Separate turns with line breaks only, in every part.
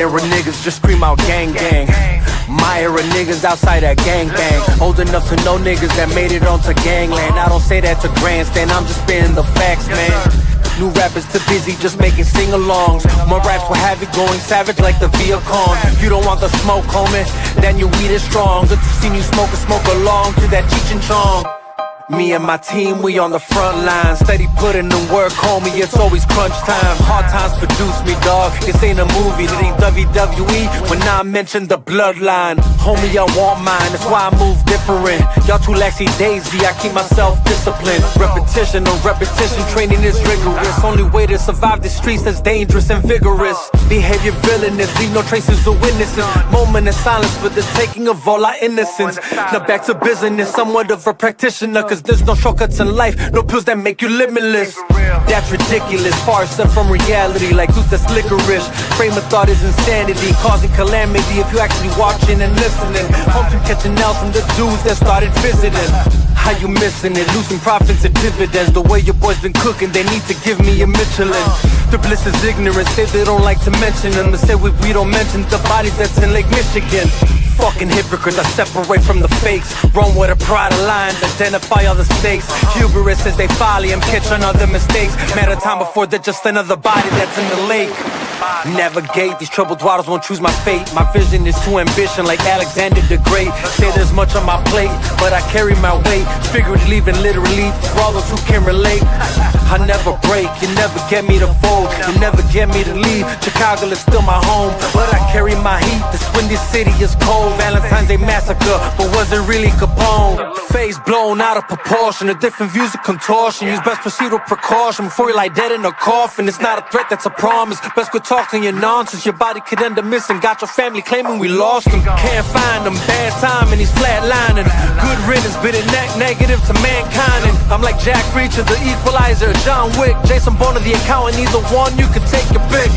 era niggas just scream out gang gang. My era niggas outside that gang bang. Old enough to know niggas that made it onto gangland. I don't say that to grandstand, I'm just spitting the facts, man. New rappers too busy just making sing-alongs. More raps will have it going savage like the Viacom. You don't want the smoke, homie, then your weed is strong. Good to see you smoke along to that Cheech and Chong. Me and my team, we on the front line. Steady putting in work, homie, it's always crunch time. Hard times produce me, dog. This ain't a movie, it ain't WWE when I mention the bloodline. Homie, I want mine, that's why I move different. Y'all too laxy-daisy, I keep myself disciplined. Repetition on repetition, training is rigorous. Only way to survive the streets that's dangerous and vigorous. Behavior villainous, leave no traces of witnesses. Moment of silence for the taking of all our innocence. Now back to business, somewhat of a practitioner, cause there's no shortcuts in life, no pills that make you limitless. That's ridiculous, far set from reality, like juice that's licorice. Frame of thought is insanity, causing calamity if you actually watching and listening. Home from catching out from the dudes that started visiting. How you missing it? Losing profits and dividends. The way your boys been cooking, they need to give me a Michelin. The bliss is ignorant, say they don't like to mention them. They say we don't mention the bodies that's in Lake Michigan. Fucking hypocrites, I separate from the fakes. Run with a pride of lines, identify all the stakes. Hubris says they folly and catch on other mistakes. Matter of time before they're just another body that's in the lake. Navigate, these troubled waters won't choose my fate. My vision is too ambition like Alexander the Great. Say there's much on my plate, but I carry my weight. Figuratively and literally, for all those who can relate. I never break, you never get me to fold. You never get me to leave, Chicago is still my home. But I carry my heat, this windy city is cold. Valentine's Day massacre, but was it really Capone? Face blown out of proportion, the different views of contortion. Use best proceed with precaution before you lie dead in a coffin. It's not a threat, that's a promise. Best quit talking your nonsense, your body could end up missing. Got your family claiming we lost them. Can't find them, bad timing, he's flatlining. Good riddance, bit it negative to mankind. And I'm like Jack Reacher, the equalizer, John Wick, Jason Bourne, the accountant. Either one, you could take your pick.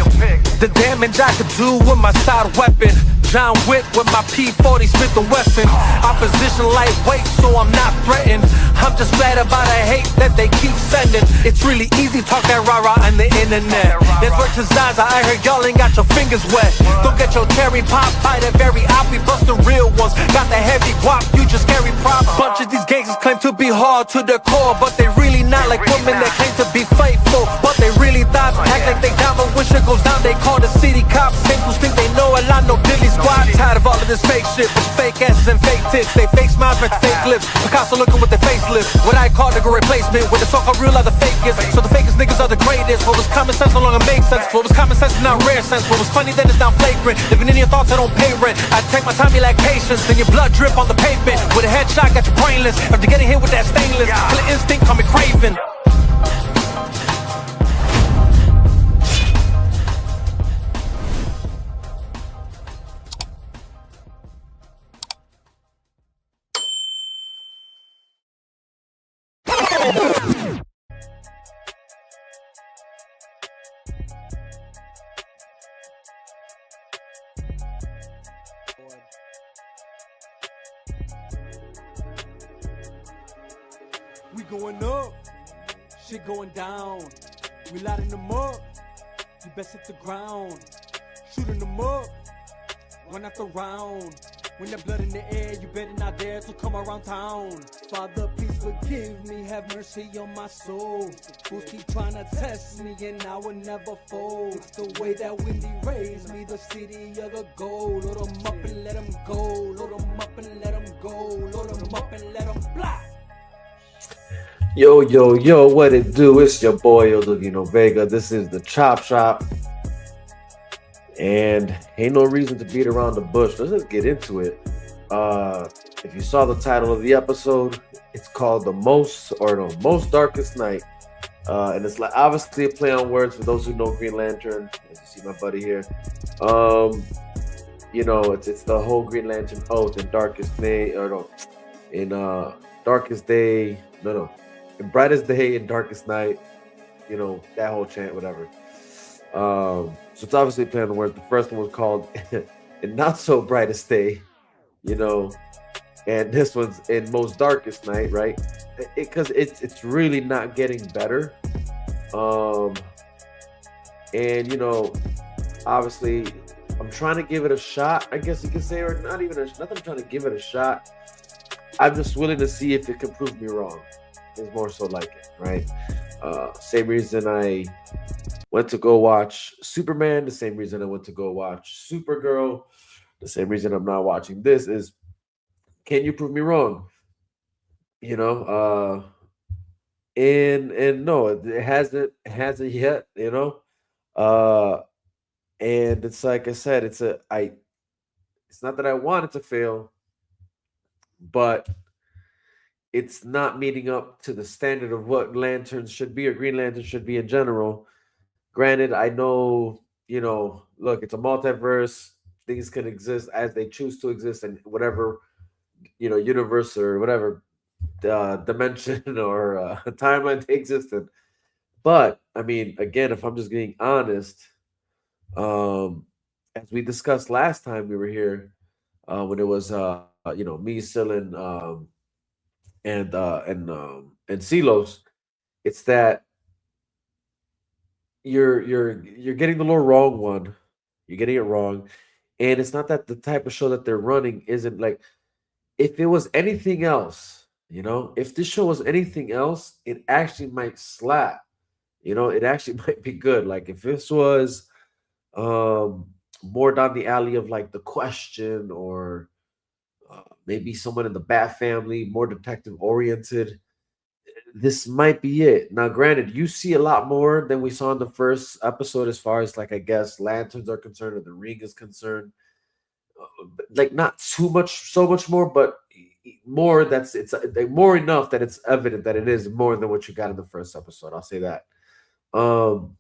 The damage I could do with my side weapon. John Wick with my P40 Smith & Wesson. Opposition lightweight, so I'm not threatened. I'm just glad about the hate that they keep sending. It's really easy talk that rah-rah on the internet. There's work to Zaza, I heard y'all ain't got your fingers wet. Don't get your cherry pop by the very op. We bust the real ones, got the heavy guap, you just carry prop. Bunch of these gangsters claim to be hard to the core, but they really not like women that claim to be faithful. But they really thought, act like they down, but when shit goes down, they call the city cops. Same fools think they know a lot, no dilly squad. Tired of all of this fake shit, with fake asses and fake tits. They fake smiles, but fake lips. Picasso looking with their facelift. What I call nigga replacement, with the so-called real are the fakest. So the fakest niggas are the greatest. What was common sense no longer makes sense. What was common sense is now rare sense. What was funny then is now flagrant. Living in your thoughts, I don't pay rent. I take my time, you lack patience. Then your blood drip on the pavement. With a headshot, got you brainless. After getting hit with that stainless, killer instinct, call me craven.
We going up, shit going down. We lighting them up, you best hit the ground. Shooting them up, run after round. When that blood in the air, you better not dare to come around town. Father, please forgive me, have mercy on my soul. Fools keep trying to test me and I will never fold. It's the way that Wendy raised me, the city of the gold. Load 'em up and let 'em go, load 'em up and let 'em go, load 'em up and let 'em fly.
Yo, what it do? It's your boy, Odogino Vega. This is the Chop Shop. And ain't no reason to beat around the bush. Let's just get into it. If you saw the title of the episode, it's called The Most Darkest Night. And it's like obviously a play on words for those who know Green Lantern. As you see my buddy here. It's the whole Green Lantern oath in Darkest Day, in Darkest Day, in Brightest Day and Darkest Night, that whole chant, whatever. So it's obviously playing on words. The first one was called In Not So Brightest Day, and this one's In Most Darkest Night, right? Because it's really not getting better. And obviously I'm trying to give it a shot, I guess you could say, or not even a nothing. I'm trying to give it a shot. I'm just willing to see if it can prove me wrong. Is more so like it, right? Same reason I went to go watch Superman. The same reason I went to go watch Supergirl. The same reason I'm not watching this is, can you prove me wrong? You know, and no, it hasn't yet. Uh, and it's like I said, it's not that I want it to fail, but it's not meeting up to the standard of what lanterns should be or Green Lantern should be in general. Granted, I know, look, it's a multiverse. Things can exist as they choose to exist in whatever, universe or whatever dimension or timeline they exist in. But I mean, again, if I'm just being honest, um, as we discussed last time we were here, when it was me, Silin, and Silos, it's that you're getting the little wrong one. You're getting it wrong. And it's not that the type of show that they're running isn't like, if it was anything else, if this show was anything else, it actually might slap. It actually might be good. Like if this was um more down the alley of like The Question, or maybe someone in the Bat Family, more detective oriented, this might be it. Now, granted, you see a lot more than we saw in the first episode as far as, like, I guess lanterns are concerned or the ring is concerned. Like not too much, so much more, but more. Like, more enough that it's evident that it is more than what you got in the first episode. I'll say that. Um,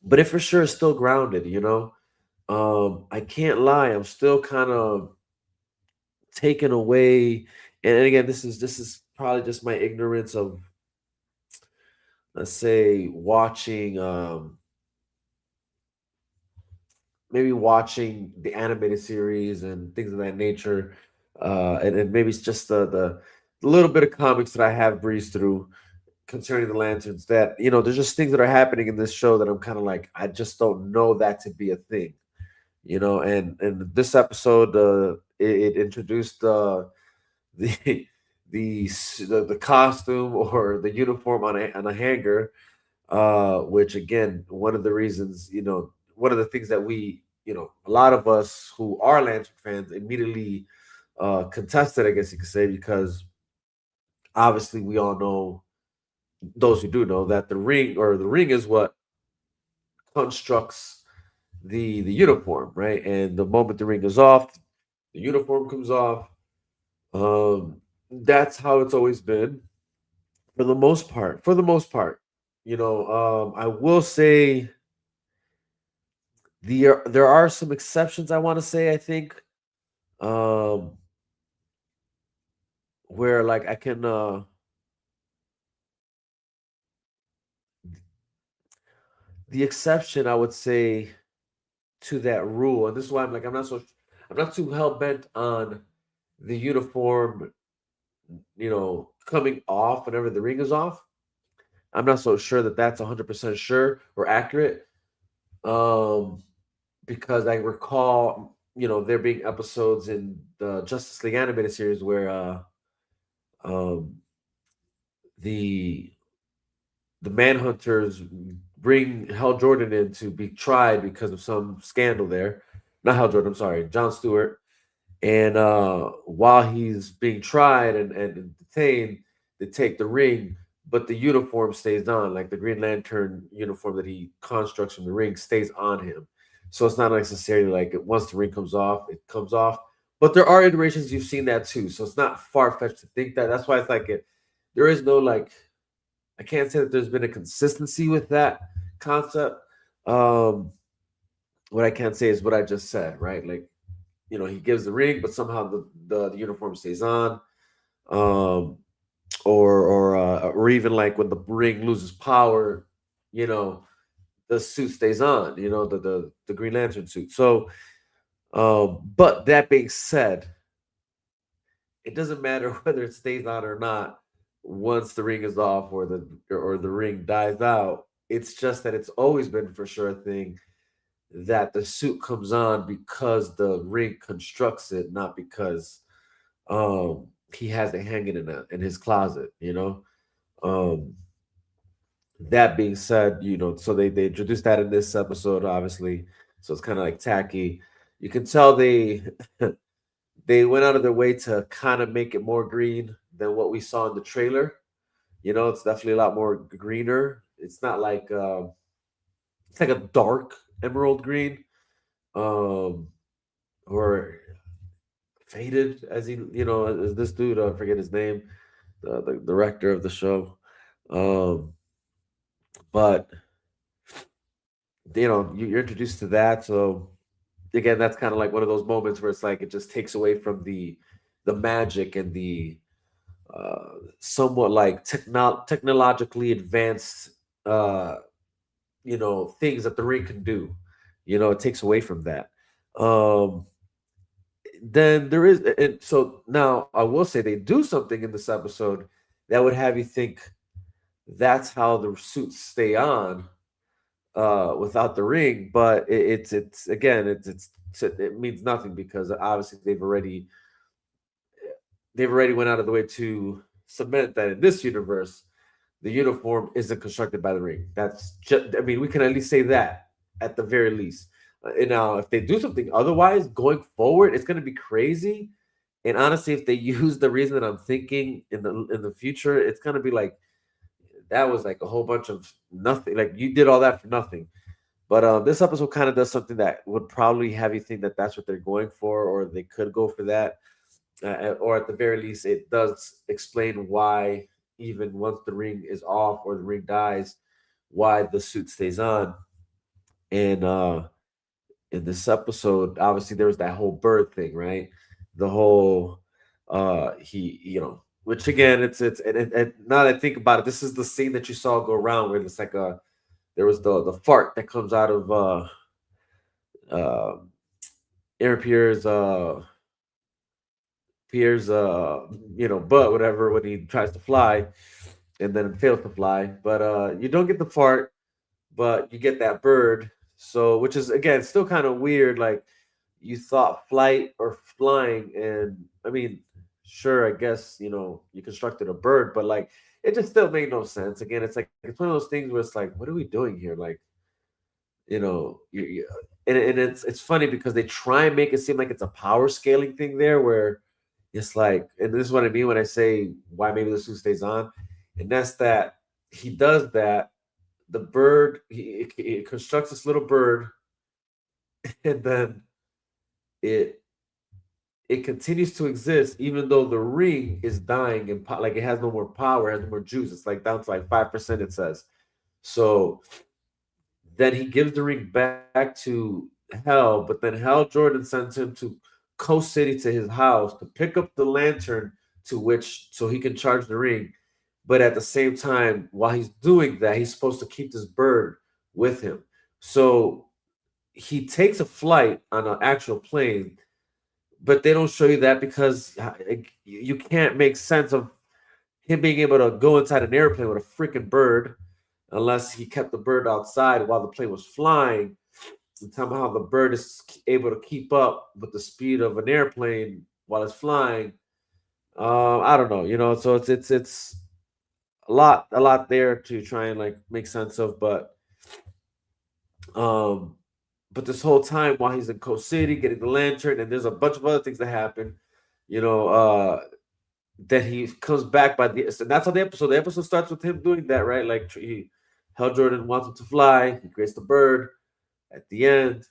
but it for sure is still grounded. I can't lie. I'm still kind of taken away, and again, this is probably just my ignorance of, let's say, watching, maybe watching the animated series and things of that nature, and maybe it's just the little bit of comics that I have breezed through concerning the lanterns, that there's just things that are happening in this show that I'm kind of like, I just don't know that to be a thing. And this episode, it introduced the the costume or the uniform on a hanger, which again, one of the reasons, one of the things that we, a lot of us who are Lantern fans immediately contested, I guess you could say, because obviously we all know, those who do know, that the ring is what constructs the uniform, right? And the moment the ring is off, the uniform comes off. That's how it's always been for the most part. For the most part, I will say there are some exceptions. I want to say, I think, um, where like I can, the exception I would say to that rule, and this is why I'm not too hell bent on the uniform, coming off whenever the ring is off. I'm not so sure that that's 100% sure or accurate. Um, because I recall, there being episodes in the Justice League animated series where um, the the Manhunters bring Hal Jordan in to be tried because of some scandal there. Not Hal Jordan, I'm sorry, John Stewart. And while he's being tried and detained, they take the ring, but the uniform stays on. Like the Green Lantern uniform that he constructs from the ring stays on him. So it's not necessarily like once the ring comes off, it comes off. But there are iterations you've seen that too. So it's not far fetched to think that. That's why it's like there is no like, I can't say that there's been a consistency with that concept. Um, what I can say is what I just said, right? Like, he gives the ring, but somehow the uniform stays on. Um, or even like when the ring loses power, you know, the suit stays on. The Green Lantern suit. So, but that being said, it doesn't matter whether it stays on or not. Once the ring is off or the ring dies out, it's just that it's always been for sure a thing that the suit comes on because the ring constructs it, not because he has it hanging in his closet, you know. Um that being said, so they introduced that in this episode, obviously. So it's kind of like tacky. You can tell they went out of their way to kind of make it more green than what we saw in the trailer. It's definitely a lot more greener. It's like a dark emerald green, um, or faded, as as this dude. I forget his name, the director of the show. Um, but you're introduced to that, so again, that's kind of like one of those moments where it's like it just takes away from the magic and the somewhat like technologically advanced uh things that the ring can do. It takes away from that. um then there is, and so now I will say they do something in this episode that would have you think that's how the suits stay on without the ring, but it's again, it means nothing because obviously they've already went out of the way to cement that in this universe the uniform isn't constructed by the ring. That's just, I mean, we can at least say that at the very least. And now, if they do something otherwise going forward, it's going to be crazy. And honestly, if they use the reason that I'm thinking in the future, it's going to be like that was like a whole bunch of nothing. Like you did all that for nothing. But this episode kind of does something that would probably have you think that that's what they're going for, or they could go for that, or at the very least, it does explain why, even once the ring is off or the ring dies, why the suit stays on. And in this episode, obviously there was that whole bird thing, right? The whole he, which again, it's and now that I think about it, this is the scene that you saw go around where it's like there was the fart that comes out of uh Aaron Pierre's butt, whatever, when he tries to fly and then fails to fly. But you don't get the fart, but you get that bird. So, which is again still kind of weird. Like you thought flight or flying, and I mean, sure, I guess you constructed a bird, but like it just still made no sense. Again, it's one of those things where it's like, what are we doing here? Like, and it's funny because they try and make it seem like it's a power scaling thing there, where it's like, and this is what I mean when I say why maybe the suit stays on, and that's that he does that. The bird, he constructs this little bird, and then it it continues to exist even though the ring is dying and like it has no more power, has no more juice. It's like down to like 5%. It says so. Then he gives the ring back to Hell, but then Hell Jordan sends him to Coast City to his house to pick up the lantern to which so he can charge the ring. But at the same time, while he's doing that, he's supposed to keep this bird with him. So he takes a flight on an actual plane, but they don't show you that because you can't make sense of him being able to go inside an airplane with a freaking bird unless he kept the bird outside while the plane was flying. And somehow the bird is able to keep up with the speed of an airplane while it's flying. I don't know, so it's a lot there to try and like make sense of, um, but this whole time while he's in Coast City getting the lantern, and there's a bunch of other things that happen, you know, uh, that he comes back by the, and that's how the episode starts with him doing that, right? Like Hell Jordan wants him to fly, he creates the bird at the end,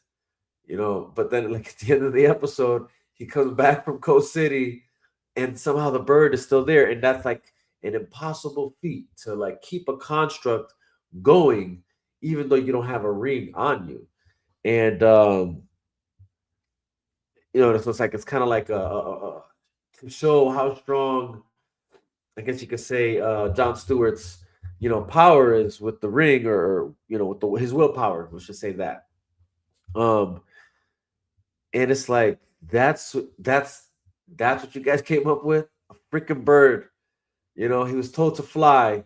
but then like at the end of the episode, he comes back from Coast City, and somehow the bird is still there, and that's like an impossible feat to like keep a construct going, even though you don't have a ring on you, and so it's like it's kind of like to show how strong, I guess you could say, John Stewart's power is with the ring, or with his willpower. Let's just say that. Um, and it's like that's that's what you guys came up with, a freaking bird. He was told to fly,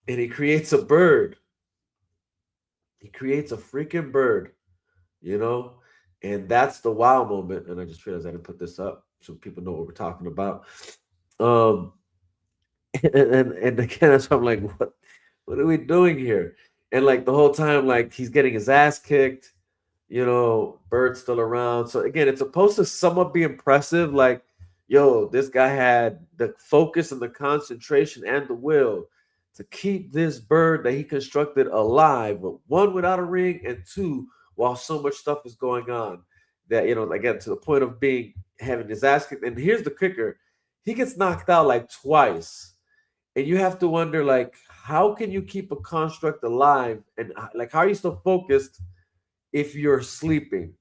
and he creates a bird. He creates a freaking bird you know, and that's the wow moment. And I just realized I didn't put this up so people know what we're talking about. Um, and again, that's why I'm like, what are we doing here? And like the whole time, like he's getting his ass kicked, Bird's still around. So again, it's supposed to somewhat be impressive. Like, yo, this guy had the focus and the concentration and the will to keep this bird that he constructed alive, but one without a ring, and two, while so much stuff is going on. That, again, to the point of being having his ass kicked. And here's the kicker. He gets knocked out like twice. And you have to wonder, like, how can you keep a construct alive? And like, how are you still focused if you're sleeping?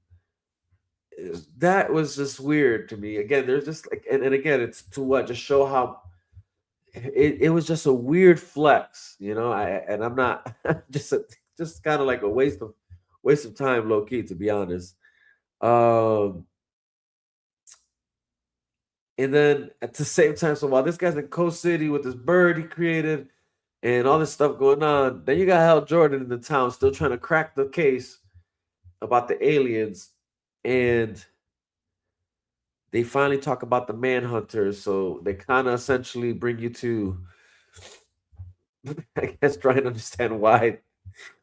That was just weird to me. Again, there's just like, and again, it's to what? Just show how it was just a weird flex, and I'm not just kind of like a waste of time, low key, to be honest. Um, and then at the same time, so while this guy's in Coast City with this bird he created and all this stuff going on, then you got Hal Jordan in the town still trying to crack the case about the aliens, and they finally talk about the manhunters. So they kind of essentially bring you to, I guess, try and understand why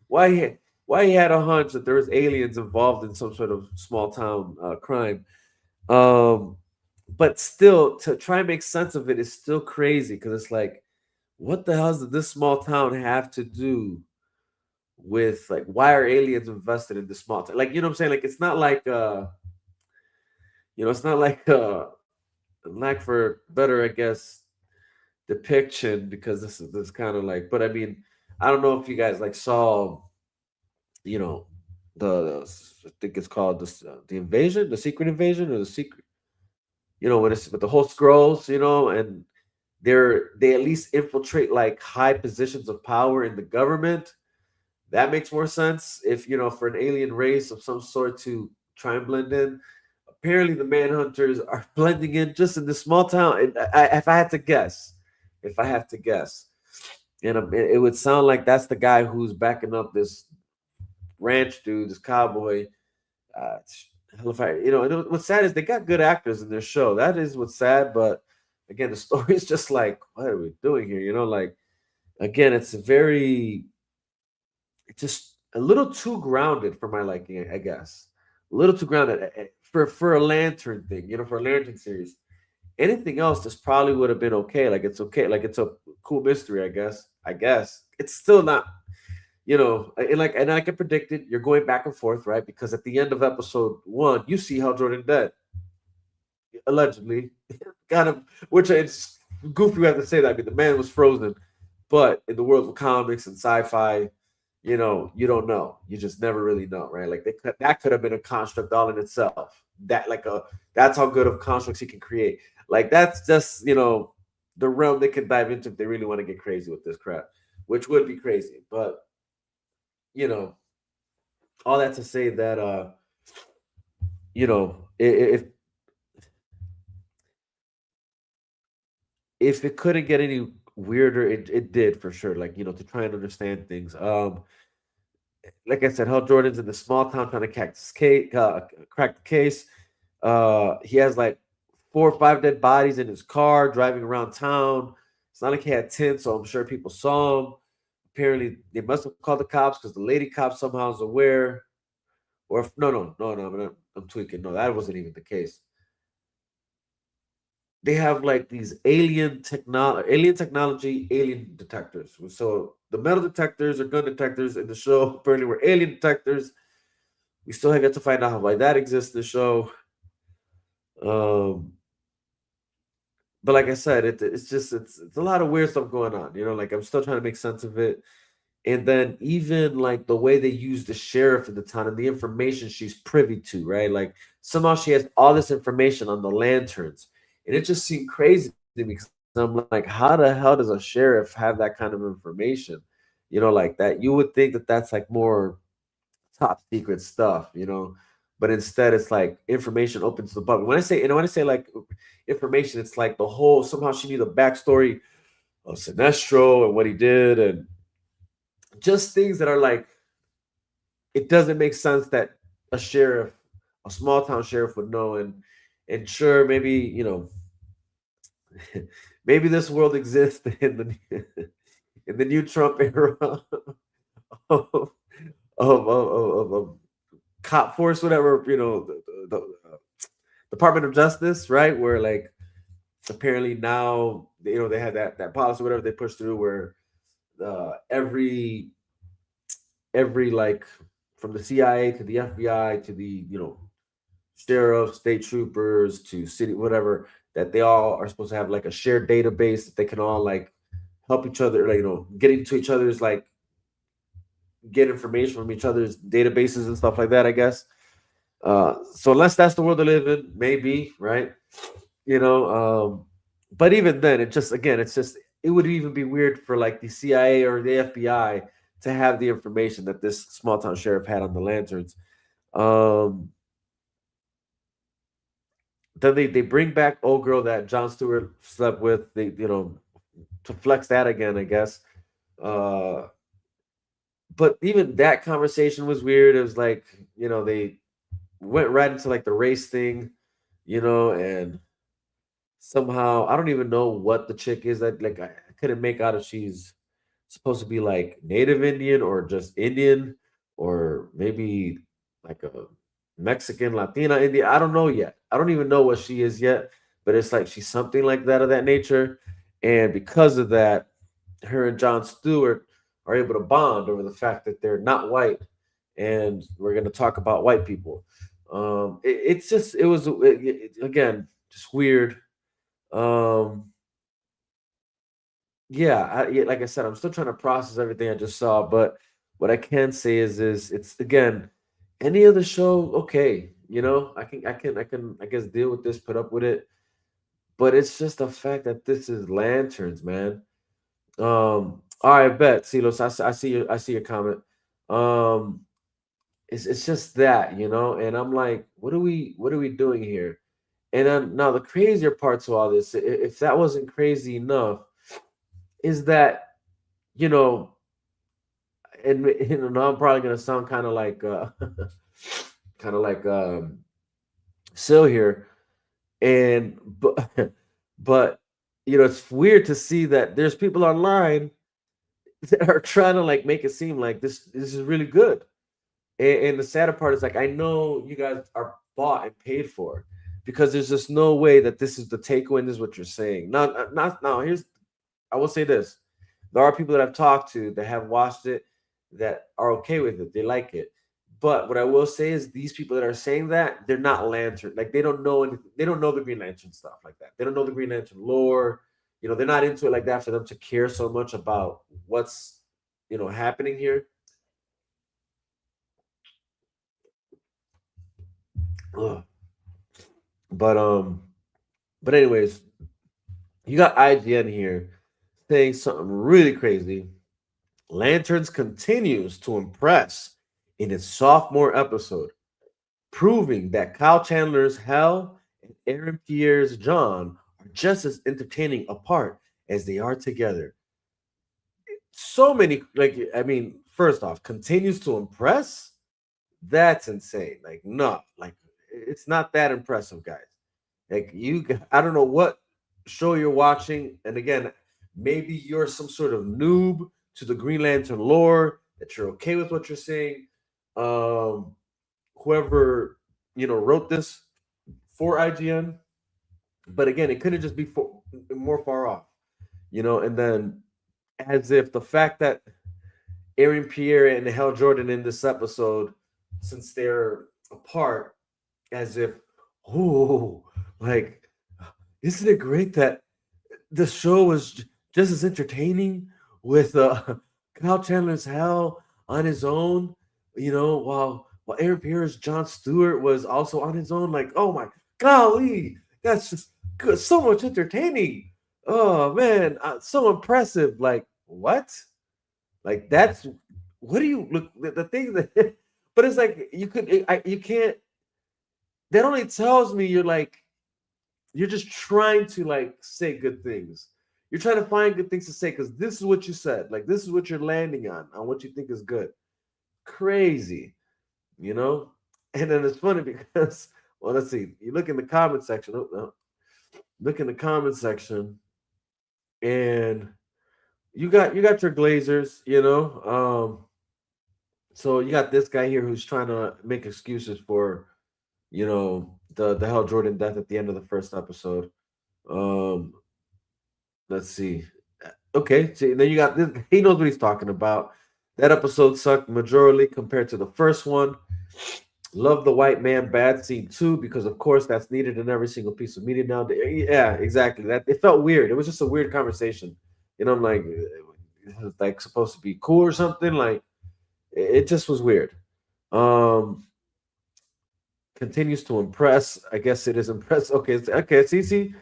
he why he had a hunch that there was aliens involved in some sort of small town crime. Um, but still, to try and make sense of it is still crazy because it's like, what the hell does this small town have to do with, like, why are aliens invested in this small town? Like, you know what I'm saying? Like, it's not like it's not like lack for better, I guess, depiction, because this kind of like, but I mean, I don't know if you guys like saw, you know, I think it's called the invasion, the secret invasion, or the secret, when it's with the whole scrolls, and they at least infiltrate like high positions of power in the government. That makes more sense if, for an alien race of some sort to try and blend in. Apparently, the Manhunters are blending in just in this small town. And if I had to guess, if I have to guess, and it would sound like that's the guy who's backing up this ranch dude, this cowboy. Uh, hell if I, and what's sad is they got good actors in their show. That is what's sad. But again, the story is just like, what are we doing here? Like, again, it's just a little too grounded for my liking, I guess. A little too grounded for a lantern thing, for a lantern series. Anything else just probably would have been okay. Like, it's okay. Like, it's a cool mystery, I guess. It's still not, and like I predicted, you're going back and forth, right? Because at the end of episode one, you see how Jordan dead, allegedly, kind of, which it's goofy we have to say that. I mean, the man was frozen, but in the world of comics and sci-fi, you don't know. You just never really know, right? Like, that could have been a construct all in itself. That's how good of constructs he can create. Like, that's just, the realm they can dive into if they really want to get crazy with this crap, which would be crazy. But, you know, all that to say that if it couldn't get any weirder, it did for sure. Like, to try and understand things. Like I said, Hal Jordan's in the small town trying to crack the case. He has like 4 or 5 dead bodies in his car driving around town. It's not like he had tint, so I'm sure people saw him. Apparently, they must have called the cops because the lady cop somehow is aware. Or if, no, I'm tweaking. No, that wasn't even the case. They have like these alien technology, alien detectors. So the metal detectors or gun detectors in the show apparently were alien detectors. We still have yet to find out why that exists in the show. Um, but like I said, it's just it's a lot of weird stuff going on. Like, I'm still trying to make sense of it. And then even like the way they use the sheriff in the town and the information she's privy to, right? Like, somehow she has all this information on the lanterns, and it just seemed crazy to me because I'm like, how the hell does a sheriff have that kind of information? Like that. You would think that that's like more top secret stuff, but instead it's like information open to the public. When I say like information, it's like the whole, somehow she knew the backstory of Sinestro and what he did, and just things that are like, it doesn't make sense that a sheriff, a small town sheriff would know, and sure, maybe maybe this world exists in the new Trump era of of cop force, whatever, the Department of Justice, right? Where like apparently now they had that policy, whatever they pushed through, where every like from the CIA to the FBI to the sheriff, state troopers to city, whatever, that they all are supposed to have like a shared database that they can all like help each other, like get into each other's like get information from each other's databases and stuff like that, I guess. So unless that's the world they live in, maybe, right? You know, but even then, it's just it would even be weird for like the CIA or the FBI to have the information that this small town sheriff had on the lanterns. Um, then they bring back old girl that John Stewart slept with. They to flex that again, I guess. Uh, but even that conversation was weird. It was like they went right into like the race thing, and somehow I don't even know what the chick is. That like I couldn't make out if she's supposed to be like Native Indian or just Indian or maybe like a Mexican, Latina, Indian. I don't know yet. I don't even know what she is yet, but it's like she's something like that of that nature. And because of that, her and John Stewart are able to bond over the fact that they're not white. And we're going to talk about white people. It's just, it was, again, just weird. Um, yeah, like I said, I'm still trying to process everything I just saw, but what I can say is it's again any other show, okay, I guess deal with this, put up with it, but it's just the fact that this is lanterns, man. All right, bet, Silos, I see your comment. Um, it's just that, and I'm like, what are we doing here? And then now the crazier part to all this, if that wasn't crazy enough, is that you know and now I'm probably gonna sound kind of like kind of like Sil here, and but it's weird to see that there's people online that are trying to like make it seem like this is really good, and the sadder part is like I know you guys are bought and paid for because there's just no way that this is the takeaway and this is what you're saying. Not now. I will say this: there are people that I've talked to that have watched it that are okay with it. They like it. But what I will say is these people that are saying that they're not Lantern. Like they don't know anything. They don't know the Green Lantern stuff like that. They don't know the Green Lantern lore. They're not into it like that for them to care so much about what's happening here. Ugh. But but anyways, you got IGN here saying something really crazy. Lanterns continues to impress in its sophomore episode, proving that Kyle Chandler's Hal and Aaron Pierre's John are just as entertaining apart as they are together. So many, like, I mean, first off, continues to impress. That's insane. Like, no, like, it's not that impressive, guys. Like, I don't know what show you're watching. And again, maybe you're some sort of noob to the Green Lantern lore, that you're okay with what you're saying. Um, Whoever wrote this for IGN, but again, it couldn't just be more far off, And then, as if the fact that Aaron Pierre and Hal Jordan in this episode, since they're apart, as if, oh, like, isn't it great that the show was just as entertaining with Kyle Chandler's Hal on his own, while Aaron Pierre's John Stewart was also on his own. Like, oh my golly, that's just good, so much entertaining. Oh man, so impressive. Like, what? Like, that's what do you look the thing that? But it's like you can't. That only tells me you're just trying to like say good things. You're trying to find good things to say because this is what you said. Like, this is what you're landing on what you think is good. Crazy, you know. And then it's funny because, well, let's see. You look in the comment section. Oh, no. Look in the comment section, and you got your Glazers. So you got this guy here who's trying to make excuses for the Hell Jordan death at the end of the first episode. Um, let's see. Okay, see, then you got this. He knows what he's talking about. That episode sucked majorly compared to the first one. Love the white man bad scene too, because of course that's needed in every single piece of media now. Yeah, exactly. That it felt weird. It was just a weird conversation. I'm like, it was like supposed to be cool or something. Like it just was weird. Um, Continues to impress. I guess it is impress. Okay, okay, CC.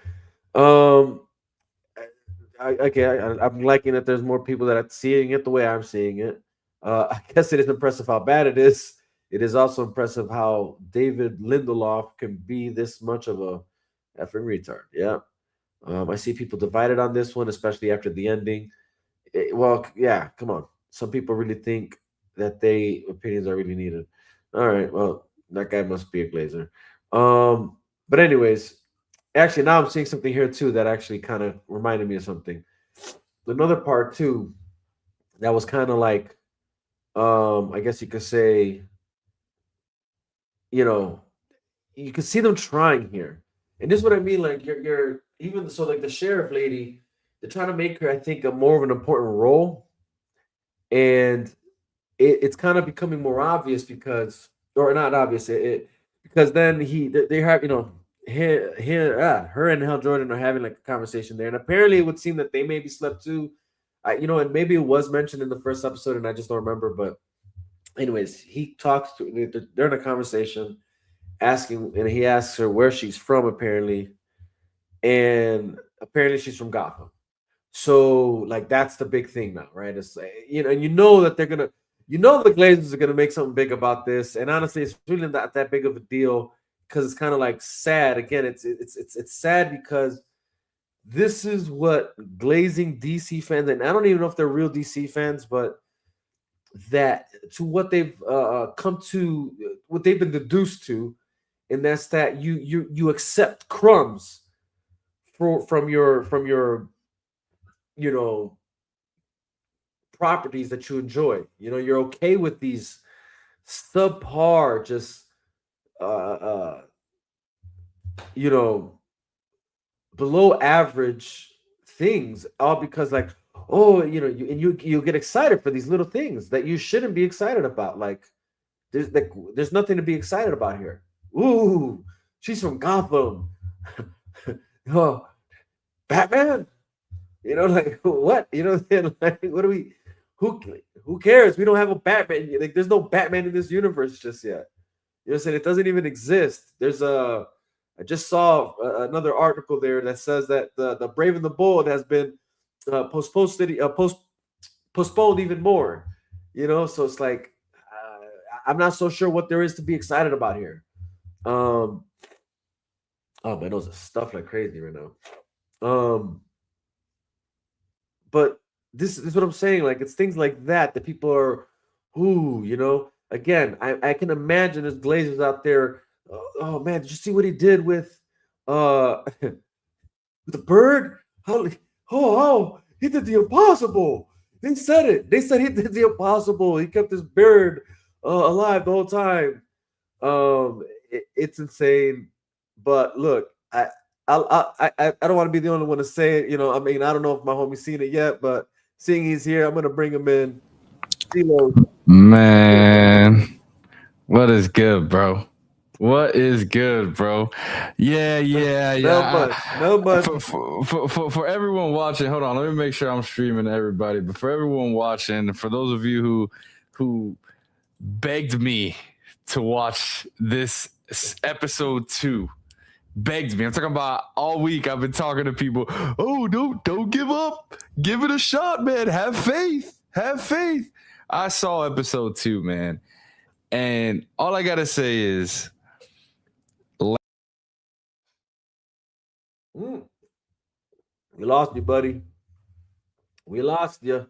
Um, I'm liking that there's more people that are seeing it the way I'm seeing it. I guess it is impressive how bad it is. It is also impressive how David Lindelof can be this much of a effing retard. Yeah. I see people divided on this one, especially after the ending. Well, yeah, come on. Some people really think that they opinions are really needed. All right, well, that guy must be a glazer. But anyways, actually now I'm seeing something here too that actually kind of reminded me of something. Another part too that was kind of like I guess you could say, you know, you can see them trying here. And this is what I mean, like you're even so like the sheriff lady, they're trying to make her, I think, a more of an important role. And it's kind of becoming more obvious because, or not obvious, because then they have, her and Hal Jordan are having like a conversation there, and apparently it would seem that they maybe slept too. And maybe it was mentioned in the first episode, and I just don't remember. But anyways, he talks to they're in a conversation, asking, and he asks her where she's from, apparently, and apparently she's from Gotham. So like that's the big thing now, right? It's and that they're gonna, the Glazers are gonna make something big about this, and honestly, it's really not that big of a deal because it's kind of like sad. Again, it's sad because this is what glazing DC fans, and I don't even know if they're real DC fans, but that to what they've come to, what they've been deduced to, and that's that you accept crumbs from your you know properties that you enjoy. You're okay with these subpar, just uh you know, below average things, all because like, oh, you get excited for these little things that you shouldn't be excited about. There's nothing to be excited about here. Ooh, she's from Gotham. Oh, Batman. Like what? Like what do we? Who who cares? We don't have a Batman. Like there's no Batman in this universe just yet. You know what I'm saying? It doesn't even exist. I just saw another article there that says that the Brave and the Bold has been postponed even more. So it's like I'm not so sure what there is to be excited about here. Um, oh, my nose is stuffed like crazy right now. Um, but this is what I'm saying. Like it's things like that people are, who again. I can imagine there's Glazers out there. Oh man, did you see what he did with with the bird? How he did the impossible. They said it. They said he did the impossible. He kept his bird alive the whole time. It's insane. But look, I don't want to be the only one to say it. I mean, I don't know if my homie's seen it yet, but seeing he's here, I'm gonna bring him in. CeeLo,
Man, what is good, bro? What is good, bro? Yeah, yeah,
not much,
yeah.
not much.
For everyone watching, hold on. Let me make sure I'm streaming to everybody. But for everyone watching, for those of you who begged me to watch this episode 2, begged me. I'm talking about all week. I've been talking to people. Oh, don't give up. Give it a shot, man. Have faith. Have faith. I saw episode 2, man, and all I gotta say is,
Mm, we lost you, buddy. We lost you.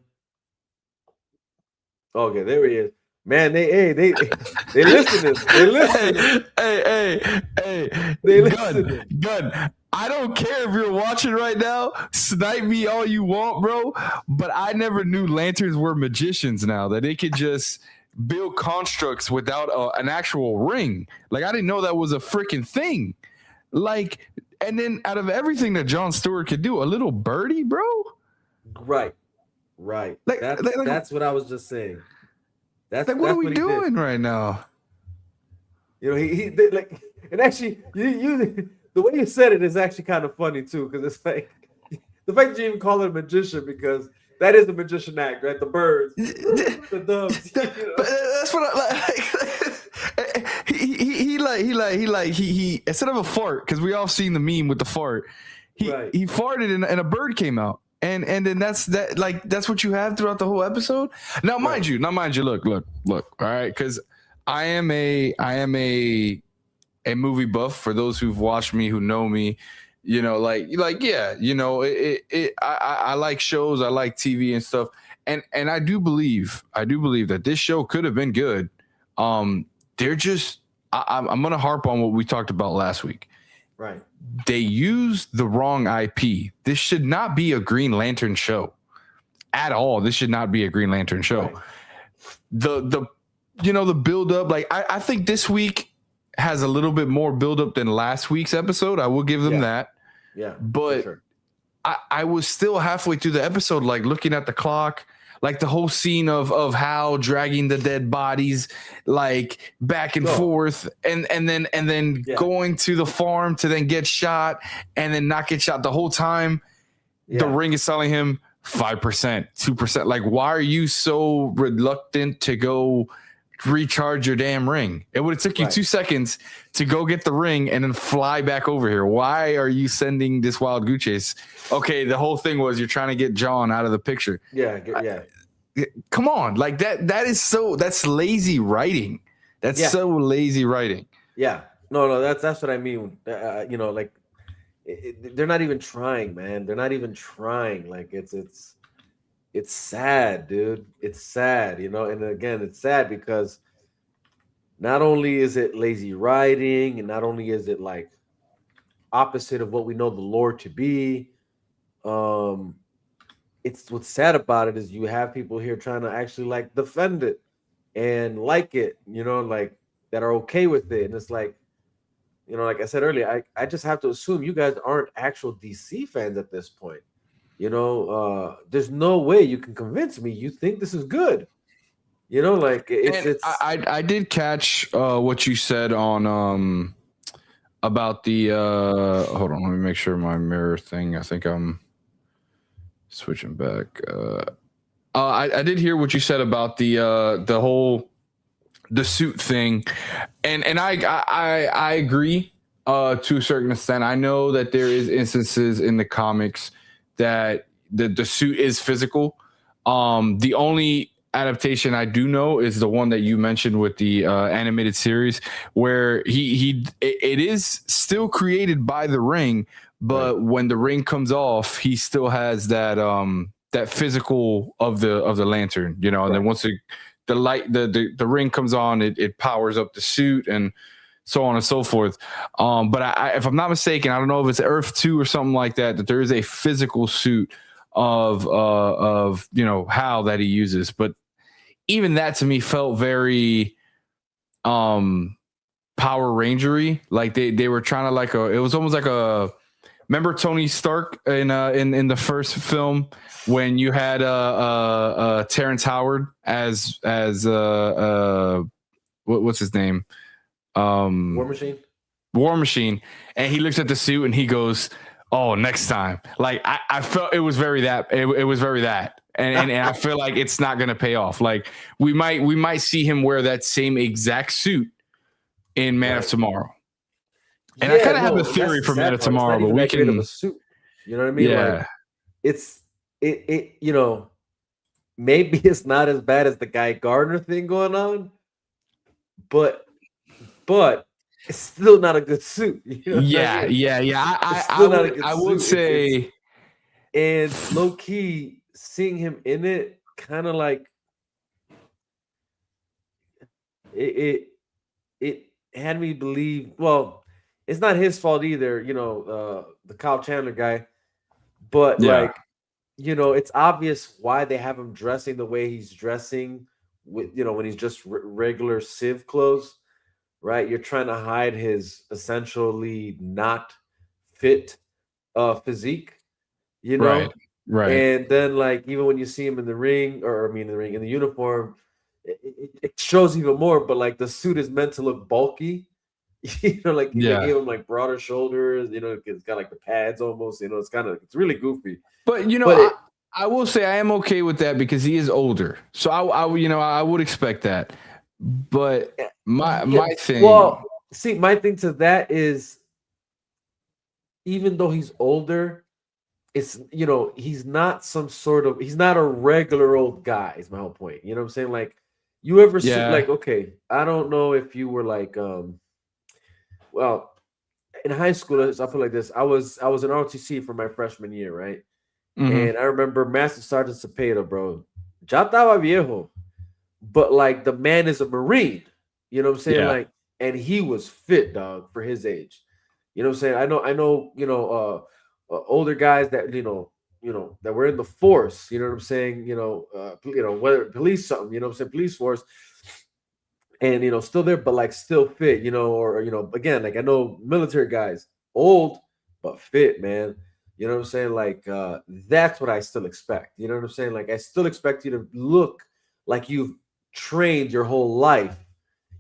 Okay, there he is. Man, they listening. They listening.
Hey,
They
gun,
listening.
gun. I don't care if you're watching right now. Snipe me all you want, bro. But I never knew lanterns were magicians. Now that they could just build constructs without an actual ring. Like I didn't know that was a freaking thing. Like, and then out of everything that Jon Stewart could do, a little birdie, bro.
Right.
Like,
That's what I was just saying. That's
what are we
what he did.
doing right now?
You know, he did like, and actually, you the way you said it is actually kind of funny too, because it's like the fact that you even call it a magician, because that is the magician act, right? The birds, the doves. You know?
But that's what I like. He instead of a fart, because we all seen the meme with the fart. He farted and a bird came out. And then that's what you have throughout the whole episode. Now, mind you, look. All right, because I am a movie buff. For those who've watched me, who know me, you know, yeah, you know, I like shows, I like TV and stuff, and I do believe that this show could have been good. They're just I'm gonna harp on what we talked about last week.
Right.
They used the wrong IP. This should not be a Green Lantern show at all. This should not be a Green Lantern show. Right. The build up, like I think this week has a little bit more build up than last week's episode. I will give them that.
Yeah.
But sure. I was still halfway through the episode, like looking at the clock, like the whole scene of Hal dragging the dead bodies like back and forth and then going to the farm to then get shot and then not get shot the whole time. The ring is telling him 5%, 2%. Like, why are you so reluctant to go recharge your damn ring? It would have took you 2 seconds to go get the ring and then fly back over here. Why are you sending this wild goose chase? Okay, the whole thing was you're trying to get John out of the picture. Come on, like that's lazy writing. That's so lazy writing.
Yeah, no, that's what I mean. You know, like they're not even trying, man. They're not even trying. Like it's sad, dude. It's sad, you know. And again, it's sad because not only is it lazy writing, and not only is it like opposite of what we know the lore to be. It's what's sad about it is you have people here trying to actually like defend it and like it, you know, like that are okay with it. And it's like, you know, like I said earlier, I just have to assume you guys aren't actual DC fans at this point. You know, there's no way you can convince me you think this is good. You know, like it's
I did catch what you said on about the hold on, let me make sure my mirror thing. I think I'm switching back. I did hear what you said about the whole suit thing, and I agree to a certain extent. I know that there is instances in the comics that the suit is physical. The only adaptation I do know is the one that you mentioned with the animated series, where it is still created by the ring. But when the ring comes off, he still has that physical of the lantern, you know. And then once the light the ring comes on, it powers up the suit and so on and so forth. But I if I'm not mistaken, I don't know if it's Earth 2 or something like that, that there is a physical suit of you know, Hal that he uses. But even that to me felt very Power Rangery. Like they were trying to like it was almost like a. Remember Tony Stark in the first film when you had Terrence Howard as what's his name?
War Machine,
and he looks at the suit and he goes, "Oh, next time." Like I felt it was very that. It was very that, and I feel like it's not gonna pay off. Like we might see him wear that same exact suit in Man of Tomorrow. And I kind of have a theory for Man of Tomorrow, but we can.
A suit, you know what I mean?
Yeah.
Like, it's you know, maybe it's not as bad as the Guy Gardner thing going on, but it's still not a good suit. You know
yeah. I would say,
and low key seeing him in it, kind of like it it had me believe. Well, it's not his fault either. The Kyle Chandler guy, but
Yeah.
like it's obvious why they have him dressing the way he's dressing with when he's just regular Civ clothes, right? You're trying to hide his essentially not fit physique, you
Right.
know?
Right.
And then like even when you see him in the ring, or I mean in the ring, in the uniform, it shows even more, but like the suit is meant to look bulky. Like they
Yeah.
gave him like broader shoulders, it's got like the pads almost, it's really goofy.
But
But it
I will say I am okay with that because he is older. So I would expect that. But
yeah,
my thing,
well, see, my thing to that is even though he's older, it's he's not a regular old guy, is my whole point. You know what I'm saying? Like you ever see
yeah.
like, okay, I don't know if you were like well, in high school, I'll put it like this. I was in ROTC for my freshman year, right?
Hmm.
And I remember Master Sergeant Cepeda, bro. Ya estaba viejo, but like the man is a Marine. You know what I'm saying?
Yeah.
Like, and he was fit, dog, for his age. You know what I'm saying? I know, older guys that that were in the force. You know what I'm saying? Whether police something. You know what I'm saying? Police force, and still there, but like still fit. Or again, like I know military guys, old but fit, man. You know what I'm saying? Like that's what I still expect. You know what I'm saying? Like I still expect you to look like you've trained your whole life.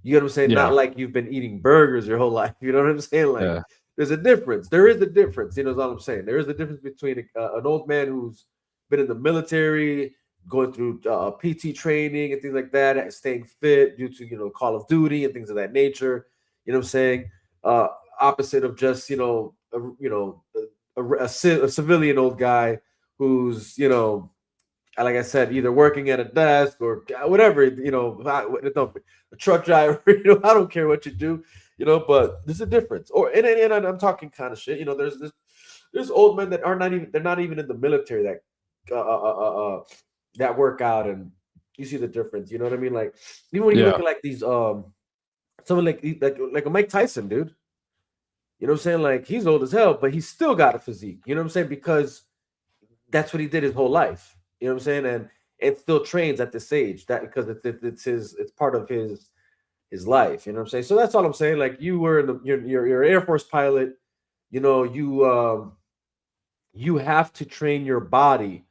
You know what I'm saying? Not
Yeah.
like you've been eating burgers your whole life. You know what I'm saying? Like
Yeah.
there's a difference. There is a difference. Is all I'm saying. There is a difference between an old man who's been in the military, going through PT training and things like that, staying fit due to Call of Duty and things of that nature. You know what I'm saying? Uh, Opposite of just a civilian old guy who's like I said, either working at a desk or whatever, a truck driver. I don't care what you do, but there's a difference. And I'm talking kind of shit. There's old men that are not even they're not even in the military that that work out, and you see the difference. You know what I mean? Like even when you look
Yeah.
at like these someone like a Mike Tyson, dude. You know what I'm saying? Like he's old as hell, but he's still got a physique. You know what I'm saying? Because that's what he did his whole life. You know what I'm saying? And it still trains at this age. That because it's part of his life. You know what I'm saying? So that's all I'm saying. Like you were in you're an Air Force pilot. You have to train your body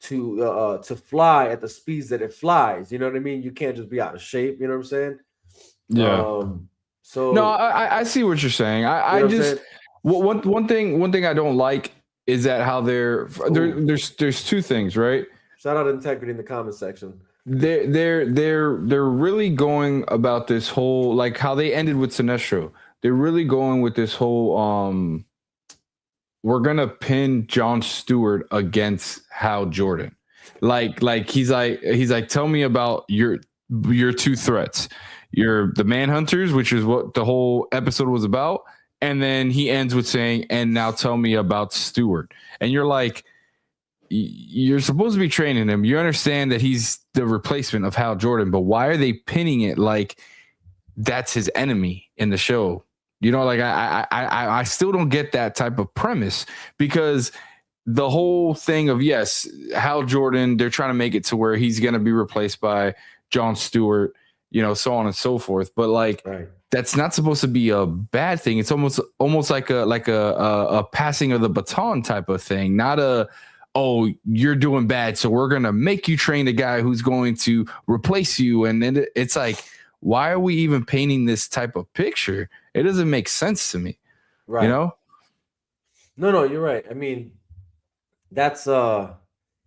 to fly at the speeds that it flies. You know what I mean? You can't just be out of shape. You know what I'm saying?
Yeah.
Um,
No,
so
I see what you're saying.
you
I
know what I'm
just
saying?
one thing I don't like is that how
Ooh,
there's two things, right?
shout out integrity in the comment section.
They're really going about this whole, like how they ended with Sinestro. They're really going with this whole we're gonna pin John Stewart against Hal Jordan. Like he's like tell me about your two threats. You're the Manhunters, which is what the whole episode was about. And then he ends with saying, and now tell me about Stewart. And you're like, you're supposed to be training him. You understand that he's the replacement of Hal Jordan, but why are they pinning it like that's his enemy in the show? Like I still don't get that type of premise, because the whole thing of, yes, Hal Jordan, they're trying to make it to where he's going to be replaced by John Stewart, so on and so forth. But like,
Right.
that's not supposed to be a bad thing. It's almost like a passing of the baton type of thing, not a, oh, you're doing bad, so we're gonna make you train a guy who's going to replace you. And then it's like, why are we even painting this type of picture? It doesn't make sense to me, you
Right.
know?
No, you're right. I mean, that's and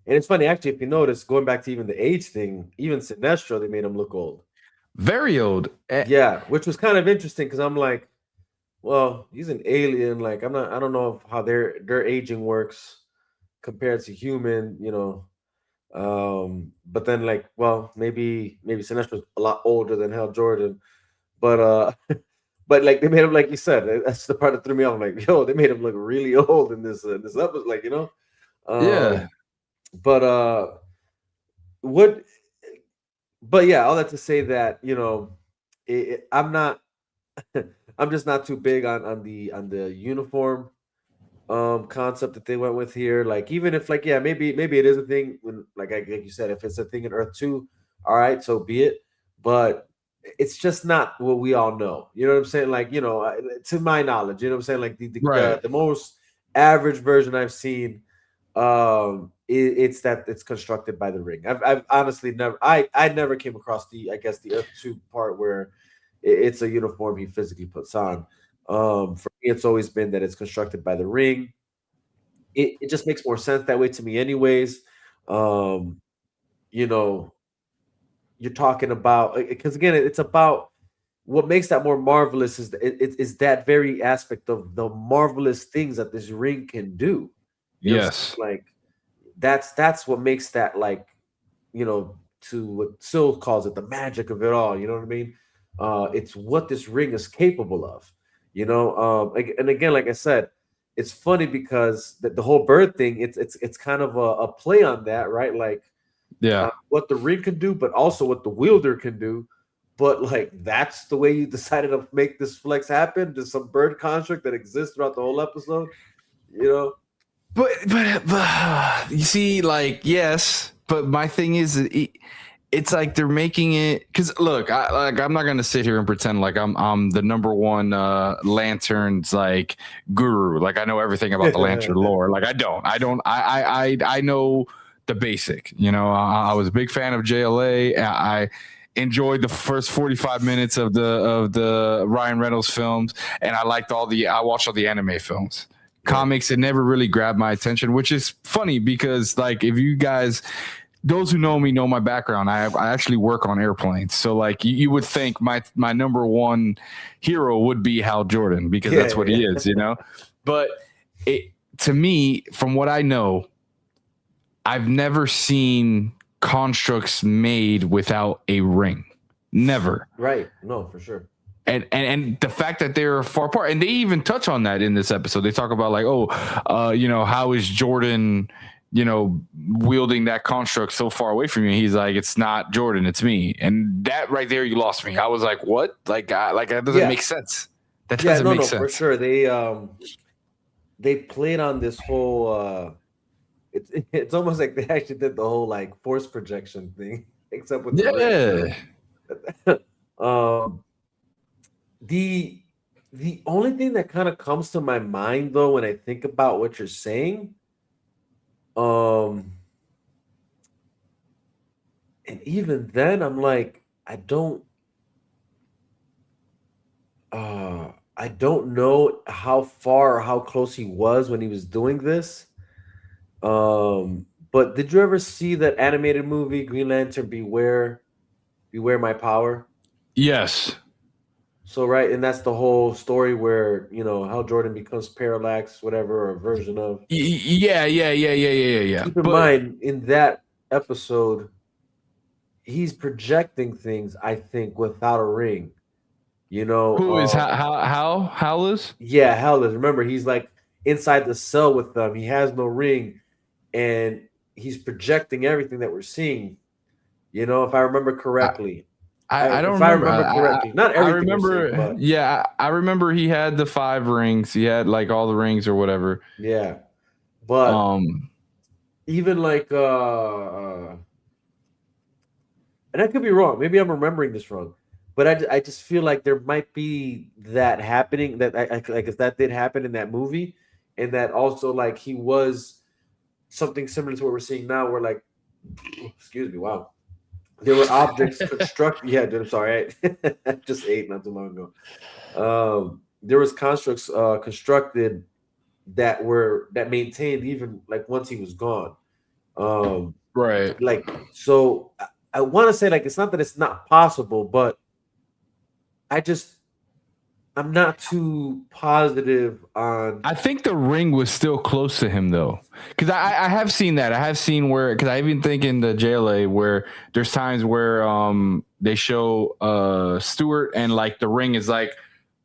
it's funny actually if you notice, going back to even the age thing, even Sinestro, they made him look old.
Very old.
Yeah, which was kind of interesting because I'm like, well, he's an alien. Like I don't know how their aging works compared to human, but then like, well, maybe Sinestro's a lot older than Hal Jordan, but but like they made him, like you said, that's the part that threw me off. I'm like, yo, they made him look really old in this episode, like
Yeah.
um, but what? But yeah, all that to say that I'm not. I'm just not too big on the uniform concept that they went with here. Like even if like yeah, maybe it is a thing when like you said, if it's a thing in Earth 2, all right, so be it. But it's just not what we all know. You know what I'm saying? Like, to my knowledge, you know what I'm saying? Like
Right.
the most average version I've seen, it's that it's constructed by the ring. I've honestly I never came across I guess the Earth 2 part where it's a uniform he physically puts on. For me, it's always been that it's constructed by the ring. It just makes more sense that way to me, anyways. Um, you know, you're talking about because again, it's about what makes that more marvelous is that very aspect of the marvelous things that this ring can do. You know what I'm
Yes.
saying? Like that's what makes that like to what Sil calls it the magic of it all. You know what I mean? It's what this ring is capable of. And again, like I said, it's funny because the whole bird thing, it's kind of a play on that, right? Like
Yeah.
what the ring can do, but also what the wielder can do. But like that's the way you decided to make this flex happen. There's some bird construct that exists throughout the whole episode. You know,
But you see, like, yes, but my thing is, it's like they're making it because look, I'm not gonna sit here and pretend like I'm the number one lanterns like guru. Like I know everything about the lantern lore. Like I know the basic. I was a big fan of JLA. I enjoyed the first 45 minutes of the Ryan Reynolds films, and I watched all the anime films. Comics, it never really grabbed my attention, which is funny because like if you guys, those who know me know my background, I actually work on airplanes, so like you would think my number one hero would be Hal Jordan because that's what he is, but to me, from what I know, I've never seen constructs made without a ring. Never.
right? No, for sure.
And the fact that they're far apart, and they even touch on that in this episode. They talk about like, how is Jordan, wielding that construct so far away from you? He's like, it's not Jordan, it's me. And that right there, you lost me. I was like, what? Like that doesn't make sense. That doesn't make sense.
For sure. They played on this whole. It's almost like they actually did the whole like force projection thing, except with the ring. The only thing that kind of comes to my mind though when I think about what you're saying, and even then I'm like, I don't know how far or how close he was when he was doing this. But did you ever see that animated movie Green Lantern Beware My Power?
Yes.
So right, and that's the whole story where Hal Jordan becomes Parallax, whatever, or a version of.
Yeah.
Keep in mind, in that episode, he's projecting things, I think, without a ring.
Who is Hal is?
Yeah, Hal is. Remember, he's like inside the cell with them. He has no ring, and he's projecting everything that we're seeing. If I remember correctly.
I don't
remember.
If I remember
correctly. Not everything.
I remember. Yeah, I remember he had the 5 rings. He had like all the rings or whatever.
Yeah, but even like and I could be wrong. Maybe I'm remembering this wrong, but I just feel like there might be that happening. That like if that did happen in that movie, and that also like he was something similar to what we're seeing now, where like, excuse me, wow. There were objects constructed. Yeah, dude, I'm sorry. I just ate not too long ago. There was constructs constructed that maintained even like once he was gone.
Right.
Like so, I want to say like it's not that it's not possible, but I'm not too positive on.
I think the ring was still close to him though, because I have seen that. I have seen where, because I even think in the JLA where there's times where they show Stewart and like the ring is like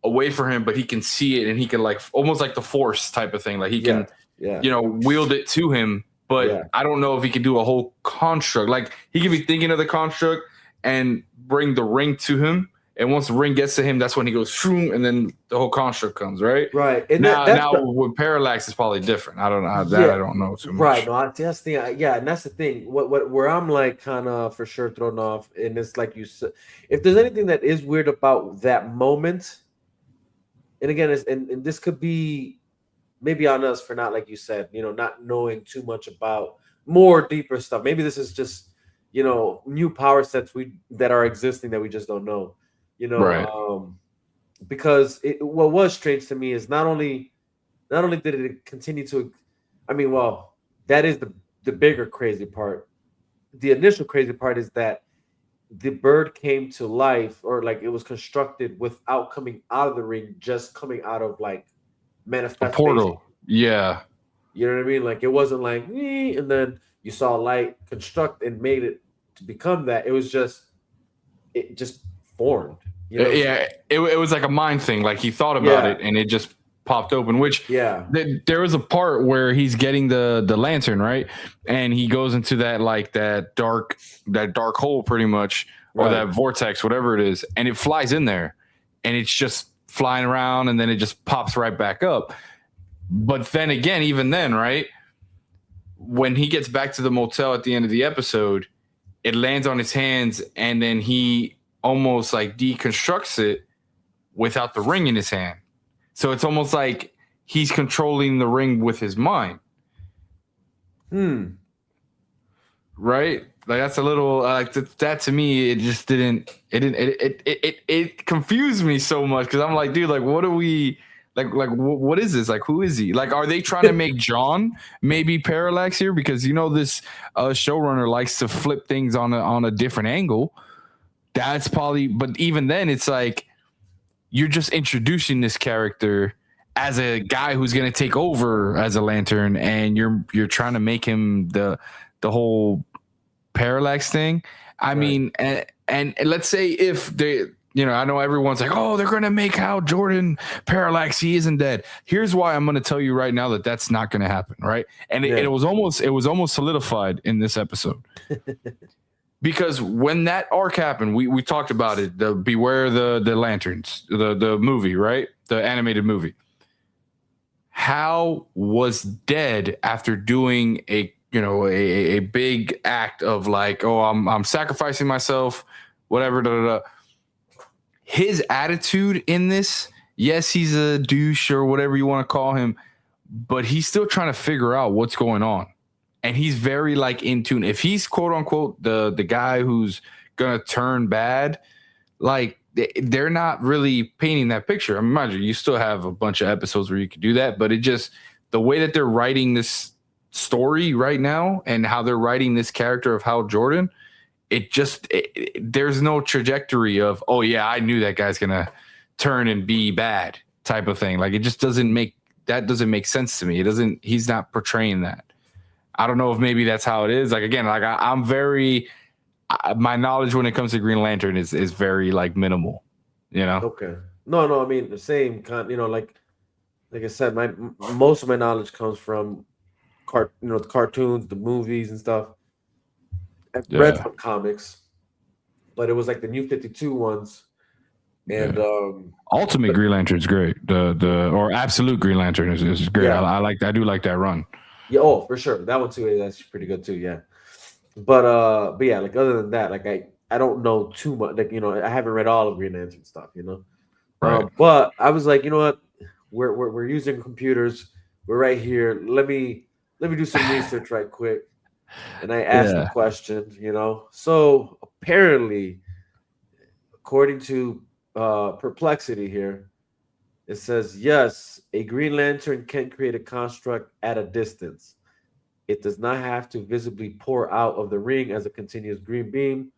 away from him, but he can see it and he can like almost like the Force type of thing. Like he can, wield it to him. But I don't know if he can do a whole construct. Like he could be thinking of the construct and bring the ring to him. And once the ring gets to him, that's when he goes shroom, and then the whole construct comes, right?
Right. And
Now with Parallax, it's probably different. I don't know that. I don't know too much.
Right. No, that's the yeah, and that's the thing. What where I'm like kind of for sure thrown off, and it's like you said, if there's anything that is weird about that moment, and again, and this could be maybe on us for not like you said, not knowing too much about more deeper stuff. Maybe this is just new power sets that are existing that we just don't know.
Right.
Because what was strange to me is not only did it continue to, I mean, well, that is the bigger crazy part. The initial crazy part is that the bird came to life, or like it was constructed without coming out of the ring, just coming out of like
A
manifestation.
portal. Yeah.
You know what I mean? Like it wasn't like and then you saw light construct and made it to become that. It just formed. You know what I'm saying?
Yeah. It was like a mind thing. Like he thought about
Yeah.
it, and it just popped open. Which
Yeah.
there was a part where he's getting the lantern, right, and he goes into that dark hole, pretty much, or
Right.
that vortex, whatever it is, and it flies in there, and it's just flying around, and then it just pops right back up. But then again, even then, right, when he gets back to the motel at the end of the episode, it lands on his hands, and then he almost like deconstructs it without the ring in his hand. So it's almost like he's controlling the ring with his mind. Right? Like that's a little like that to me. It just it confused me so much, because I'm like, dude, like what are we what is this? Like who is he? Like are they trying to make John maybe Parallax here? Because this showrunner likes to flip things on a different angle. That's probably, but even then, it's like you're just introducing this character as a guy who's going to take over as a Lantern, and you're trying to make him the whole Parallax thing. I mean, and let's say if they, I know everyone's like, oh, they're going to make Hal Jordan Parallax. He isn't dead. Here's why I'm going to tell you right now that that's not going to happen, right? And it was almost solidified in this episode. Because when that arc happened, we talked about it, the Beware the Lanterns, the movie, right? The animated movie. Hal was dead after doing a big act of like, oh, I'm sacrificing myself, whatever. Da, da, da. His attitude in this, yes, he's a douche or whatever you want to call him, but he's still trying to figure out what's going on. And he's very like in tune. If he's quote unquote the guy who's gonna turn bad, like they're not really painting that picture. I mean, mind you still have a bunch of episodes where you could do that, but it just the way that they're writing this story right now and how they're writing this character of Hal Jordan, there's no trajectory of, oh yeah, I knew that guy's gonna turn and be bad type of thing. Like it just doesn't make sense to me. He's not portraying that. I don't know if maybe that's how it is. Like again, like I'm very, my knowledge when it comes to Green Lantern is very like minimal,
Okay. No. I mean the same kind. Like I said, most of my knowledge comes from the cartoons, the movies, and stuff. I've read some comics, but it was like the New 52 ones, and
Ultimate Green Lantern is great. The or Absolute Green Lantern is great.
Yeah.
I do like that run.
Yeah, oh, for sure. That one too. That's pretty good too. Yeah, but yeah, like other than that, like I don't know too much. Like I haven't read all of Green Lantern stuff.
Right.
But I was like, you know what? We're using computers. We're right here. Let me do some research right quick. And I asked the question. So apparently, according to Perplexity here, it says, yes, a Green Lantern can create a construct at a distance. It does not have to visibly pour out of the ring as a continuous green beam.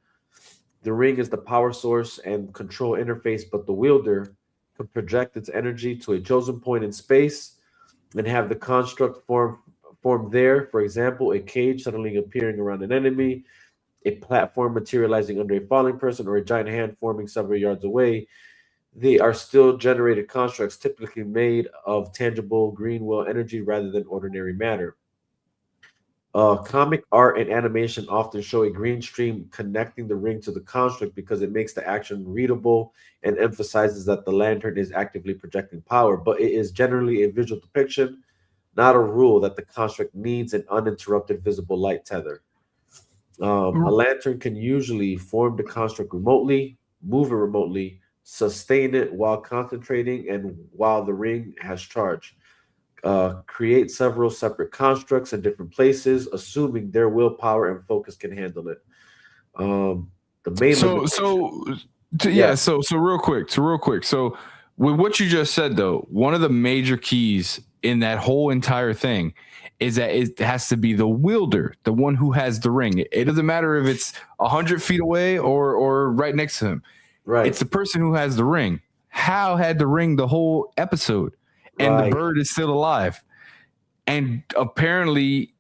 The ring is the power source and control interface, but the wielder can project its energy to a chosen point in space and have the construct form there. For example, a cage suddenly appearing around an enemy, a platform materializing under a falling person, or a giant hand forming several yards away. They are still generated constructs typically made of tangible green will energy rather than ordinary matter. Comic art and animation often show a green stream connecting the ring to the construct because it makes the action readable and emphasizes that the lantern is actively projecting power, but it is generally a visual depiction, not a rule that the construct needs an uninterrupted visible light tether. A lantern can usually form the construct remotely, move it remotely, sustain it while concentrating, and while the ring has charge. Create several separate constructs in different places, assuming their willpower and focus can handle it. The main
So
limitation,
so yeah,
yeah,
so real quick. So with what you just said though, one of the major keys in that whole entire thing is that it has to be the wielder, the one who has the ring. It doesn't matter if it's 100 feet away or right next to him.
right,
It's the person who has the ring. Hal had the ring the whole episode, and the
right,
bird is still alive. And apparently,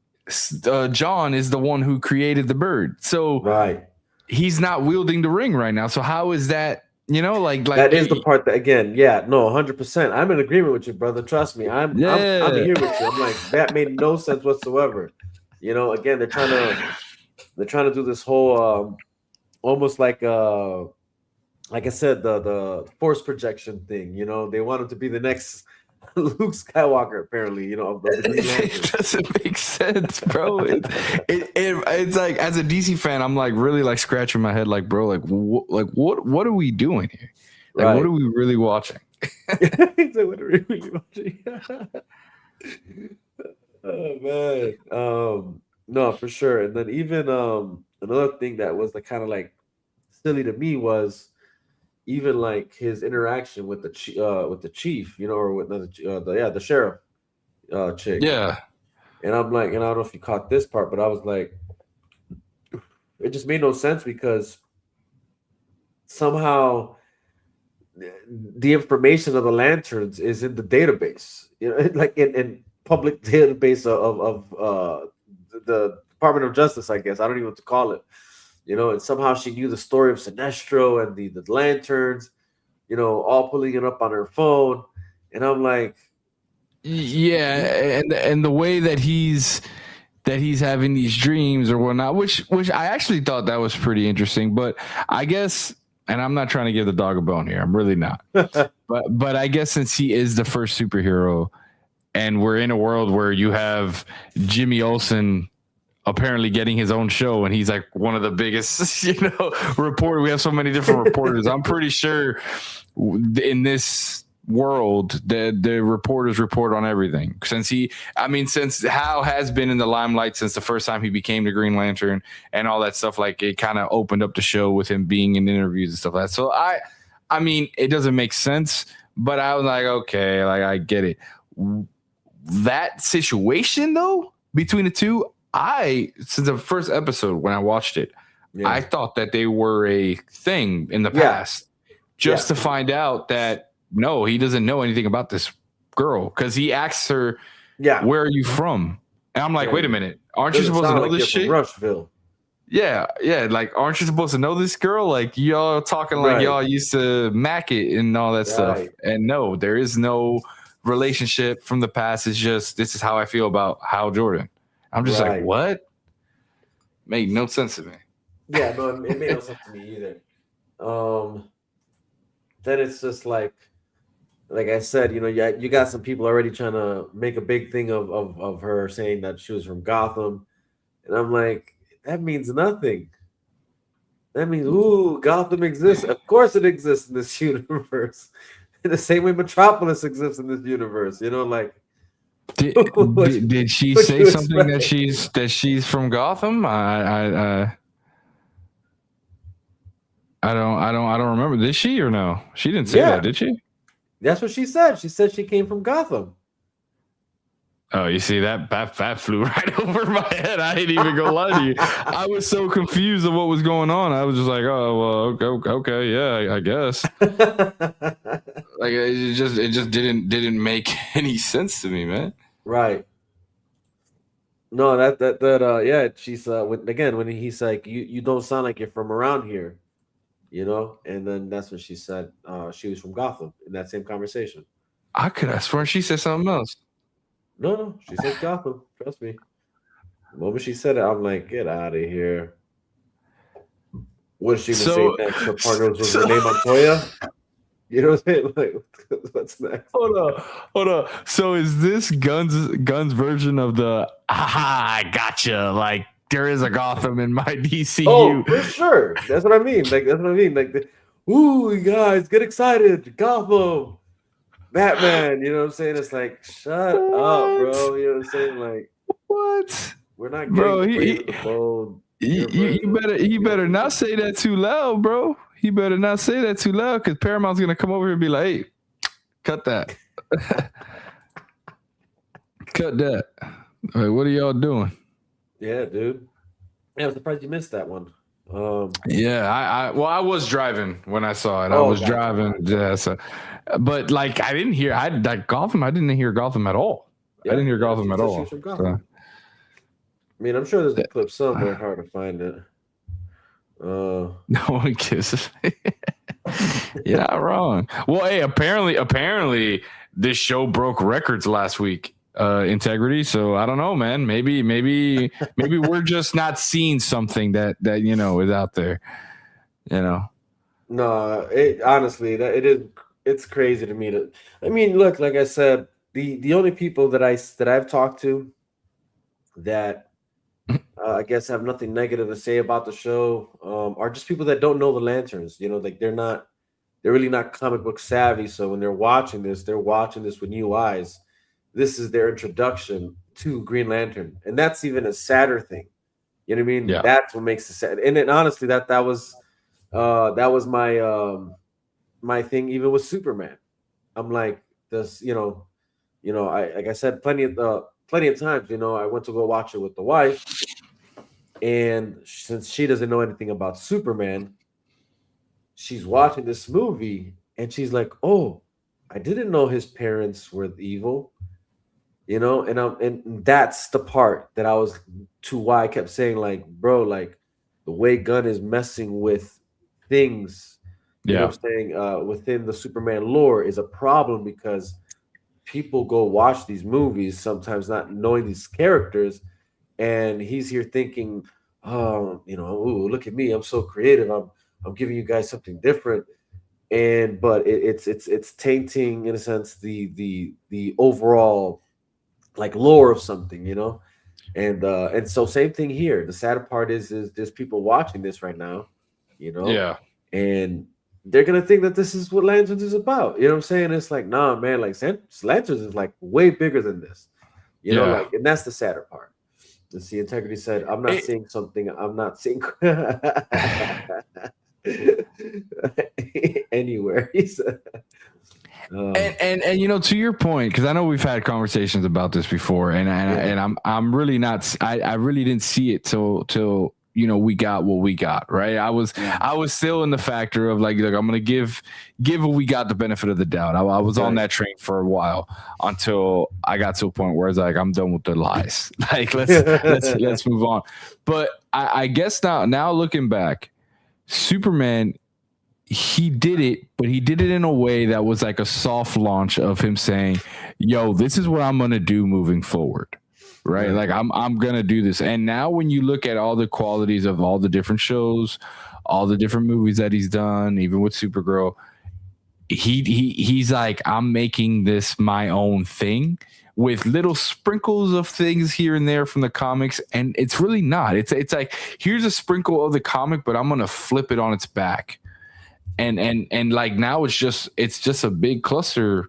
John is the one who created the bird. So
right.
he's not wielding the ring right now. So how is that?
That is the part that again, yeah, no, 100%. I'm in agreement with you, brother. Trust me, I'm
yeah.
here with you. I'm like that made no sense whatsoever. Again, they're trying to do this whole almost like I said, the force projection thing. They want him to be the next Luke Skywalker, apparently. Of the Green
It
Lantern.
doesn't make sense, bro. It's like as a DC fan, I'm like really like scratching my head, like bro, what are we doing here? Like what
Right.
are we really watching?
He's like, what are we really watching? Oh man. No, for sure. And then even another thing that was like kind of like silly to me was even like his interaction with with the chief, or with the sheriff chick.
Yeah.
And I'm like, and I don't know if you caught this part, but I was like, it just made no sense because somehow the information of the lanterns is in the database, like in public database of the Department of Justice, I guess. I don't even know what to call it. And somehow she knew the story of Sinestro and the lanterns, all pulling it up on her phone. And I'm like,
Yeah, and the way that he's having these dreams or whatnot, which I actually thought that was pretty interesting. But I guess, and I'm not trying to give the dog a bone here, I'm really not. But I guess since he is the first superhero, and we're in a world where you have Jimmy Olsen apparently getting his own show, and he's like one of the biggest, reporter. We have so many different reporters. I'm pretty sure in this world the reporters report on everything since Hal has been in the limelight since the first time he became the Green Lantern and all that stuff. Like it kind of opened up the show with him being in interviews and stuff like that. So I mean it doesn't make sense, but I was like, okay, like I get it. That situation though between the two, since the first episode when I watched it,
yeah,
I thought that they were a thing in the
yeah,
past, just to find out that no, he doesn't know anything about this girl because he asks her,
yeah.
"Where are you from?" And I'm like,
Yeah.
"Wait a minute, aren't you
Doesn't
supposed to
sound
know
like
this
you're
shit?"
from Rushville.
Yeah, yeah. Like, aren't you supposed to know this girl? Like, y'all talking like
Right,
y'all used to mac it and all that stuff.
right,
And no, there is no relationship from the past. It's just this is how I feel about Hal Jordan. I'm just like,
right.
what? Made no sense to me.
Yeah, no, it made no sense to me either. Um, then it's just like I said, you got some people already trying to make a big thing of her saying that she was from Gotham, and I'm like, that means nothing. That means, ooh, Gotham exists. Of course, it exists in this universe. In the same way Metropolis exists in this universe. Like,
Did,
what
did she
what
say
you
something that
expect?
she's from Gotham? I don't remember. Did she or no? She didn't say that,
Yeah,
did she?
that's what she said. She said she came from Gotham.
Oh, you see that flew right over my head. I ain't even gonna lie to you. I was so confused of what was going on. I was just like, oh well, okay, yeah, I guess. Like it just didn't make any sense to me, man.
Right. No, yeah, she's when he's like, you don't sound like you're from around here, and then that's when she said she was from Gotham in that same conversation.
I could have sworn she said something else.
No, she said Gotham. Trust me. The moment she said it, I'm like, get out of here. What is she gonna say
So,
next? Her partner was
so
Renee Montoya. You know what I'm saying? Like, what's next?
hold on. So is this Guns version of the aha, I gotcha? Like there is a Gotham in my
Oh,
DCU.
for sure. That's what I mean. Like, that's what I mean. Like, ooh, you guys, get excited. Gotham, Batman. You know what I'm saying? It's like, shut up,
What?
bro. You know what I'm saying? Like,
What?
we're not getting
Bro,
the Brave and the Bold, your
you
version.
better he
You know what
better
I'm
not
saying?
say that too loud, bro. He better not say that too loud because Paramount's gonna come over here and be like, hey, cut that. Cut that. Like, what are y'all doing?
Yeah, dude. Yeah, I'm surprised you missed that one.
Yeah, I was driving when I saw it. I
Oh,
was
gotcha,
driving,
gotcha.
yeah, so, but like I didn't hear I like Gotham. I didn't hear Gotham at all. I
Yeah,
didn't hear
yeah.
Gotham
She
at
said she was
all.
from
So
Gotham. I mean, I'm sure there's a clip somewhere. Hard to find it. Uh,
no one gives. You're not wrong. Well, hey, apparently, this show broke records last week. Integrity. So I don't know, man. Maybe we're just not seeing something that is out there. You know.
no, it honestly that it is. It's crazy to me to. I mean, look, like I said, the only people that I've talked to that I guess have nothing negative to say about the show are just people that don't know the lanterns. You know, like they're really not comic book savvy. So when they're watching this with new eyes. This is their introduction to Green Lantern, and that's even a sadder thing. You know what I mean?
Yeah.
That's what makes it sad. And then honestly, that was my my thing. Even with Superman, I'm like this. I like I said plenty of times. You know, I went to go watch it with the wife, and since she doesn't know anything about Superman, she's watching this movie, and she's like, "Oh, I didn't know his parents were evil." And that's the part that I was to why I kept saying, like, bro, like the way Gunn is messing with things,
Yeah.
I'm saying, within the Superman lore is a problem because people go watch these movies sometimes not knowing these characters, and he's here thinking, oh, ooh, look at me, I'm so creative, I'm giving you guys something different. And but it's tainting in a sense the overall like lore of something, and so same thing here. The sad part is there's people watching this right now, you know,
Yeah.
and they're gonna think that this is what Lanterns is about. You know what I'm saying? It's like, nah, man, like Lanterns is like way bigger than this.
Yeah.
Like, and that's the sadder part. The see integrity said, I'm not
It,
seeing something. I'm not seeing anywhere. He said,
and,
um,
and to your point, because I know we've had conversations about this before,
yeah,
and I'm really not. I really didn't see it till we got what we got, right. I was still in the factor of like I'm gonna give what we got the benefit of the doubt. I was on
right.
that train for a while until I got to a point where it's like I'm done with the lies. Like let's move on. But I guess now looking back, Superman, he did it, but he did it in a way that was like a soft launch of him saying, yo, this is what I'm going to do moving forward. Right.
Right.
Like I'm going to do this. And now when you look at all the qualities of all the different shows, all the different movies that he's done, even with Supergirl, he's like, I'm making this my own thing with little sprinkles of things here and there from the comics. And it's really not. It's like, here's a sprinkle of the comic, but I'm going to flip it on its back. And like now it's just a big cluster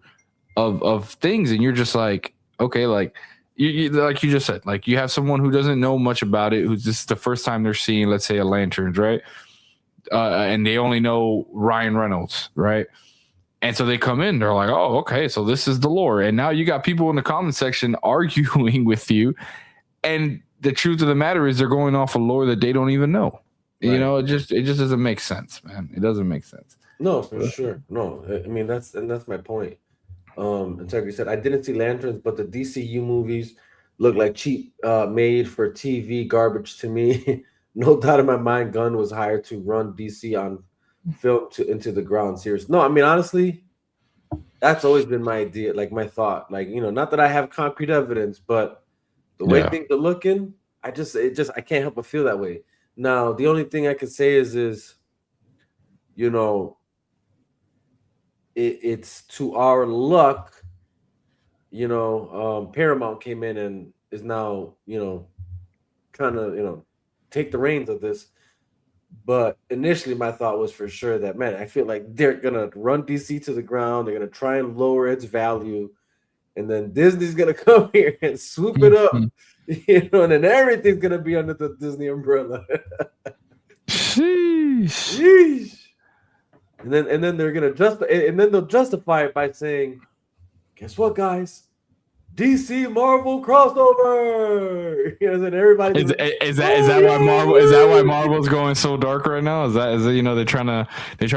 of things, and you're just like, okay, like you like you just said, like you have someone who doesn't know much about it, who's just the first time they're seeing, let's say, a Lanterns, right? And they only know Ryan Reynolds, right? And so they come in, they're like, oh, okay, so this is the lore, and now you got people in the comment section arguing with you, and the truth of the matter is they're going off a lore that they don't even know.
Right.
It just doesn't make sense, man. It doesn't make sense.
No, for sure. No, I mean that's my point. Integrity said, I didn't see Lanterns, but the DCU movies look like cheap, made for TV garbage to me. No doubt in my mind, Gunn was hired to run DC on film to into the ground series. No, I mean honestly, that's always been my idea, like my thought. Like, not that I have concrete evidence, but the way
Yeah.
things are looking, I can't help but feel that way. Now, the only thing I can say is you know, it's to our luck. Paramount came in and is now trying to take the reins of this. But initially, my thought was for sure that, man, I feel like they're gonna run DC to the ground. They're gonna try and lower its value, and then Disney's gonna come here and swoop it up, and then everything's gonna be under the Disney umbrella.
Sheesh.
Yeesh. And then they're gonna they'll justify it by saying, guess what, guys? DC Marvel crossover. And everybody
Is that why Marvel's going so dark right now? Is that they're trying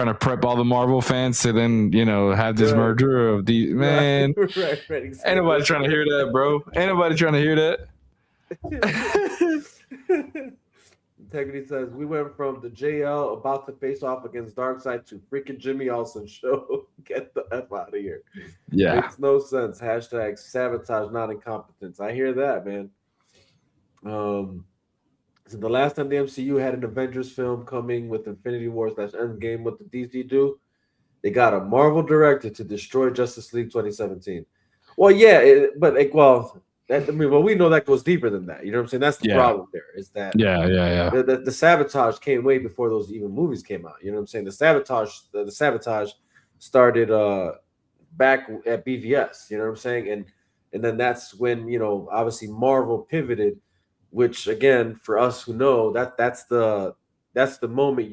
to prep all the Marvel fans to then have this merger of the man.
Right,
exactly. Ain't nobody trying to hear that, bro. Ain't nobody trying to hear that.
Integrity says we went from the JL about to face off against Darkseid to freaking Jimmy Olsen show. Get the F out of here.
Yeah.
Makes no sense. Hashtag sabotage, not incompetence. I hear that, man. So the last time the MCU had an Avengers film coming with Infinity War / Endgame, what did DC do? They got a Marvel director to destroy Justice League 2017. Well, yeah, we know that goes deeper than that. You know what I'm saying? That's the problem there. Is that the sabotage came way before those even movies came out. You know what I'm saying? The sabotage started back at BVS. You know what I'm saying? And then that's when obviously Marvel pivoted, which again for us who know that's the moment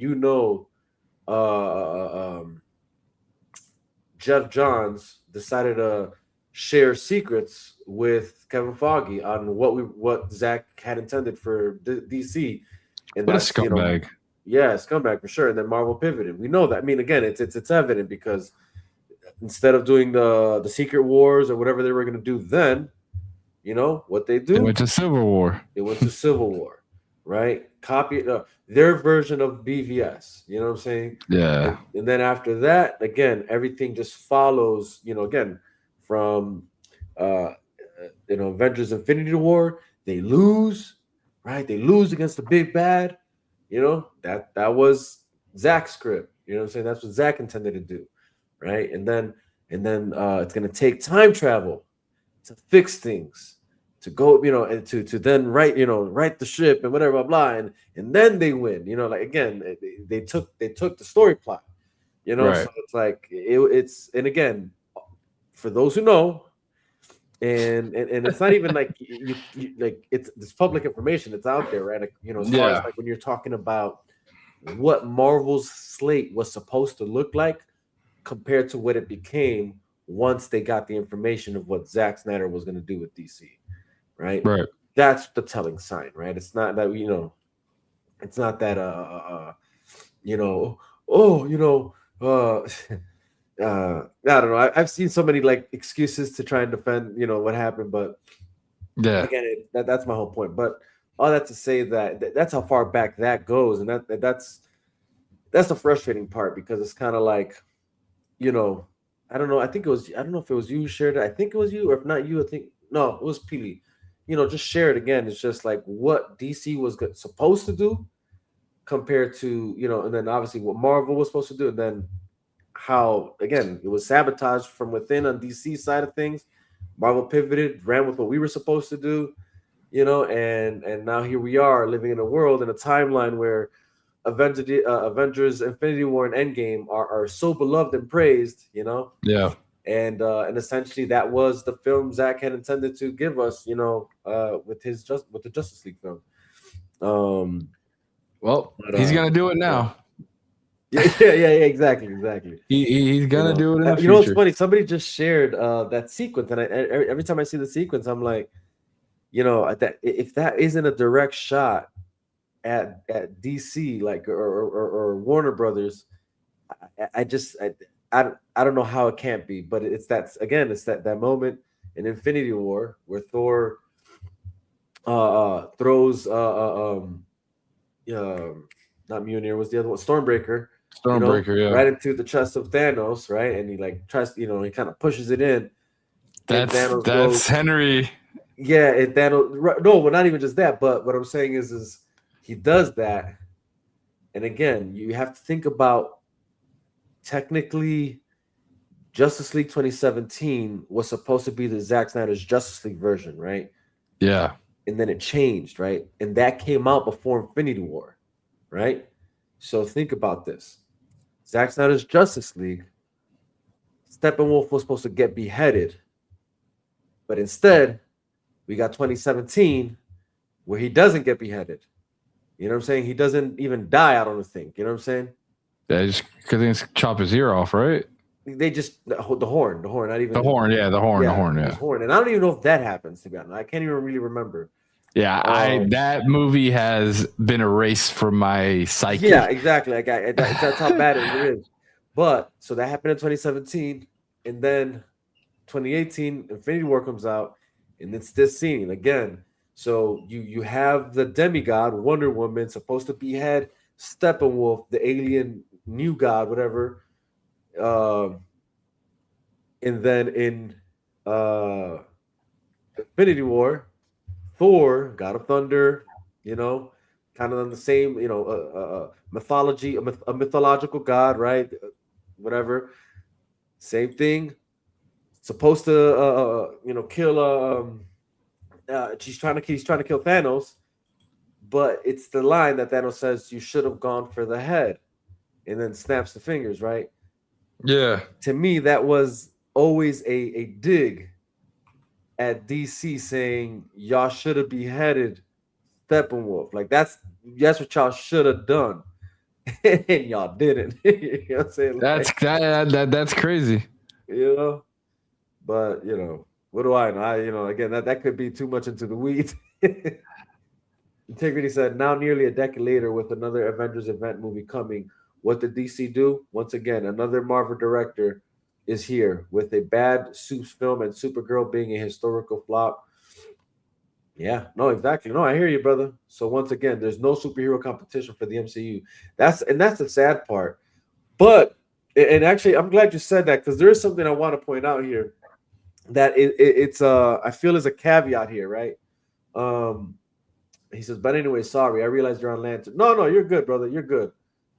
Jeff Johns decided to share secrets with Kevin Feige on what Zach had intended for DC, and
what
that's
a scumbag.
Scumbag for sure. And then Marvel pivoted. We know that. I mean, again, it's evident because instead of doing the Secret Wars or whatever they were going to do then, what they do?
They went to Civil War.
Right? Copy their version of BVS. You know what I'm saying?
Yeah.
And then after that, again, everything just follows. Again, from Avengers Infinity War, they lose, right? They lose against the big bad. That was Zach's script. You know what I'm saying? That's what Zach intended to do, right? And then it's gonna take time travel to fix things, to go, and to then right the ship and whatever, blah blah, and then they win. Again, they took the story plot,
right.
So it's like it's and again, for those who know, and it's not even like you like it's public information. It's out there, right? As far as like when you're talking about what Marvel's slate was supposed to look like compared to what it became once they got the information of what Zack Snyder was going to do with DC, right?
Right.
That's the telling sign, right? It's not that it's not that I don't know. I've seen so many like excuses to try and defend, what happened, but again, that's my whole point. But all that to say that's how far back that goes, and that's the frustrating part because it's kind of like, I don't know. I don't know if it was you who shared it. I think it was you, or if not you, I think no, it was Peely. Just share it again. It's just like what DC was supposed to do compared to and then obviously what Marvel was supposed to do, and then how again it was sabotaged from within on DC side of things. Marvel pivoted, ran with what we were supposed to do, and now here we are living in a world in a timeline where Avengers Infinity War and Endgame are so beloved and praised, and essentially that was the film Zach had intended to give us, with the Justice League film.
He's gonna do it now.
Yeah, exactly.
He's gonna do it in the future.
You know what's funny? Somebody just shared that sequence, and every time I see the sequence, I'm like, that if that isn't a direct shot at DC, like or Warner Brothers, I don't know how it can't be, but it's that moment in Infinity War where Thor throws not Mjolnir, was the other one, Stormbreaker, right into the chest of Thanos, right? And he like tries, he kind of pushes it in.
That's Henry.
Yeah, and Thanos. No, well, not even just that. But what I'm saying is he does that, and again, you have to think about technically Justice League 2017 was supposed to be the Zack Snyder's Justice League version, right?
Yeah.
And then it changed, right? And that came out before Infinity War, right? So think about this. Zack Snyder's Justice League, Steppenwolf was supposed to get beheaded, but instead, we got 2017 where he doesn't get beheaded. You know what I'm saying? He doesn't even die, I don't think. You know what I'm saying?
Yeah, just because they chop his ear off, right?
They just the horn, not even
The horn, yeah, the horn,
his
yeah.
horn. And I don't even know if that happens, to be honest. I can't even really remember.
Yeah, that movie has been erased from my psyche.
Yeah, exactly. Like that's how bad it is. But so that happened in 2017, and then 2018, Infinity War comes out, and it's this scene again. So you have the demigod Wonder Woman supposed to behead Steppenwolf, the alien new god, whatever. And then in uh, Infinity War, Thor, God of Thunder, you know, kind of on the same, mythology, a mythological god, right? Whatever, same thing. Supposed to, kill. He's trying to kill Thanos, but it's the line that Thanos says, "You should have gone for the head," and then snaps the fingers, right?
Yeah.
To me, that was always a dig at DC saying y'all should have beheaded Steppenwolf. Like that's what y'all should have done, and y'all didn't. You know what I'm saying?
That's crazy.
You know, but what do I know? Again, that could be too much into the weeds. Integrity said, now nearly a decade later, with another Avengers event movie coming, what did DC do? Once again, another Marvel director is here with a bad Supes film and Supergirl being a historical flop. Yeah, no, exactly. No, I hear you, brother. So once again, there's no superhero competition for the MCU. That's the sad part. But and actually, I'm glad you said that because there is something I want to point out here that it's I feel is a caveat here, right? He says, but anyway, sorry, I realized you're on Lantern. No, you're good, brother. You're good.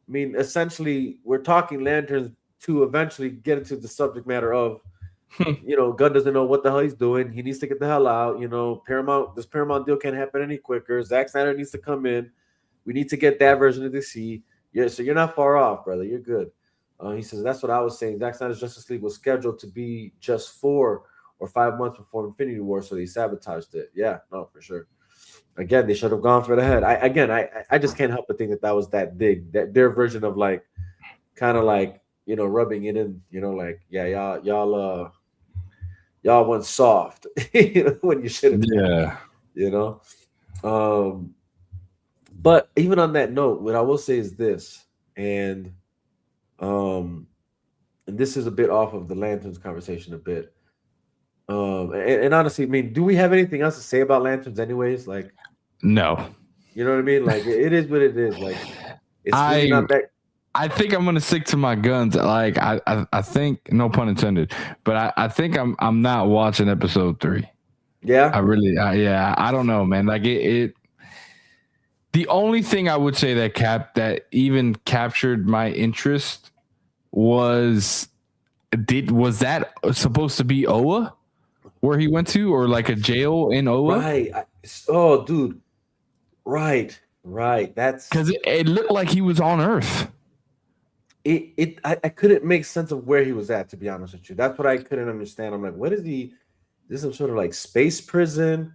I mean, essentially, we're talking Lanterns to eventually get into the subject matter of Gunn doesn't know what the hell he's doing. He needs to get the hell out. This Paramount deal can't happen any quicker. Zack Snyder needs to come in. We need to get that version of DC. Yeah, so you're not far off, brother. You're good. He says, that's what I was saying. Zack Snyder's Justice League was scheduled to be just 4 or 5 months before Infinity War, so they sabotaged it. Yeah, no, for sure. Again, they should have gone for the head. I just can't help but think that was that dig, that their version of like, kind of like, rubbing it in, like, yeah, y'all went soft when you should have.
Yeah.
But even on that note, what I will say is this, and this is a bit off of the Lanterns conversation a bit. And honestly, I mean, do we have anything else to say about Lanterns anyways? Like,
no.
You know what I mean? Like, it is what it is. Like, it's really not that.
I think I'm gonna stick to my guns. Like, I think, no pun intended, but I think I'm not watching episode 3.
Yeah.
I don't know, man. Like it. The only thing I would say that even captured my interest was that supposed to be Oa, where he went to, or like a jail in Oa?
Right. Dude. Right. That's
because it looked like he was on Earth.
I couldn't make sense of where he was at, to be honest with you. That's what I couldn't understand. I'm like, what is he? This is some sort of like space prison.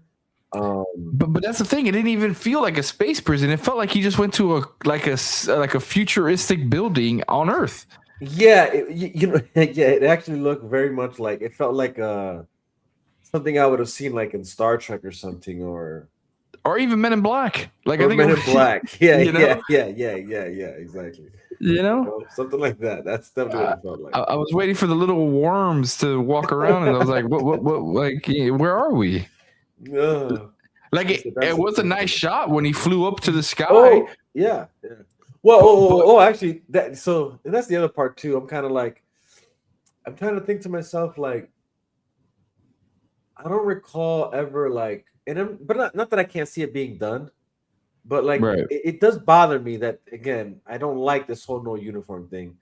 But that's the thing. It didn't even feel like a space prison. It felt like he just went to a futuristic building on Earth.
Yeah, it actually looked very much like, it felt like something I would have seen like in Star Trek or something, or
even Men in Black. Like,
or
I think
Men in Black. Yeah, yeah, exactly. Something like that. That's definitely what it felt like.
I was waiting for the little worms to walk around, and I was like, what, like, where are we? Like, it was a nice shot when he flew up to the sky.
Oh, yeah. Well, actually, that's the other part too. I'm kind of like, I'm trying to think to myself, like, I don't recall ever like, but not that I can't see it being done, but like
Right.
it does bother me that again I don't like this whole no uniform thing.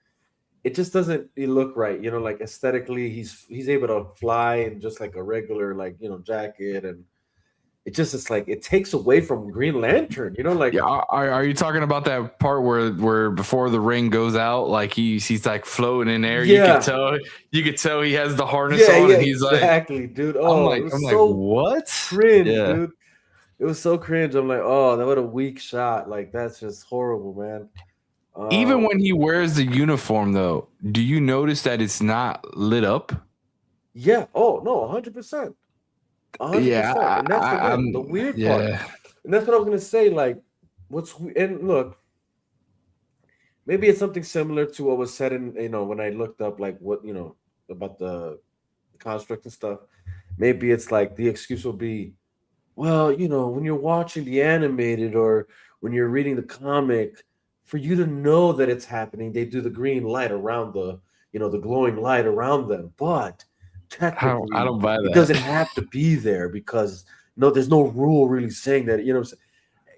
It just doesn't look right, like aesthetically he's able to fly in just like a regular like jacket, and it's like it takes away from Green Lantern, like
Yeah, are you talking about that part where before the ring goes out, like he's like floating in air?
yeah,
You could tell he has the harness
yeah,
on,
yeah,
and he's like,
exactly, dude. Oh, it
I'm
was
like,
so
what?
cringe,
Yeah.
dude. It was so cringe. I'm like, oh, that what a weak shot. Like that's just horrible, man.
Even
Um,
when he wears the uniform, though, do you notice that it's not lit up?
yeah. Oh no, 100%, a hundred
Yeah,
percent. And that's again the
I'm.
weird part.
Yeah,
And that's what I was gonna say. Like, and look, maybe it's something similar to what was said in when I looked up like what about the construct and stuff. Maybe it's like the excuse will be, well, when you're watching the animated or when you're reading the comic, for you to know that it's happening, they do the green light around the glowing light around them. But
I
technically,
don't buy
it
that.
doesn't have to be there because no, there's no rule really saying that.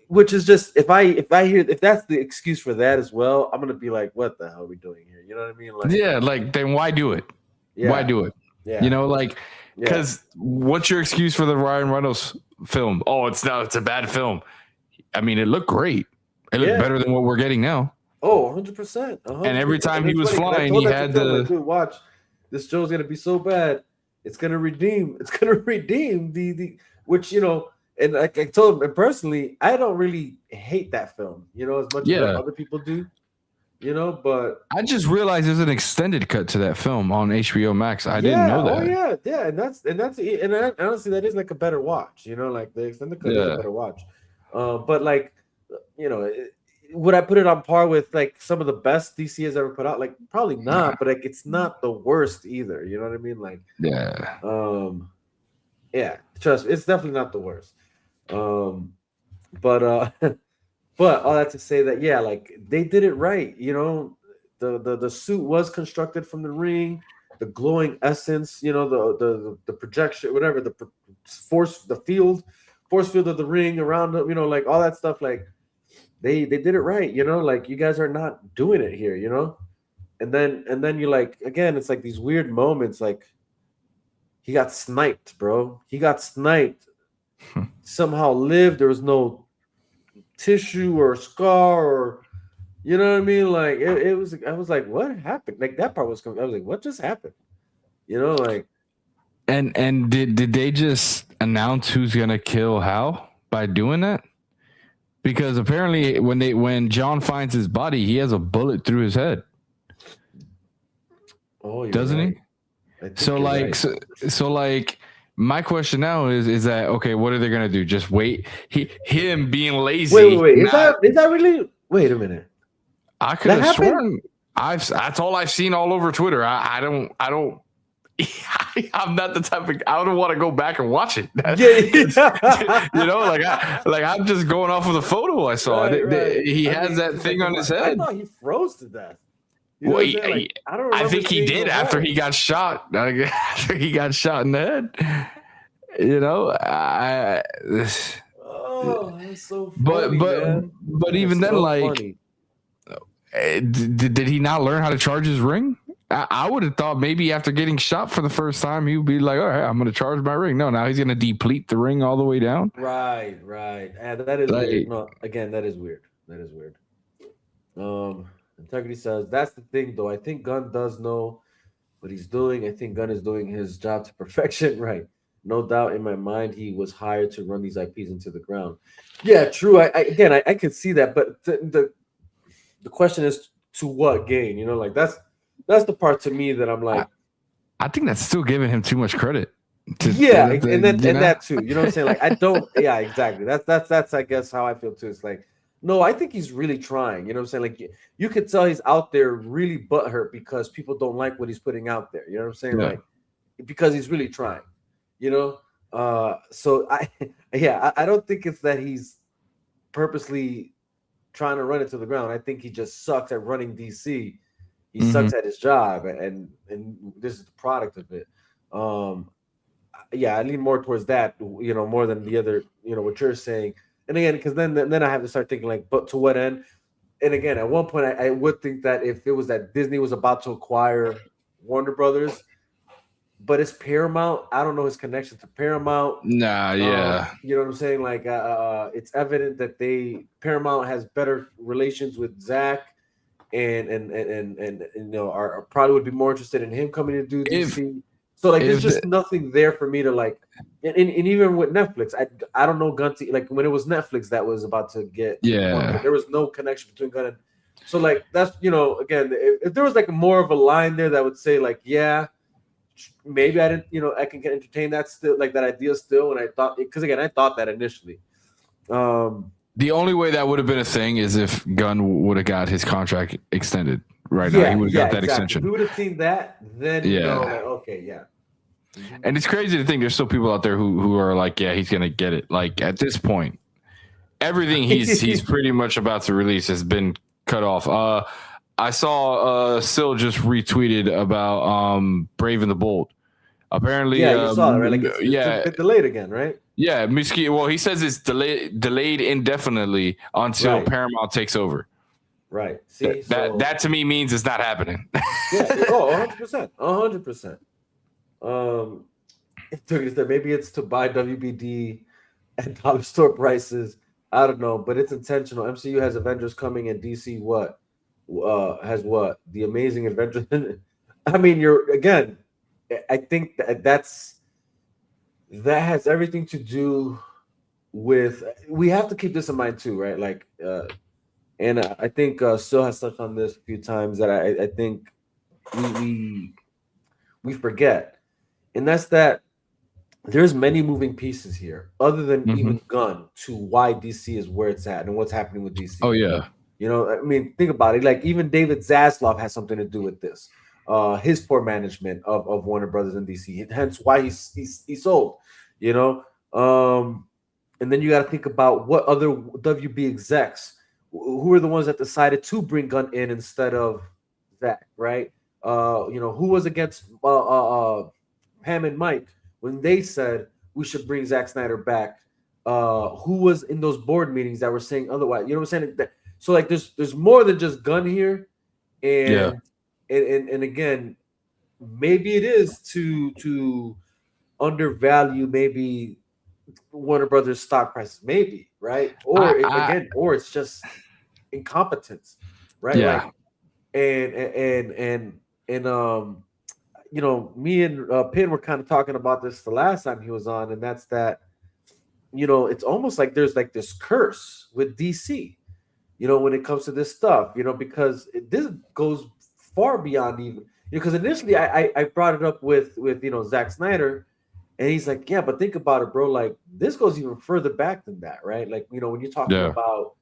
Which is just if I hear if that's the excuse for that as well, I'm gonna be like, what the hell are we doing here? You know what I mean? Like,
Yeah, like then why do it? Why
yeah,
do it?
yeah,
Like,
yeah,
because what's your excuse for the Ryan Reynolds film? Oh, it's a bad film. I mean, it looked great. It looked
yeah.
better than what we're getting now.
Oh, 100%, a
And
hundred
every
percent.
time
And
he
it's
was
funny because I
flying,
told
he
that to
had
Phil, like,
the
dude, watch, this show's gonna be so bad, it's gonna redeem. It's gonna redeem the which and like I told him, and personally, I don't really hate that film, as much as
yeah.
other people do, but
I just realized there's an extended cut to that film on HBO Max. I didn't
yeah,
know
oh
that.
yeah, yeah, honestly, that is like a better watch, like the extended cut is a
Yeah.
better watch, but like, you know. Would I put it on par with like some of the best DC has ever put out? Like probably
Nah.
not, but like it's not the worst either. You know what I mean? Like,
Yeah.
um, yeah, trust me, it's definitely not the worst. Um, but but all that to say that yeah, like they did it right. The suit was constructed from the ring, the glowing essence. The projection, whatever force field of the ring around them. Like all that stuff. Like they did it right. Like you guys are not doing it here. And then you like again, it's like these weird moments. Like he got sniped, bro. He got sniped. Somehow lived. There was no tissue or scar or you know what I mean. Like it was. I was like, what happened? Like that part was. I was like, what just happened? Like
And did they just announce who's gonna kill Hal by doing that? Because apparently when John finds his body, he has a bullet through his head,
oh, you're
doesn't
right.
he?
I think
So
you're
like
right.
so like my question now is that okay, what are they gonna do? Just wait? Him being
Wait,
lazy,
wait. Is
not
that really? Wait a minute.
I could
That
have
happened?
sworn that's all I've seen all over Twitter. I don't I'm not the type of I don't want to go back and watch it.
Yeah.
I'm just going off of the photo I saw.
Right, right.
He
I
has
mean,
that
'cause,
thing
like,
on his
I
head.
thought he froze to death. You know
Well,
what I'm saying? Like, I don't
I
remember
think he
seeing
did
no
after
head.
he got shot. After he got shot in the head. I
Oh, that's so
but
funny,
but
man.
but
That is
even then,
so
like,
funny.
did he not learn how to charge his ring? I would have thought maybe after getting shot for the first time, he would be like, all right, I'm going to charge my ring. No, now he's going to deplete the ring all the way down.
Right, right. That is weird.
Like,
No, again, that is weird. That is weird. Integrity says that's the thing, though. I think Gunn does know what he's doing. I think Gunn is doing his job to perfection. Right. No doubt in my mind, he was hired to run these IPs into the ground. Yeah, true. I could see that, but the question is to what gain? Like that's the part to me that I'm like,
I think that's still giving him too much credit.
yeah, and that
You
and
know?
that too. You know what I'm saying? Like I don't. Yeah, exactly. That's I guess how I feel too. It's like no, I think he's really trying. You know what I'm saying? Like you could tell he's out there really butthurt because people don't like what he's putting out there. You know what I'm saying?
Yeah.
Like because he's really trying. You know. So I don't think it's that he's purposely trying to run it to the ground. I think he just sucks at running DC. He
Mm-hmm.
sucks at his job, and this is the product of it. Um, yeah, I lean more towards that, you know, more than the other, you know, what you're saying. And again, because then I have to start thinking like, but to what end? And again, at one point, I would think that if it was that Disney was about to acquire Warner Brothers, but it's Paramount. I don't know his connection to Paramount.
Nah, yeah.
You know what I'm saying? Like, it's evident that Paramount has better relations with Zach, and you know are probably would be more interested in him coming to do DC. So like, there's just nothing there for me to like, and even with Netflix, I don't know Gunty, like when it was Netflix that was about to get there was no connection between Gunn and so like that's, you know, again, if there was like more of a line there that would say like, yeah, maybe I didn't, you know, I can entertain that still, like that idea still. And I thought, because again, I thought that initially.
The only way that would have been a thing is if Gunn would have got his contract extended right now. He would have got that extension.
If we would have seen that, then you know, like, okay, yeah.
And it's crazy to think there's still people out there who are like, yeah, he's gonna get it. Like at this point, everything he's pretty much about to release has been cut off. I saw Sil just retweeted about Brave and the Bold. Apparently,
you saw it, right? Like it's a bit delayed again, right?
Yeah, well, he says it's delayed indefinitely until Paramount takes over.
Right. See,
that to me means it's not happening.
Yeah. Oh, 100%. 100%. Maybe it's to buy WBD at dollar store prices. I don't know, but it's intentional. MCU has Avengers coming, and DC has what? The Amazing Avengers. I mean, I think that has everything to do with. We have to keep this in mind too, right? Like, and I think Sil has touched on this a few times that I think we forget, and that's that there's many moving pieces here, other than even Gunn, to why DC is where it's at and what's happening with DC.
Oh yeah,
you know, I mean, think about it. Like even David Zaslav has something to do with this. His poor management of Warner Brothers and DC, hence why he sold. You know, and then you got to think about what other WB execs, who are the ones that decided to bring Gunn in instead of Zach, right? You know, who was against Pam and Mike when they said we should bring Zack Snyder back? Who was in those board meetings that were saying otherwise? You know what I'm saying? So like, there's more than just Gunn here, and again, maybe it is to undervalue maybe Warner Brothers stock prices, maybe, right? Or or it's just incompetence, right?
Yeah.
Like, and you know, me and Pin were kind of talking about this the last time he was on, and that's that, you know, it's almost like there's like this curse with DC, you know, when it comes to this stuff, you know, because this goes far beyond even, because initially I brought it up with you know, Zack Snyder, and he's like, yeah, but think about it, bro, like this goes even further back than that, right? Like, you know, when you're talking about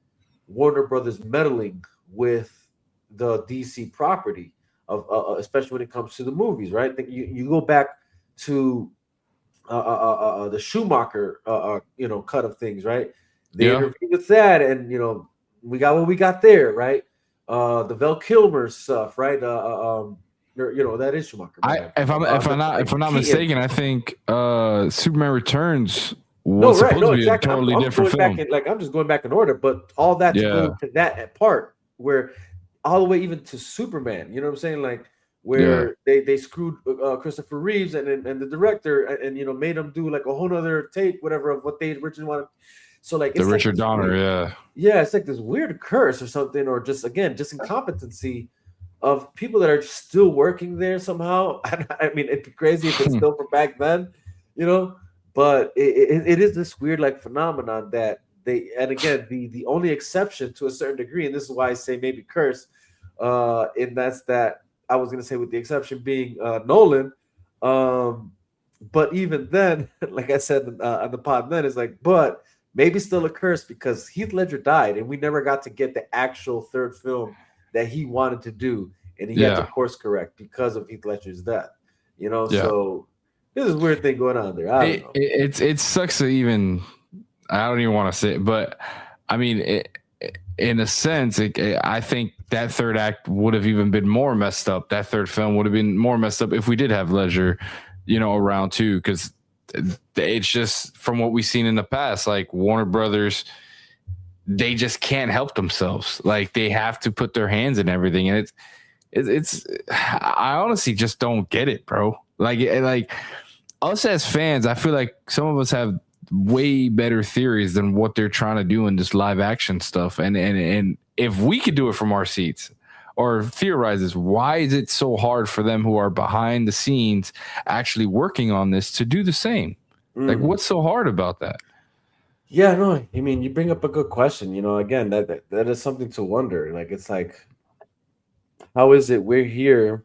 Warner Brothers meddling with the DC property of especially when it comes to the movies, right? You go back to the Schumacher you know, cut of things, right? They interviewed with that, and you know, we got what we got there, right? The Val Kilmer stuff, right? You know, that is Schumacher.
If I'm not mistaken, I think Superman Returns was supposed to be a totally different film.
I'm just going back in order, but all that to go to that part where all the way even to Superman, you know what I'm saying? Like where they screwed Christopher Reeves and the director and you know, made him do like a whole other take, whatever, of what they originally wanted. So like, it's
the Richard Donner,
it's like this weird curse or something, or just incompetency of people that are still working there somehow. I mean, it'd be crazy if it's still from back then, you know. But it is this weird like phenomenon that they, and again, the only exception to a certain degree, and this is why I say maybe curse, and that's that I was gonna say with the exception being Nolan, but even then, like I said on the pod then, it's like, but maybe still a curse because Heath Ledger died and we never got to get the actual third film that he wanted to do, and he had to course correct because of Heath Ledger's death. You know, so there's a weird thing going on there. I don't know.
It sucks to even. I don't even want to say it, but I mean, in a sense, I think that third act would have even been more messed up. That third film would have been more messed up if we did have Ledger, you know, around too, because it's just from what we've seen in the past, like Warner Brothers, they just can't help themselves. Like they have to put their hands in everything, and it's I honestly just don't get it, bro. Like us as fans, I feel like some of us have way better theories than what they're trying to do in this live action stuff. And if we could do it from our seats or theorizes, why is it so hard for them who are behind the scenes actually working on this to do the same? Like, what's so hard about that?
Yeah, no, I mean, you bring up a good question. Again, that is something to wonder. Like, it's like, how is it we're here,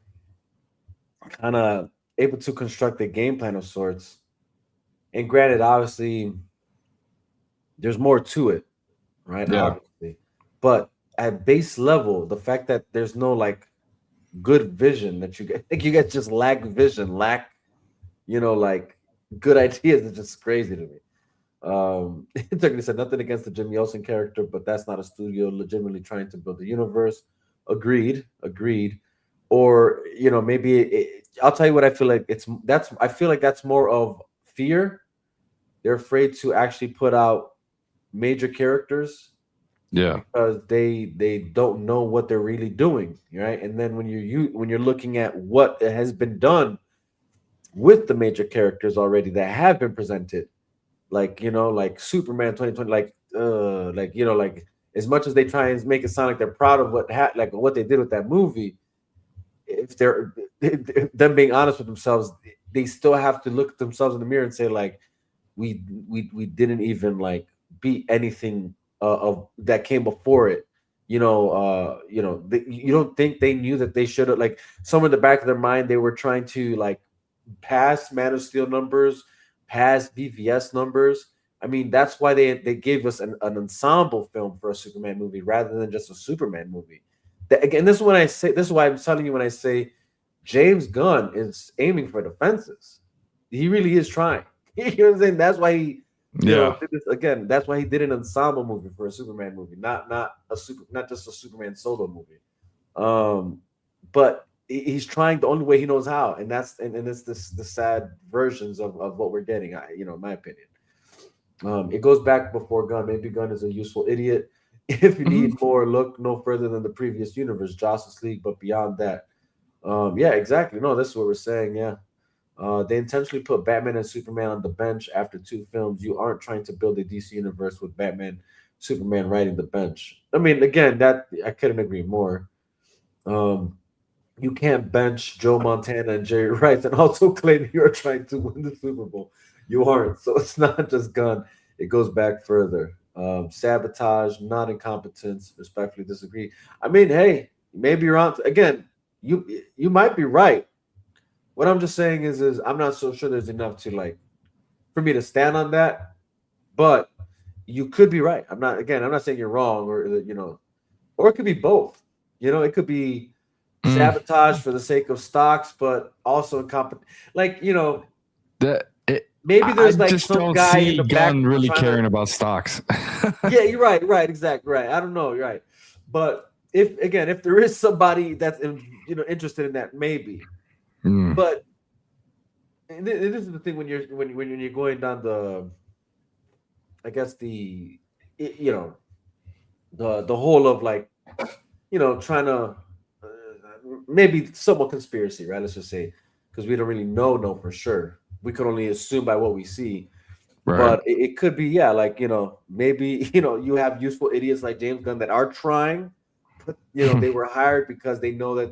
kind of able to construct a game plan of sorts? And granted, obviously, there's more to it, right?
Yeah.
Obviously, but at base level, the fact that there's no like good vision that you get, like you guys just lack vision, like good ideas is just crazy to me. Technically said nothing against the Jimmy Olsen character, but that's not a studio legitimately trying to build a universe. Agreed. Or maybe I'll tell you what I feel like I feel like that's more of fear. They're afraid to actually put out major characters
Yeah.
because they don't know what they're really doing, right? And then when you're looking at what has been done with the major characters already that have been presented, like Superman 2020, like as much as they try and make it sound like they're proud of what they did with that movie, if they're them being honest with themselves, they still have to look at themselves in the mirror and say like we didn't even like beat anything of that came before it. You don't think they knew that they should have, like, somewhere in the back of their mind they were trying to like pass Man of Steel numbers, pass BVS numbers. I mean, that's why they gave us an ensemble film for a Superman movie rather than just a Superman movie. Again, this is why I'm telling you when I say James Gunn is aiming for the fences. He really is trying. You know what I'm saying? That's why he did this again. That's why he did an ensemble movie for a Superman movie, not just a Superman solo movie. But he's trying the only way he knows how, and it's the sad versions of what we're getting. In my opinion, it goes back before Gunn. Maybe Gunn is a useful idiot. If you need more, look no further than the previous universe, Justice League. But beyond that, yeah, exactly. No, this is what we're saying. Yeah. They intentionally put Batman and Superman on the bench after 2 films. You aren't trying to build a DC universe with Batman, Superman riding the bench. I mean, again, that I couldn't agree more. You can't bench Joe Montana and Jerry Rice and also claim you're trying to win the Super Bowl. You aren't. So it's not just Gunn. It goes back further. Sabotage, not incompetence. Respectfully disagree. I mean, hey, maybe you're on. Again, you might be right. What I'm just saying is I'm not so sure there's enough to like for me to stand on that, but you could be right. I'm not saying you're wrong or it could be both. It could be sabotage for the sake of stocks, but also incompetent. Maybe there's like
just
some
don't
guy
see
in the back
Gunn really caring
to,
about stocks.
yeah, you're right, exactly right. I don't know, you're right, but if there is somebody that's interested in that, maybe. But this is the thing when you're going down the, I guess the whole of like trying to maybe somewhat conspiracy, right? Let's just say, because we don't really know for sure. We could only assume by what we see. Right. But it could be, yeah, like maybe you have useful idiots like James Gunn that are trying, but they were hired because they know that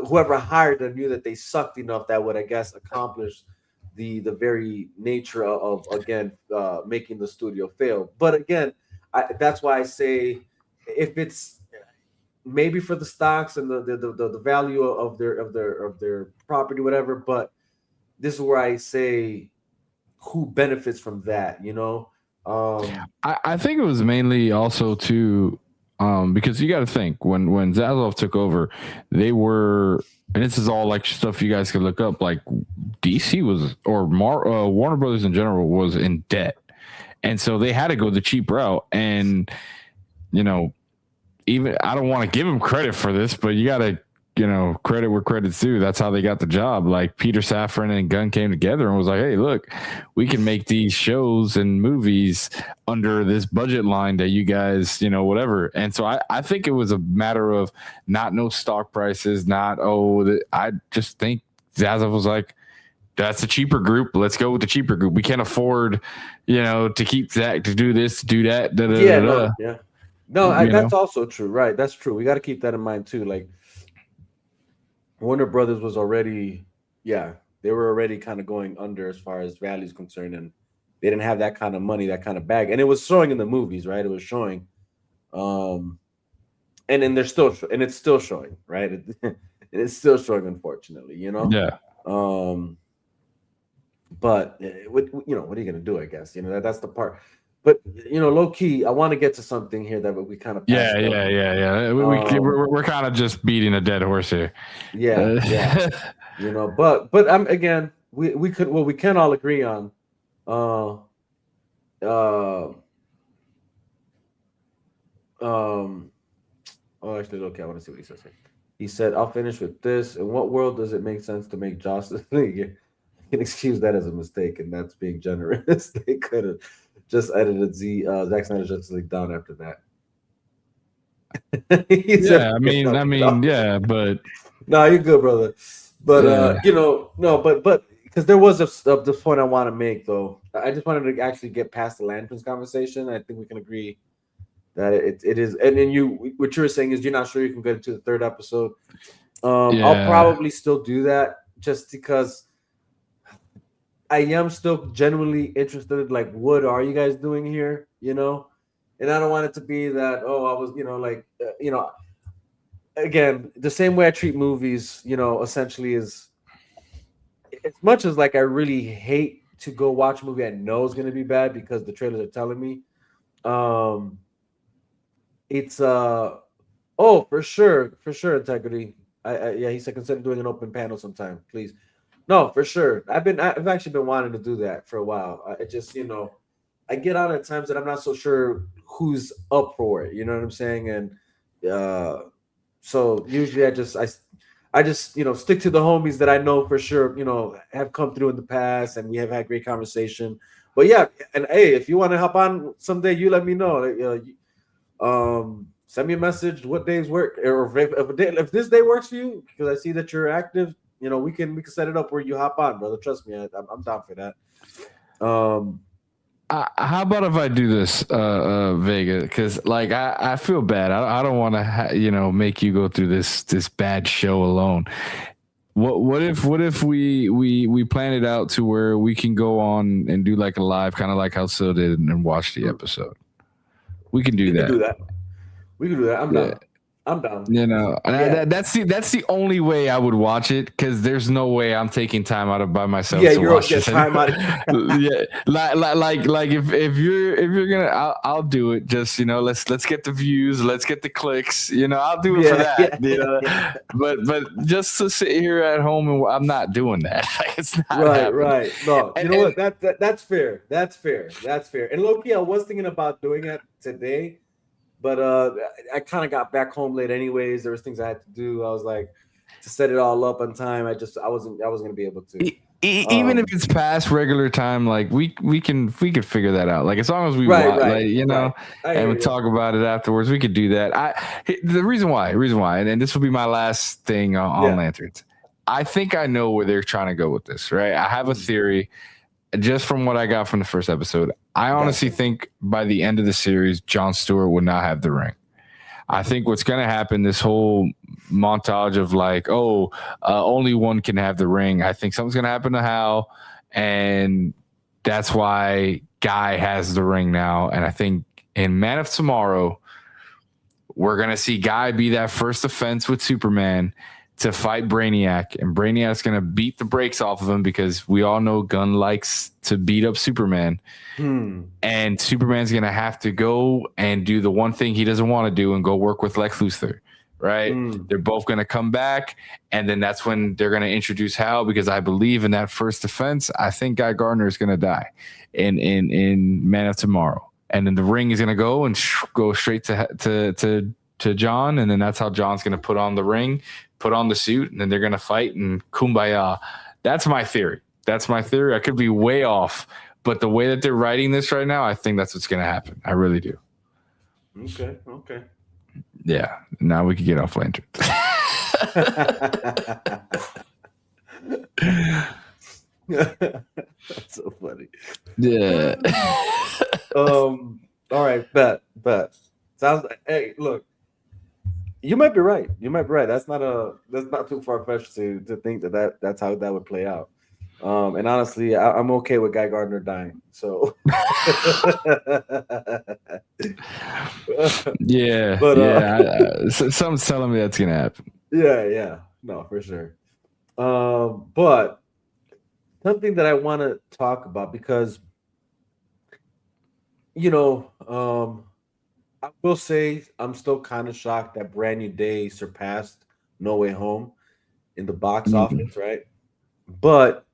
whoever hired them knew that they sucked enough that would, I guess, accomplish the very nature of again making the studio fail. But again, that's why I say if it's maybe for the stocks and the value of their property, whatever. But this is where I say who benefits from that,
I think it was mainly also to because you got to think when Zaslav took over, they were, and this is all like stuff you guys can look up, like DC was, or Warner Brothers in general was in debt, and so they had to go the cheap route. And even I don't want to give them credit for this, but you got to credit where credit's due. That's how they got the job. Like Peter Safran and Gunn came together and was like, hey, look, we can make these shows and movies under this budget line that you guys, whatever. And so I think it was a matter of not no stock prices, I just think Zaslav was like, that's a cheaper group. Let's go with the cheaper group. We can't afford, to keep Zach to do this, to do that.
That's also true. Right. That's true. We got to keep that in mind too. Like Warner Brothers was already, they were already kind of going under as far as value is concerned. And they didn't have that kind of money, that kind of bag. And it was showing in the movies, right? It was showing. And then it's still showing, right? It's still showing, unfortunately,
Yeah.
But what are you going to do? I guess that's the part. But low key, I want to get to something here that we kind of
yeah. We're kind of just beating a dead horse here.
Yeah. But again, we can all agree on. Actually, okay, I want to see what he says here. He said, "I'll finish with this. In what world does it make sense to make Justice League?" You can excuse that as a mistake, and that's being generous. They could have just edited Zack Snyder's Justice League down after that.
But
no, you're good, brother. But but because there was the point I want to make though. I just wanted to actually get past the Lanterns conversation. I think we can agree that it is. And then what you were saying is you're not sure you can get into the third episode. I'll probably still do that just because I am still genuinely interested. Like, what are you guys doing here? And I don't want it to be that, I was, again, the same way I treat movies, essentially is as much as like I really hate to go watch a movie I know is going to be bad because the trailers are telling me. It's for sure, Integrity. He said consider doing an open panel sometime, please. No, for sure. I've actually been wanting to do that for a while. I just, I get on at times that I'm not so sure who's up for it. You know what I'm saying? And so usually I just stick to the homies that I know for sure, have come through in the past and we have had great conversation. But yeah, and hey, if you want to hop on someday, you let me know. Send me a message. What days work, or if this day works for you, because I see that you're active. We can set it up where you hop on, brother. Trust me, I'm down for that.
How about if I do this, Vega? Because like I feel bad. I don't want to make you go through this bad show alone. What if we plan it out to where we can go on and do like a live, kind of like how Sil did, and watch the episode? We can do that.
We can do that. I'm down. I'm down.
That's the only way I would watch it, because there's no way I'm taking time out of by myself.
Yeah, you're okay. Time out.
Yeah, like if you're gonna, I'll do it. Just let's get the views, let's get the clicks. I'll do it for that. But just to sit here at home and I'm not doing that. It's not happening.
Right. No, what? That's fair. That's fair. And low-key, I was thinking about doing that today. But I kind of got back home late anyways. There was things I had to do. I was like, to set it all up on time. I wasn't gonna be able to.
Even if it's past regular time, like we could figure that out. Like as long as we and we talk about it afterwards, we could do that. The reason why, and this will be my last thing on Lanterns. I think I know where they're trying to go with this, right? I have a theory. Just from what I got from the first episode, I honestly think by the end of the series, Jon Stewart would not have the ring. I think what's going to happen, this whole montage of like, only one can have the ring. I think something's going to happen to Hal, and that's why Guy has the ring now. And I think in Man of Tomorrow, we're going to see Guy be that first offense with Superman to fight Brainiac, and Brainiac's going to beat the brakes off of him because we all know Gunn likes to beat up Superman. And Superman's going to have to go and do the one thing he doesn't want to do and go work with Lex Luthor, right? They're both going to come back, and then that's when they're going to introduce Hal, because I believe in that first defense, I think Guy Gardner is going to die in Man of Tomorrow. And then the ring is going to go and go straight to to John, and then that's how John's going to put on the ring, put on the suit, and then they're going to fight and kumbaya. That's my theory. I could be way off, but the way that they're writing this right now, I think that's what's going to happen. I really do.
Okay.
Yeah. Now we can get off Lantern.
That's so funny.
Yeah.
All right, bet. Sounds like, hey, look, you might be right. That's not too far fetched to think that's how that would play out. And honestly, I'm okay with Guy Gardner dying. So
yeah, but something's telling me that's gonna happen.
Yeah, no, for sure. But something that I want to talk about because I will say I'm still kind of shocked that Brand New Day surpassed No Way Home in the box office, right? But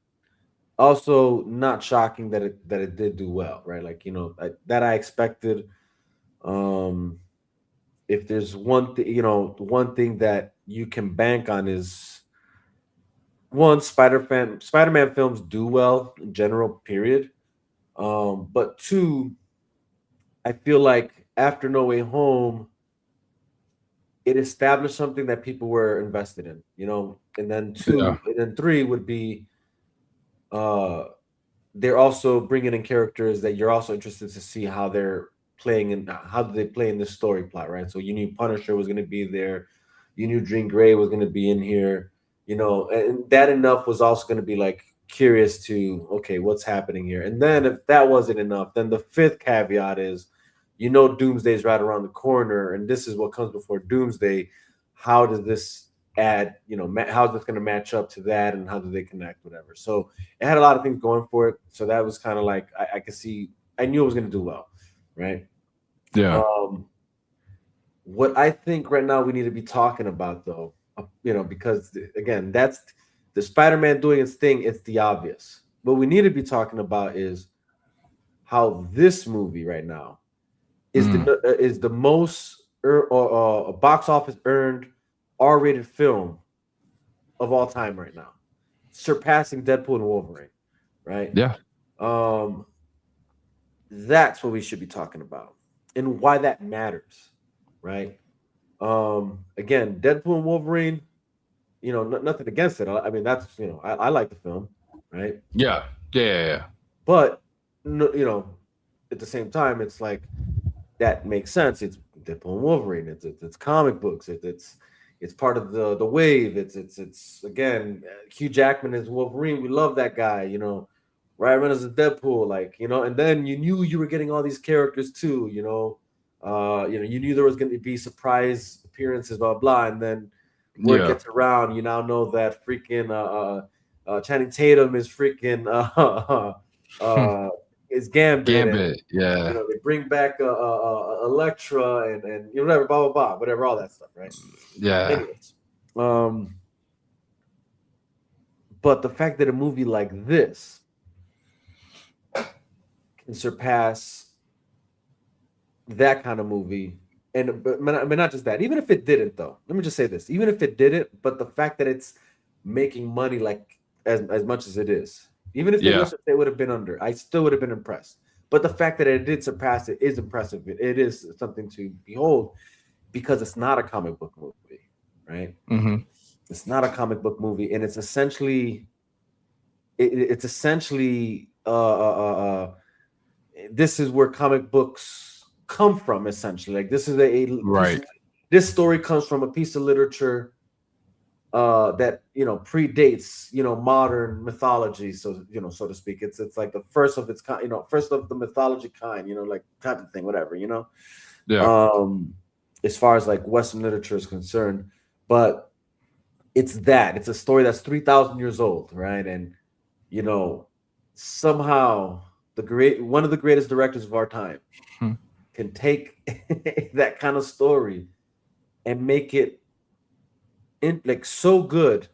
also not shocking that it did do well, right? Like that I expected. Um, if there's one thing that you can bank on is one Spider-Man films do well in general, period. But two, I feel like after No Way Home, it established something that people were invested in, and then and then three would be they're also bringing in characters that you're also interested to see how they're playing and how do they play in this story plot, right? So you knew Punisher was going to be there, you knew Jean Grey was going to be in here, and that enough was also going to be like curious to okay, what's happening here. And then if that wasn't enough, then the fifth caveat is, Doomsday's right around the corner, and this is what comes before Doomsday. How does this add, how's this going to match up to that, and how do they connect, whatever. So it had a lot of things going for it. So that was kind of like I could see, I knew it was going to do well, right?
Yeah.
What I think right now we need to be talking about, though, because again, that's the Spider-Man doing its thing. It's the obvious. What we need to be talking about is how this movie right now is the most box office earned R-rated film of all time right now, surpassing Deadpool and Wolverine, right?
Yeah.
That's what we should be talking about and why that matters, right? Again, Deadpool and Wolverine, nothing against it. I mean, that's, I like the film, right?
Yeah.
But, at the same time, it's like, that makes sense. It's Deadpool and Wolverine. It's comic books. It's part of the wave. It's again, Hugh Jackman is Wolverine. We love that guy. Ryan Reynolds is Deadpool. Like and then you knew you were getting all these characters too. You knew there was going to be surprise appearances, blah blah. And then word gets around. You now know that freaking Channing Tatum is freaking is Gambit. And,
yeah.
They bring back Elektra and whatever, blah blah blah, whatever, all that stuff, right?
Yeah.
Anyways, but the fact that a movie like this can surpass that kind of movie, but not just that. Even if it didn't, though, let me just say this: even if it didn't, but the fact that it's making money like as much as it is, even if they would have been under, I still would have been impressed. But the fact that it did surpass it is impressive. It is something to behold because it's not a comic book movie, right?
Mm-hmm.
It's not a comic book movie, and it's essentially, this is where comic books come from. Essentially, like this is
right.
This story comes from a piece of literature that predates modern mythology, so so to speak. It's like the first of its kind, first of the mythology kind, like type of thing, whatever, as far as like Western literature is concerned. But it's a story that's 3,000 years old, right? And somehow one of the greatest directors of our time can take that kind of story and make it like so good.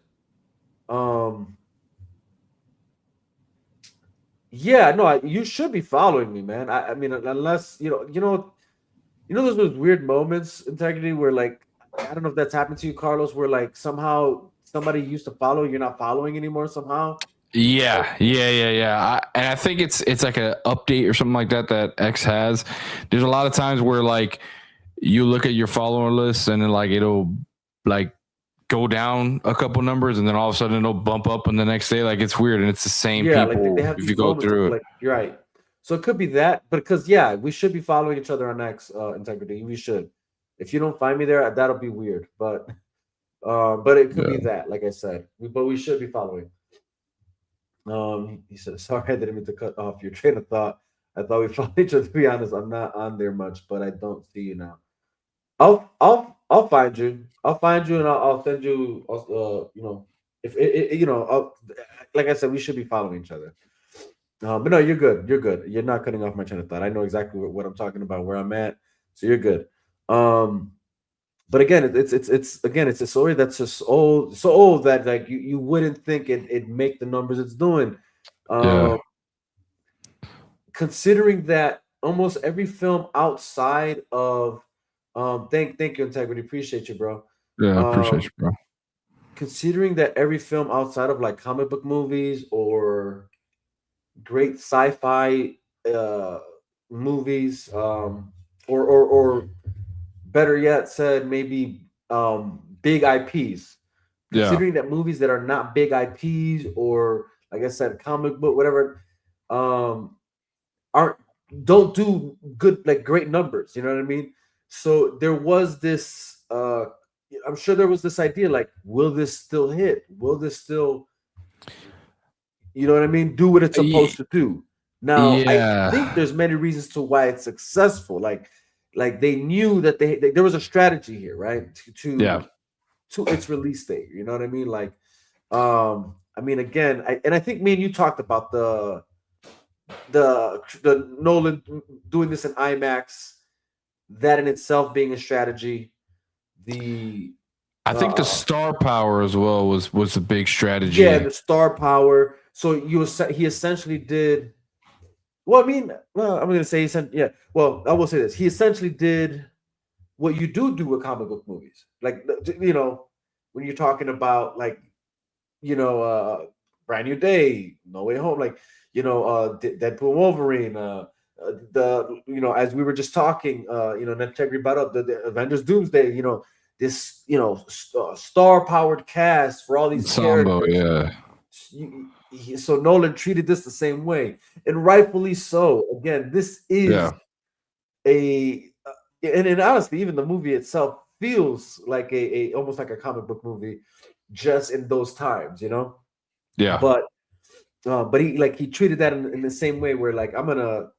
Yeah, no, you should be following me, man. I mean, unless there's those weird moments, integrity, where like I don't know if that's happened to you, Carlos, where like somehow somebody used to follow, you're not following anymore somehow. Like,
And I think it's like a update or something like that that X has. There's a lot of times where like you look at your follower list and then like it'll like go down a couple numbers and then all of a sudden it'll bump up on the next day. Like it's weird and it's the same
yeah, like they
people
have
if you
these
go
moments of
through it.
like you're right. So it could be that, but because yeah, we should be following each other on X, integrity. We should. If you don't find me there, that'll be weird. But it could be
Yeah.
that, like I said. But we should be following. He said, "Sorry, I didn't mean to cut off your train of thought. I thought we followed each other. To be honest, I'm not on there much, but I don't see you now. I'll find you. I'll find you, and I'll send you. If like I said, we should be following each other. But no, you're good. You're good. You're not cutting off my train of thought. I know exactly what I'm talking about, where I'm at. So you're good. Um, but again, it's again, it's a story that's just old, so old that like you wouldn't think it make the numbers it's doing. Um,
Yeah.
Considering that almost every film outside of thank you, integrity, appreciate you, bro.
Yeah. I appreciate
Um,
you, bro.
Considering that every film outside of like comic book movies or great sci-fi uh movies, or better yet said, maybe big IPs.
Yeah.
Considering that movies that are not big IPs or like I said, comic book, whatever, um, aren't don't do good like great numbers. You know what I mean? So there was this. I'm sure there was this idea like, will this still hit? Will this still, you know what I mean, do what it's
Ye-
supposed to do? Now, I think
Yeah.
there's many reasons to why it's successful. Like they knew that there was a strategy here, right?
Yeah.
To its release date. You know what I mean? Like, I mean, again, I think me and you talked about the Nolan doing this in IMAX, that in itself being a strategy. The
I think the
uh
star power as well was a big
Yeah,
strategy.
the star power. So he essentially did. Well, I mean, well, I'm gonna say yeah. Well, I will say this: he essentially did what you do with comic book movies. Like, when you're talking about like, Brand New Day, No Way Home, like, Deadpool, Wolverine, as we were just talking, Netegri brought up the Avengers Doomsday, this, star powered cast for all these
Sambo,
characters.
yeah.
So Nolan treated this the same way, and rightfully so. Again, this is
Yeah.
and honestly, even the movie itself feels like a almost like a comic book movie, just in those times.
Yeah.
But he treated that in the same way, where like, I'm gonna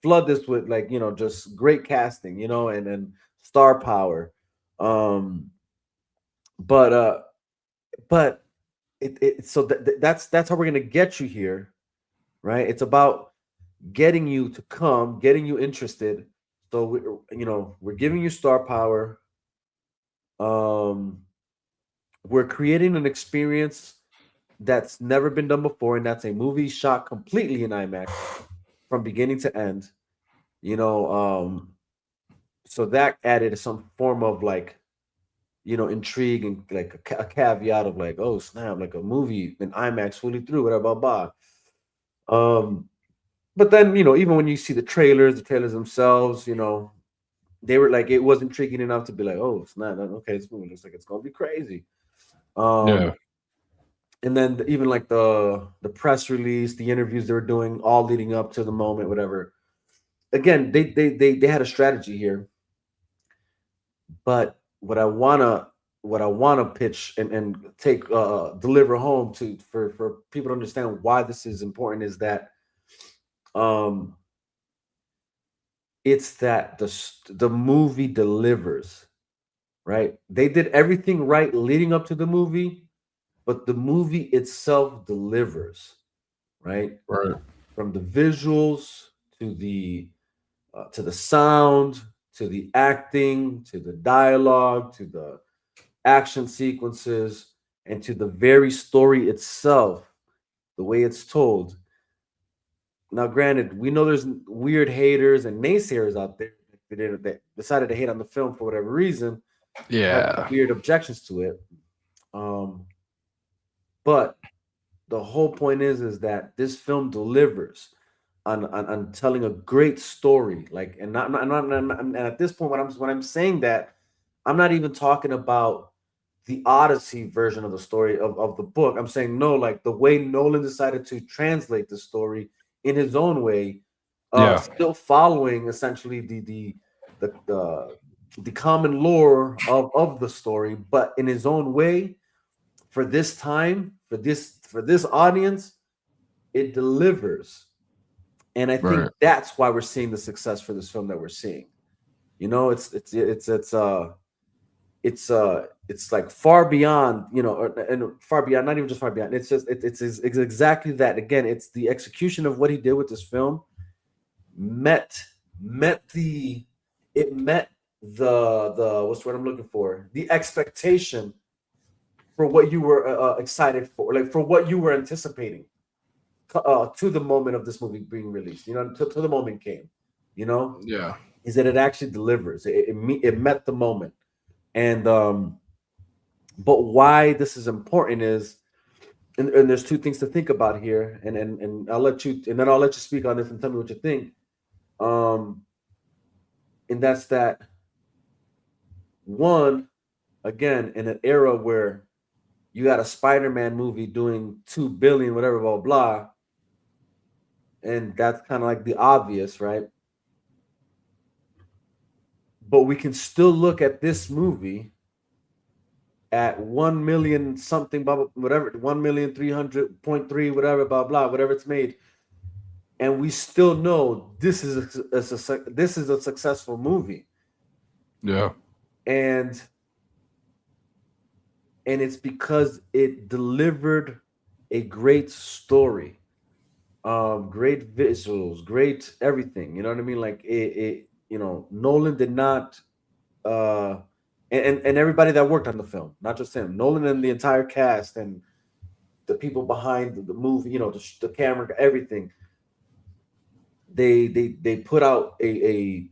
flood this with like, just great casting, and star power. Um, but uh, but so that's how we're gonna get you here, right? It's about getting you to come, getting you interested. So we're giving you star power. Um, we're creating an experience that's never been done before, and that's a movie shot completely in IMAX from beginning to end. You know, so that added some form of like, intrigue, and like a caveat of like, oh snap, like a movie in IMAX fully through, whatever, blah, blah. But then, even when you see the trailers themselves, they were like, it was intriguing enough to be like, oh snap, okay, this movie looks like it's gonna be crazy.
Yeah.
Um, and then even like the press release, the interviews they were doing, all leading up to the moment, whatever. Again, they had a strategy here, but what I wanna pitch and take deliver home to for people to understand why this is important is that um it's that the movie delivers, right? They did everything right leading up to the movie, but the movie itself delivers, right?
Right.
From the visuals to the sound, to the acting, to the dialogue, to the action sequences, and to the very story itself, the way it's told. Now, granted, we know there's weird haters and naysayers out there they decided to hate on the film for whatever reason, have
Yeah.
weird objections to it. Um, but the whole point is that this film delivers on telling a great story. Like, and and at this point, when I'm saying that, I'm not even talking about the Odyssey version of the story of the book. I'm saying no, like the way Nolan decided to translate the story in his own way,
Yeah.
still following essentially the the, the common lore of the story, but in his own way for this time, for this audience, it delivers. And I think
Right.
that's why we're seeing the success for this film that we're seeing. You know, it's like far beyond, you know, and far beyond, not even just far beyond. It's just it's exactly that. Again, it's the execution of what he did with this film met met the it met the what's what I'm looking for, the expectation for what you were excited for, like for what you were anticipating to the moment of this movie being released. You know, to the moment came. You know,
Yeah.
is that it actually delivers. It met the moment, and but why this is important is, and there's two things to think about here, and I'll let you, and then I'll let you speak on this and tell me what you think. Um, and that's that one, again, in an era where you got a Spider-Man movie doing 2 billion, whatever, blah blah, blah, and that's kind of like the obvious, right? But we can still look at this movie at 1 million something, blah, blah, whatever, 1,300,000.3, whatever, blah blah, whatever it's made, and we still know this is a successful movie,
Yeah.
and it's because it delivered a great story, great visuals, great everything. You know what I mean? Like it you know, Nolan did not uh and everybody that worked on the film, not just him, Nolan and the entire cast and the people behind the movie, you know, the camera, everything. They put out a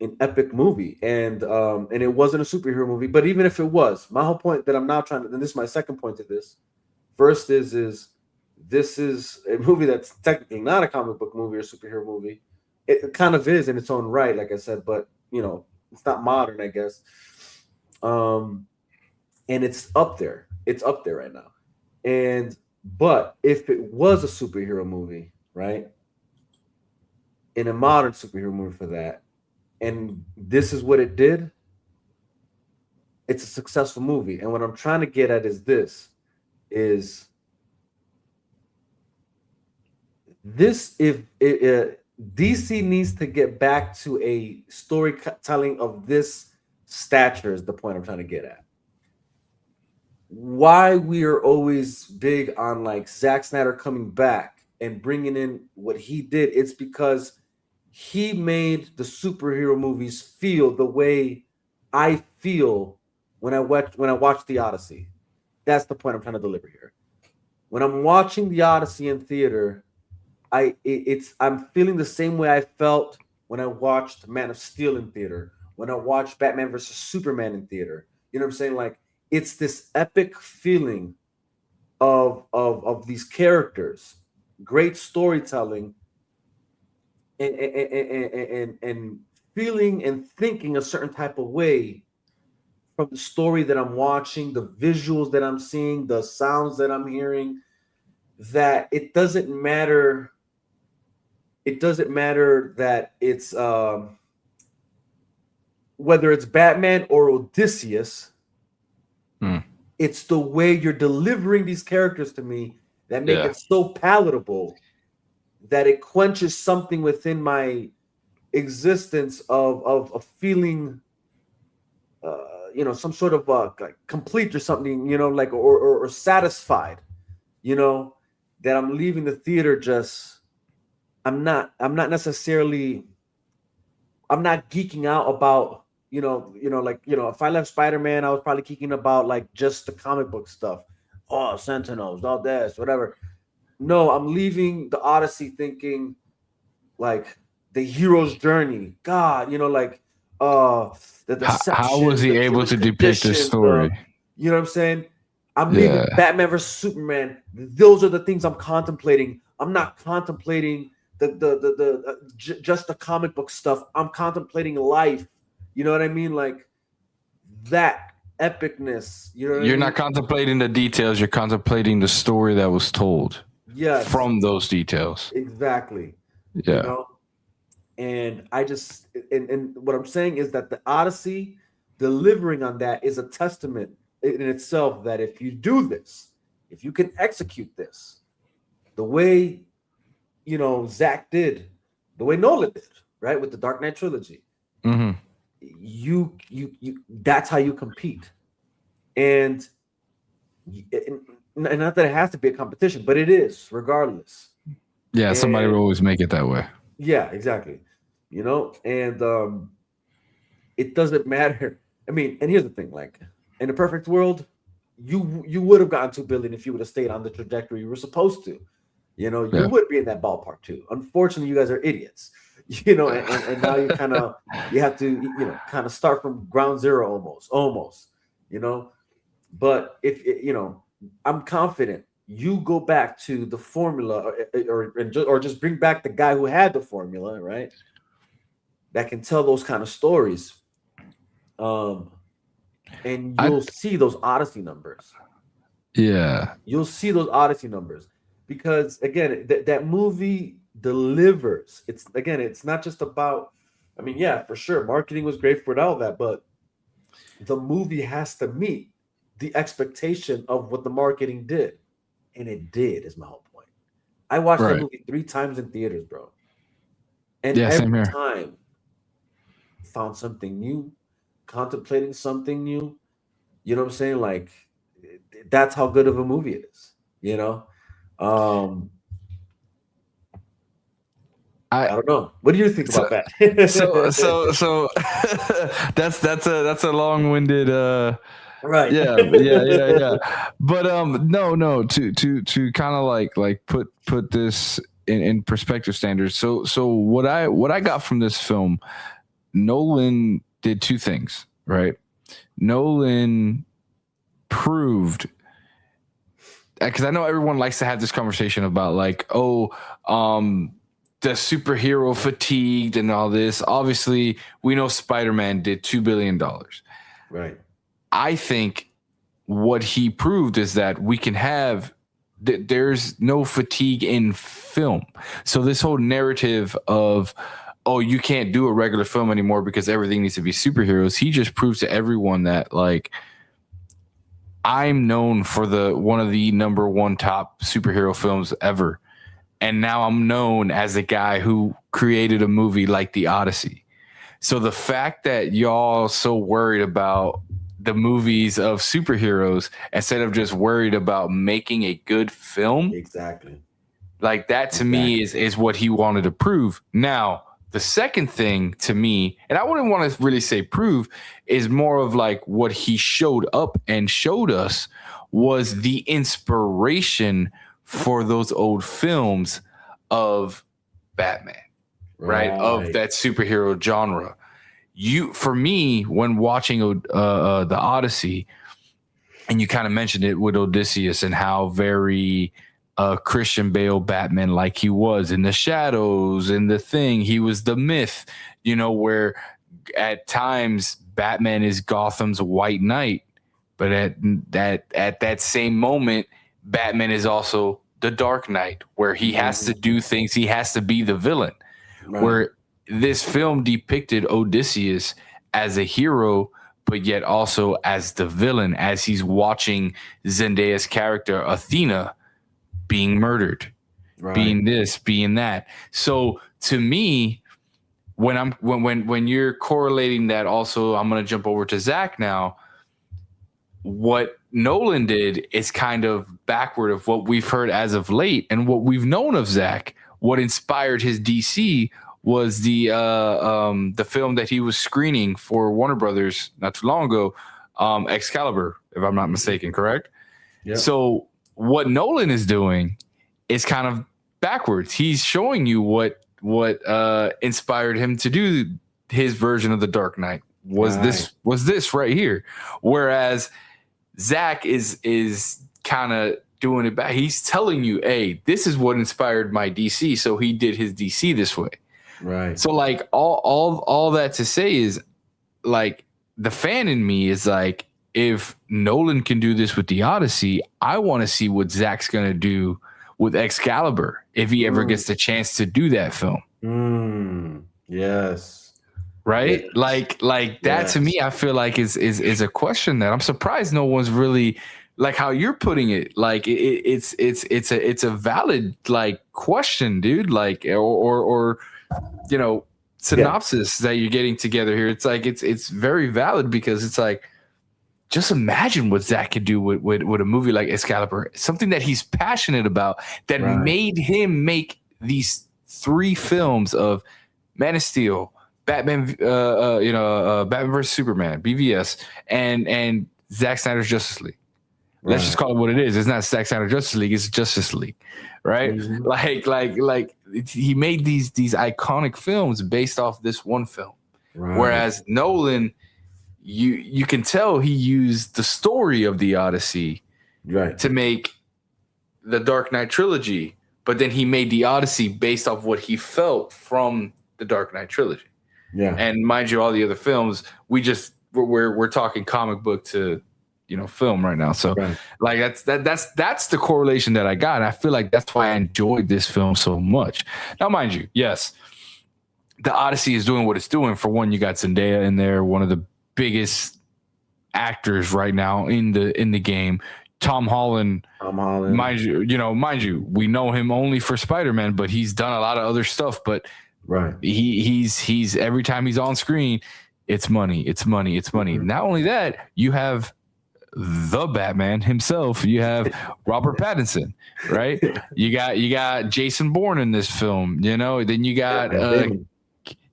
an epic movie, and it wasn't a superhero movie, but even if it was, my whole point that I'm now trying to, and this is my second point to this. First is this is a movie that's technically not a comic book movie or superhero movie. It kind of is in its own right, like I said, but you know, it's not modern, I guess. Um, and it's up there. It's up there right now. And but if it was a superhero movie, right? In a modern superhero movie for that, and this is what it did, it's a successful movie. And what I'm trying to get at is is this if DC needs to get back to a storytelling of this stature is the point I'm trying to get at. Why we are always big on like Zack Snyder coming back and bringing in what he did, it's because he made the superhero movies feel the way I feel when I watch the Odyssey. That's the point I'm trying to deliver here. When I'm watching the Odyssey in theater, it's I'm feeling the same way I felt when I watched Man of Steel in theater, when I watched Batman versus Superman in theater. You know what I'm saying? Like it's this epic feeling of these characters, great storytelling, and feeling and thinking a certain type of way from the story that I'm watching, the visuals that I'm seeing, the sounds that I'm hearing, that it doesn't matter. It doesn't matter that it's whether it's Batman or Odysseus.
Hmm.
It's the way you're delivering these characters to me that make
Yeah.
it so palatable that it quenches something within my existence of feeling you know, some sort of like complete or something, you know, like or satisfied, you know, that I'm leaving the theater just I'm not necessarily I'm not geeking out about, like, if I left Spider-Man, I was probably geeking about like just the comic book stuff. Oh, Sentinels, all this, whatever. No, I'm leaving the Odyssey thinking like the hero's journey. God, the
How was
deception,
he
the
able
Jewish
to depict this
condition,
story?
you know what I'm saying? I'm leaving
Yeah.
Batman versus Superman. Those are the things I'm contemplating. I'm not contemplating just the comic book stuff. I'm contemplating life. You know what I mean? Like that epicness. You know what I
You're
mean?
not contemplating the details, you're contemplating the story that was told
Yes,
from those details.
exactly. You
Yeah.
know, and I just and what I'm saying is that the Odyssey delivering on that is a testament in itself that if you do this, if you can execute this the way Zach did, the way Nolan did, right, with the Dark Knight trilogy,
Hmm.
you that's how you compete. And, and not that it has to be a competition, but it is regardless.
Yeah, somebody will
And
always make it that way.
yeah, exactly. And it doesn't matter. I mean, and here's the thing: like in a perfect world, you would have gotten 2 billion if you would have stayed on the trajectory you were supposed to. You
Yeah.
would be in that ballpark too. Unfortunately, you guys are idiots. And now you have to kind of start from ground zero almost. You know, but if I'm confident you go back to the formula or just bring back the guy who had the formula, right? That can tell those kind of stories. Um, and
I
you'll see those Odyssey numbers.
yeah.
You'll see those Odyssey numbers because again, that movie delivers. It's not just about. I mean, yeah, for sure, marketing was great for all that, but the movie has to meet the expectation of what the marketing did, and it did. Is my whole point. I watched that
Right.
movie 3 times in theaters, bro, and
Yeah, same
every
here.
time found something new, contemplating something new. You know what I'm saying? Like that's how good of a movie it is. You know, um, I
I
don't know. What do you think
so
about that?
so that's a long-winded
Right.
yeah. But no, to kind of like put this in perspective standards. So what I got from this film, Nolan did two things, right? Nolan proved, because I know everyone likes to have this conversation about like, the superhero fatigued and all this. Obviously, we know Spider-Man did $2 billion.
Right.
I think what he proved is that we can have there's no fatigue in film. So this whole narrative of, oh, you can't do a regular film anymore because everything needs to be superheroes, he just proves to everyone that like I'm known for the one of the number one top superhero films ever. And now I'm known as the guy who created a movie like The Odyssey. So the fact that y'all so worried about the movies of superheroes instead of just worried about making a good film,
Exactly.
like that to me is what he wanted to prove. Now, the second thing to me, and I wouldn't want to really say prove, is more of like what he showed up and showed us was the inspiration for those old films of Batman, right? Of that superhero genre. For me, when watching the Odyssey, and you kind of mentioned it with Odysseus and how very Christian Bale Batman like he was in the shadows and the thing, he was the myth, where at times Batman is Gotham's White Knight, but at that same moment, Batman is also the Dark Knight, where he has to do things, he has to be the villain.
Right.
Where this film depicted Odysseus as a hero, but yet also as the villain, as he's watching Zendaya's character Athena being murdered, being this, being that. So to me, when you're correlating that, also, I'm gonna jump over to Zach now. What Nolan did is kind of backward of what we've heard as of late and what we've known of Zach. What inspired his DC was the film that he was screening for Warner Brothers not too long ago, Excalibur, if I'm not mistaken, correct?
Yeah.
So what Nolan is doing is kind of backwards. He's showing you what inspired him to do his version of the Dark Knight was
Right.
this right here. Whereas Zach is kind of doing it back. He's telling you, hey, this is what inspired my DC. So he did his DC this way.
Right.
So like all that to say is like the fan in me is like, if Nolan can do this with the Odyssey, I want to see what Zach's gonna do with Excalibur if he ever gets the chance to do that film.
Yes.
Right?
Yes.
Like that to me, I feel like is a question that I'm surprised no one's really like how you're putting it. Like it's a valid like question, dude. Like or you know, synopsis that you're getting together here. It's like it's very valid because it's like, just imagine what Zach could do with a movie like Excalibur, something that he's passionate about, that made him make these 3 films of Man of Steel, Batman, Batman versus Superman, BVS, and Zack Snyder's Justice League. Let's just call it what it is. It's not Zack Snyder Justice League; it's Justice League, right?
Mm-hmm.
Like he made these iconic films based off this one film, whereas Nolan, you can tell he used the story of the Odyssey to make the Dark Knight trilogy, but then he made the Odyssey based off what he felt from the Dark Knight trilogy. Yeah, and mind you, all the other films, we're talking comic book to film right now. So like that's the correlation that I got. And I feel like that's why I enjoyed this film so much. Now, mind you, yes, the Odyssey is doing what it's doing. For one, you got Zendaya in there, one of the biggest actors right now in the game. Tom Holland, mind you, we know him only for Spider-Man, but he's done a lot of other stuff. But he's every time he's on screen, it's money. Mm-hmm. Not only that, you have the Batman himself. You have Robert Pattinson, right? You got Jason Bourne in this film. Then you got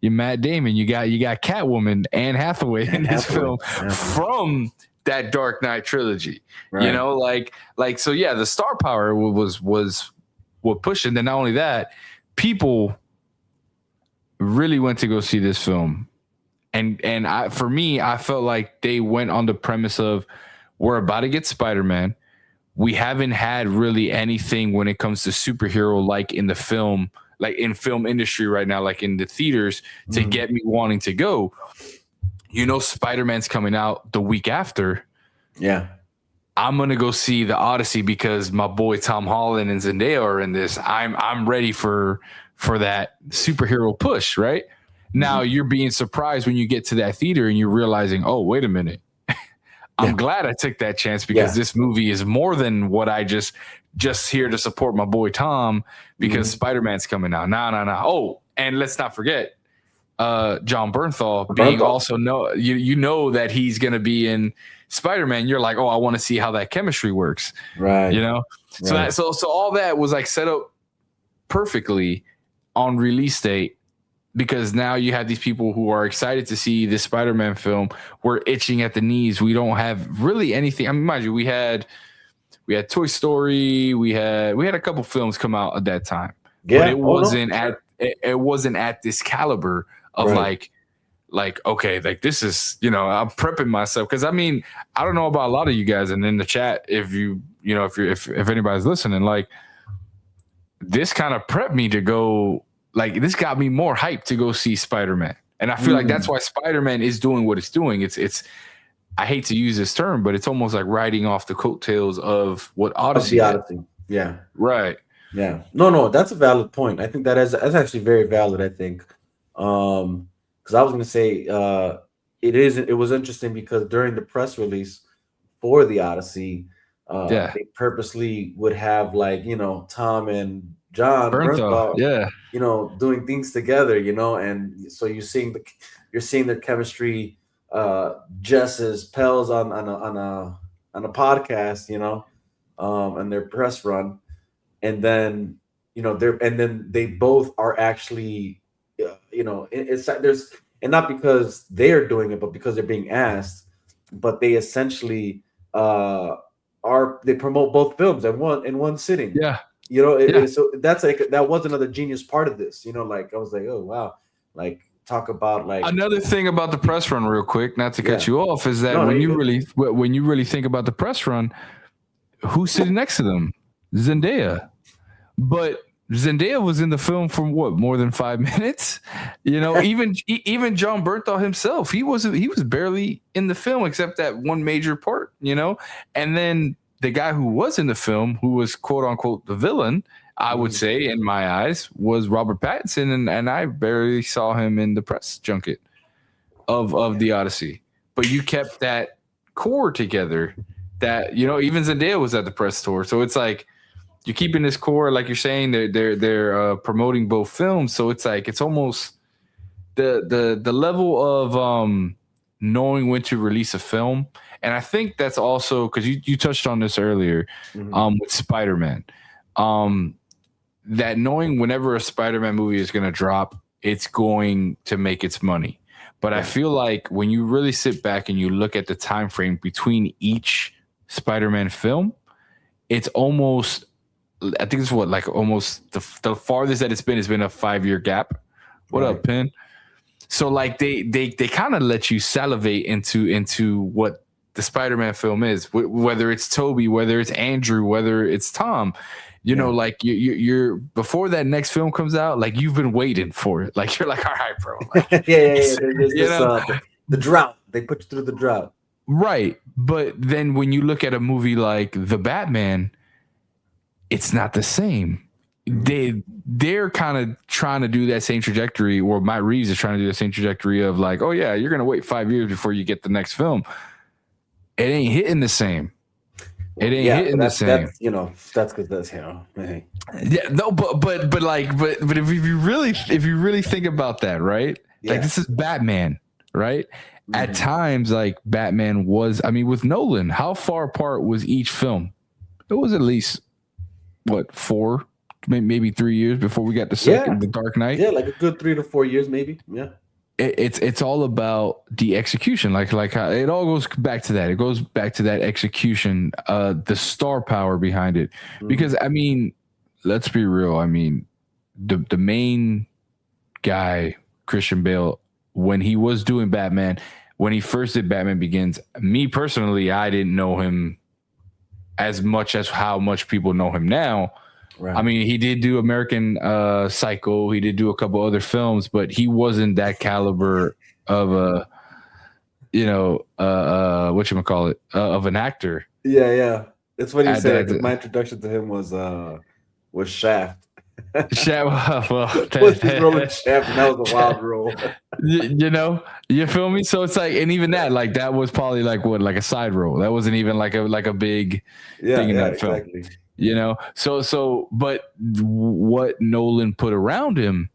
Matt Damon. You got Catwoman, Anne Hathaway in this film from that Dark Knight trilogy. So yeah, the star power was what pushed it. And not only that, people really went to go see this film, and I felt like they went on the premise of, we're about to get Spider-Man. We haven't had really anything when it comes to superhero like in the film. Like in film industry right now, like in the theaters, to get me wanting to go. Spider-Man's coming out the week after. Yeah. I'm gonna go see the Odyssey because my boy Tom Holland and Zendaya are in this. I'm ready for that superhero push, right? Now you're being surprised when you get to that theater and you're realizing, oh, wait a minute. I'm glad I took that chance because this movie is more than what I just here to support my boy Tom because Spider-Man's coming out. Nah. Oh, and let's not forget John Bernthal being also that he's going to be in Spider-Man. You're like, oh, I want to see how that chemistry works. Right. So all that was like set up perfectly on release date, because now you have these people who are excited to see this Spider-Man film. We're itching at the knees. We don't have really anything. I mean, mind you, we had Toy Story. We had a couple films come out at that time, but it wasn't at this caliber of like okay, like this is I'm prepping myself because I mean I don't know about a lot of you guys, and in the chat if if anybody's listening, like this kind of prepped me to go. Like this got me more hyped to go see Spider-Man, and I feel like that's why Spider-Man is doing what it's doing. It's I hate to use this term, but it's almost like riding off the coattails of what Odyssey.
Yeah.
Right.
Yeah. No, that's a valid point. I think that's actually very valid. I think, because I was going to say, it was interesting because during the press release for the Odyssey, they purposely would have like Tom and John Bernthal, doing things together, and so you're seeing the chemistry just as pals on a podcast, and their press run, and then they both are actually it's there's, and not because they're doing it, but because they're being asked, but they essentially they promote both films in one sitting. So that's like that was another genius part of this. Like I was like, oh wow, like talk about like
Another thing about the press run, real quick, not to cut
Yeah.
you off, is that
No,
when
you're
you really think about the press run, who's sitting next to them? Zendaya. But Zendaya was in the film for what, more than 5 minutes? You know, even John Bernthal himself, he was barely in the film except that one major part, you know. And then the guy who was in the film, who was quote unquote the villain, I would say in my eyes, was Robert Pattinson, and I barely saw him in the press junket of the Odyssey. But you kept that core together. That, you know, even Zendaya was at the press tour, so it's like you're keeping this core, like you're saying, they're promoting both films, so it's like it's almost the level of knowing when to release a film. And I think that's also because you touched on this earlier with Spider-Man, that knowing whenever a Spider-Man movie is going to drop, it's going to make its money. But I feel like when you really sit back and you look at the time frame between each Spider-Man film, it's almost, I think it's what, like almost the farthest that it's been has been a 5-year gap. What up, Penn? So like they kind of let you salivate into what the Spider-Man film is, whether it's Toby, whether it's Andrew, whether it's Tom. You know, like you're before that next film comes out, like you've been waiting for it. Like you're like, all right, bro. Like,
There's this, the drought. They put you through the drought.
Right. But then when you look at a movie like The Batman, it's not the same. They're kind of trying to do that same trajectory, or Matt Reeves is trying to do the same trajectory of like, oh yeah, you're gonna wait 5 years before you get the next film. It ain't hitting the same. It ain't hitting the same.
That's, you know, that's because that's, you know, hey.
Yeah, no, but if you really think about that, right? Like this is Batman, right? At times, like Batman was, I mean, with Nolan, how far apart was each film? It was at least what, 4, maybe 3 years before we got the second, the Dark Knight.
Yeah, like a good 3 to 4 years, maybe. Yeah.
It's all about the execution, like how it all goes back to that. It goes back to that execution, the star power behind it. Because I mean, let's be real. I mean, the main guy, Christian Bale, when he was doing Batman, when he first did Batman Begins, me personally, I didn't know him as much as how much people know him now. Right. I mean, he did do American Psycho. He did do a couple other films, but he wasn't that caliber of a, you know, whatchamacallit, of an actor.
Yeah. That's what he said. My introduction to him was Shaft.
Shaft, well,
he's rolling Shaft, and that was a wild role.
You know, you feel me? So it's like, and even that, like that was probably like what, like a side role. That wasn't even like a big thing in that film. You know, so, but what Nolan put around him,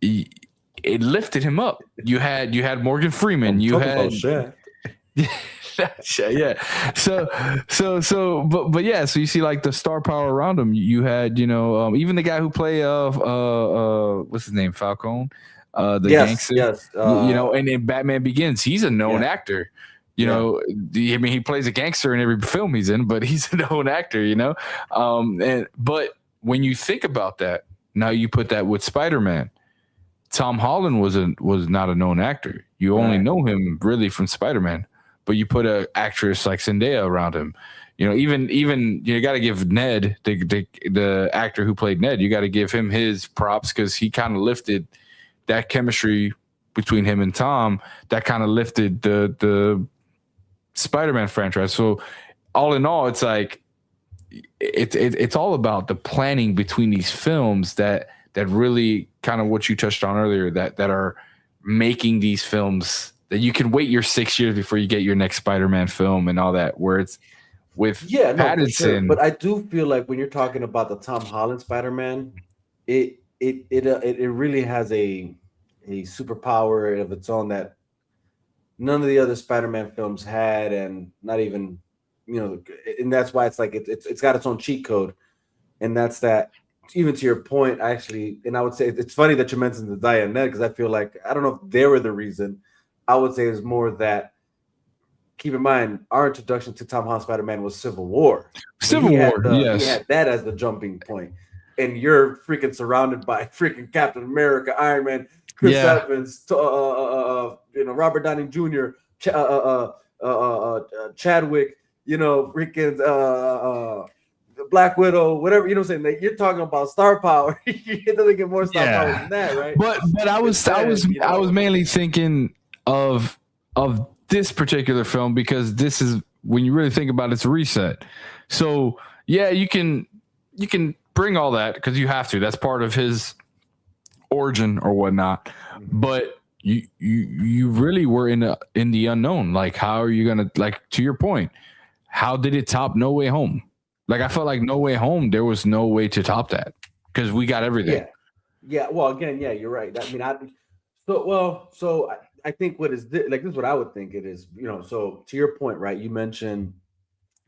it lifted him up. You had Morgan Freeman. You had, yeah. So, but yeah. So you see, like the star power around him. You had, you know, even the guy who played what's his name, Falcone, gangster. Yes. You know, and in Batman Begins, he's a known actor. You know, I mean, he plays a gangster in every film he's in, but he's a known actor, you know? But when you think about that, now you put that with Spider-Man. Tom Holland was not a known actor. You only know him really from Spider-Man, but you put an actress like Zendaya around him. You know, even you got to give Ned, the actor who played Ned, you got to give him his props because he kind of lifted that chemistry between him and Tom. That kind of lifted the Spider-Man franchise. So all in all, it's like it's all about the planning between these films that really kind of what you touched on earlier, that are making these films that you can wait your 6 years before you get your next Spider-Man film and all that, where it's with Pattinson.
Sure. But I do feel like when you're talking about the Tom Holland Spider-Man, it really has a superpower of its own that none of the other Spider-Man films had, and not even, you know, and that's why it's like it's got its own cheat code, and that's that. Even to your point, actually, and I would say it's funny that you mentioned the Zendaya and Ned, because I feel like I don't know if they were the reason. I would say it's more that. Keep in mind, our introduction to Tom Holland Spider-Man was Civil War.
Yes,
he had that as the jumping point, and you're freaking surrounded by freaking Captain America, Iron Man. Chris
Yeah.
Evans, Robert Downey Jr., Chadwick, freaking Black Widow, whatever. You know what I'm saying? Like, you're talking about star power. It doesn't get more star power
Yeah.
than that, right?
But I was mainly thinking of this particular film because this is, when you really think about it, it's a reset. So yeah, you can bring all that because you have to. That's part of his origin or whatnot. But you really were in the unknown. Like, how are you gonna, like, to your point, how did it top No Way Home? Like, I felt like No Way Home, there was no way to top that because we got everything.
Yeah. Well, again, yeah, you're right. I mean, I think what is this is what I would think it is. So to your point, right? You mentioned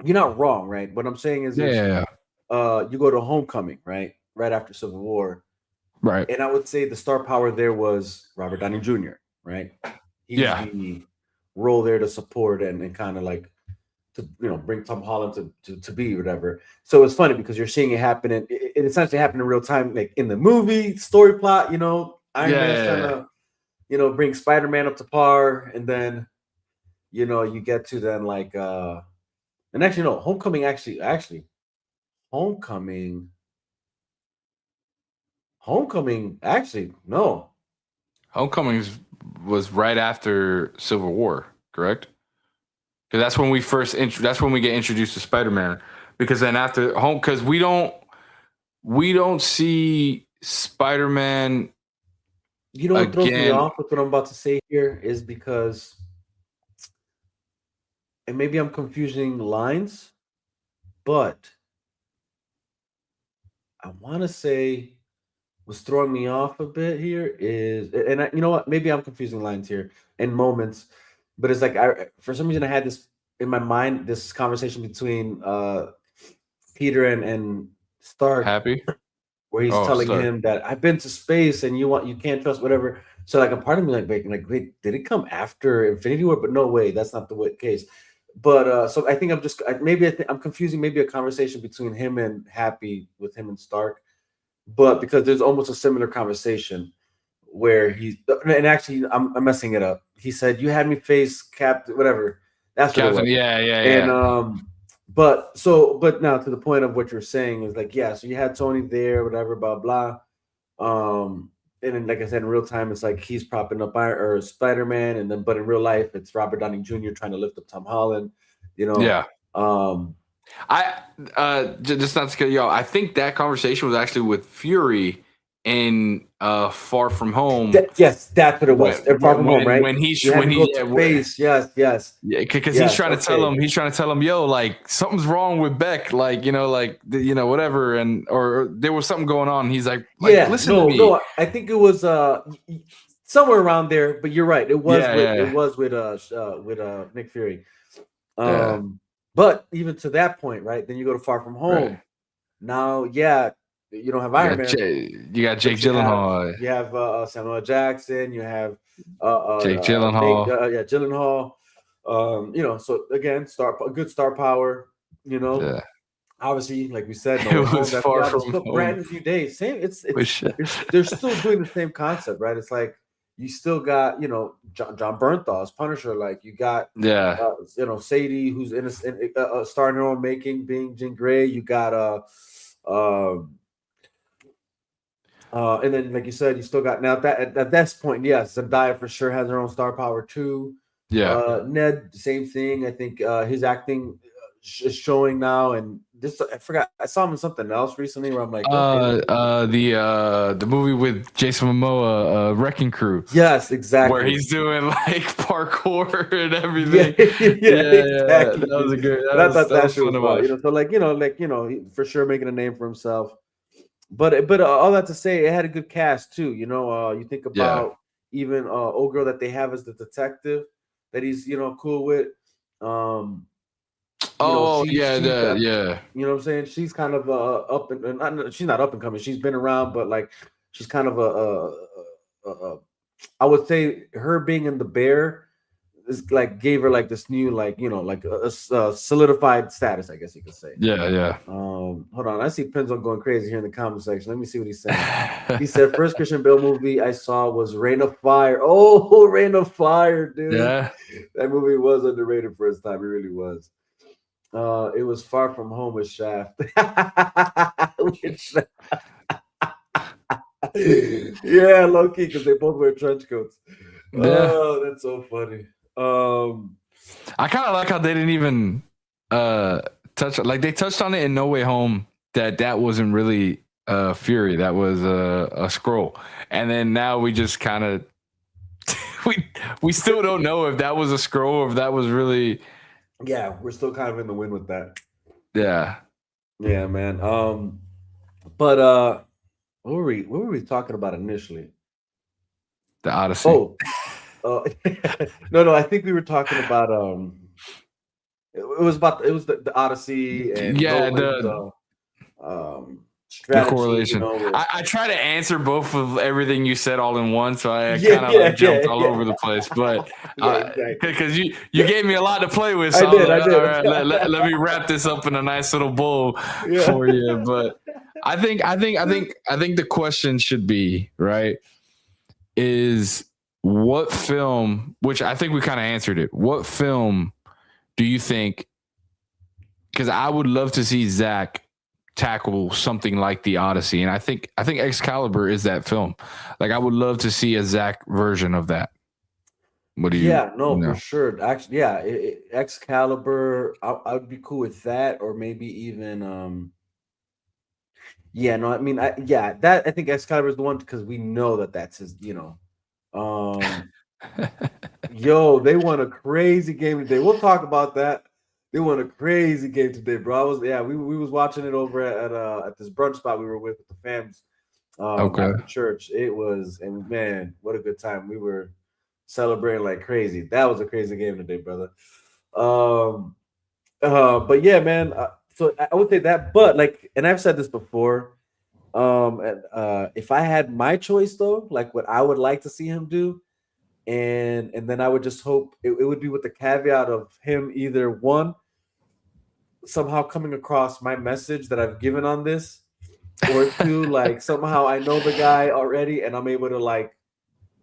you're not wrong, right? What I'm saying is,
Yeah.
you go to Homecoming, right? Right after Civil War,
Right.
and I would say the star power there was Robert Downey Jr., right? He's the role there to support and kind of like to bring Tom Holland to be whatever. So it's funny because you're seeing it happen, and it essentially happened in real time, like in the movie story plot. Iron Man's trying to bring Spider-Man up to par, and then you get to then like and actually no, Homecoming Homecoming actually no.
Homecoming was right after Civil War, correct? Because that's when we that's when we get introduced to Spider-Man. Because then after because we don't see Spider-Man.
What throws me off with what I'm about to say here is because, and maybe I'm confusing lines, but I want to say what's throwing me off a bit here is, and you know what? Maybe I'm confusing lines here and moments, but it's like for some reason I had this in my mind, this conversation between Peter and Stark,
Happy,
where he's telling him that I've been to space and you can't trust whatever. So like a part of me wait, did it come after Infinity War? But no way, that's not the case. But so I think I'm confusing maybe a conversation between him and Happy with him and Stark, but because there's almost a similar conversation where and actually I'm messing it up. He said, "You had me face Captain, whatever." That's what
Captain.
it was.
Yeah.
But now to the point of what you're saying is like, yeah. So you had Tony there, whatever, blah blah. And then, like I said, in real time, it's like he's propping up Spider-Man, and then but in real life, it's Robert Downey Jr. trying to lift up Tom Holland.
Yeah.
I
just not to cut you off. I think that conversation was actually with Fury in Far From Home.
Yes, that's what it was. Far From Home, right?
When he's
face, yes.
Yeah, because he's trying to tell him, yo, like something's wrong with Beck, like whatever, or there was something going on. He's like listen to me.
No, I think it was somewhere around there, but you're right. It was with Nick Fury. But even to that point, right? Then you go to Far From Home. Right. Now, you don't have Iron Man.
You got Jake Gyllenhaal.
You have Samuel Jackson. You have
Jake Gyllenhaal.
Gyllenhaal. So again, good star power. Obviously, like we said,
it was Far From Home.
Brand new days. Same. They're still doing the same concept, right? It's like you still got John Bernthal's Punisher. Like you got Sadie, who's in a star in her own making, being Jean Grey. You got and then, like you said, you still got now that at this point, yes, Zendaya for sure has her own star power too.
Yeah,
Ned, same thing. I think his acting is showing now, and this I forgot. I saw him in something else recently where I'm like,
the movie with Jason Momoa, Wrecking Crew.
Yes, exactly.
Where he's doing like parkour and everything.
Exactly.
That was a good.
I thought that shit was fun. So for sure making a name for himself. But all that to say, it had a good cast too. You think about even old girl that they have as the detective that he's cool with.
You know what
I'm saying? She's kind of up and she's not up and coming. She's been around, but like she's kind of I would say her being in The Bear, it's like gave her like this new like like a solidified status, I guess you could say.
Yeah.
Hold on, I see Penzo going crazy here in the comment section. Let me see what he's saying. He said first Christian Bale movie I saw was Reign of Fire. Oh, Reign of Fire, dude.
Yeah.
That movie was underrated for its time. It really was. It was Far From Home with Shaft. Yeah, low key, because they both wear trench coats.
Yeah.
Oh, that's so funny.
I kind of like how they didn't even touch, like they touched on it in No Way Home that wasn't really Fury, that was a scroll, and then now we just kind of we still don't know if that was a scroll or if that was really.
Yeah, we're still kind of in the wind with that.
Yeah,
man. But what were we talking about initially?
The Odyssey.
Oh, no, I think we were talking about it was the Odyssey and Nolan's, strategy,
the correlation.
with,
I try to answer both of everything you said all in one, so I kind of jumped all over the place. But because you gave me a lot to play with, so I did. All right, let me wrap this up in a nice little bowl for you. But I think the question should be, right, is what film, which I think we kind of answered it. What film do you think? Because I would love to see Zach tackle something like the Odyssey, and I think Excalibur is that film. Like I would love to see a Zach version of that. What do you?
Yeah, no, for sure. Actually, yeah, Excalibur. I would be cool with that, or maybe even yeah, no, I mean, that I think Excalibur is the one because we know that's his. Yo, they won a crazy game today. We'll talk about that. They won a crazy game today, bro. We was watching it over at this brunch spot we were with the fams after church. It was, and man, what a good time. We were celebrating like crazy. That was a crazy game today, brother. But yeah, man. So I would say that, but like, and I've said this before. If I had my choice though, like what I would like to see him do, and then I would just hope it would be with the caveat of him either one, somehow coming across my message that I've given on this, or two, like somehow I know the guy already and I'm able to like,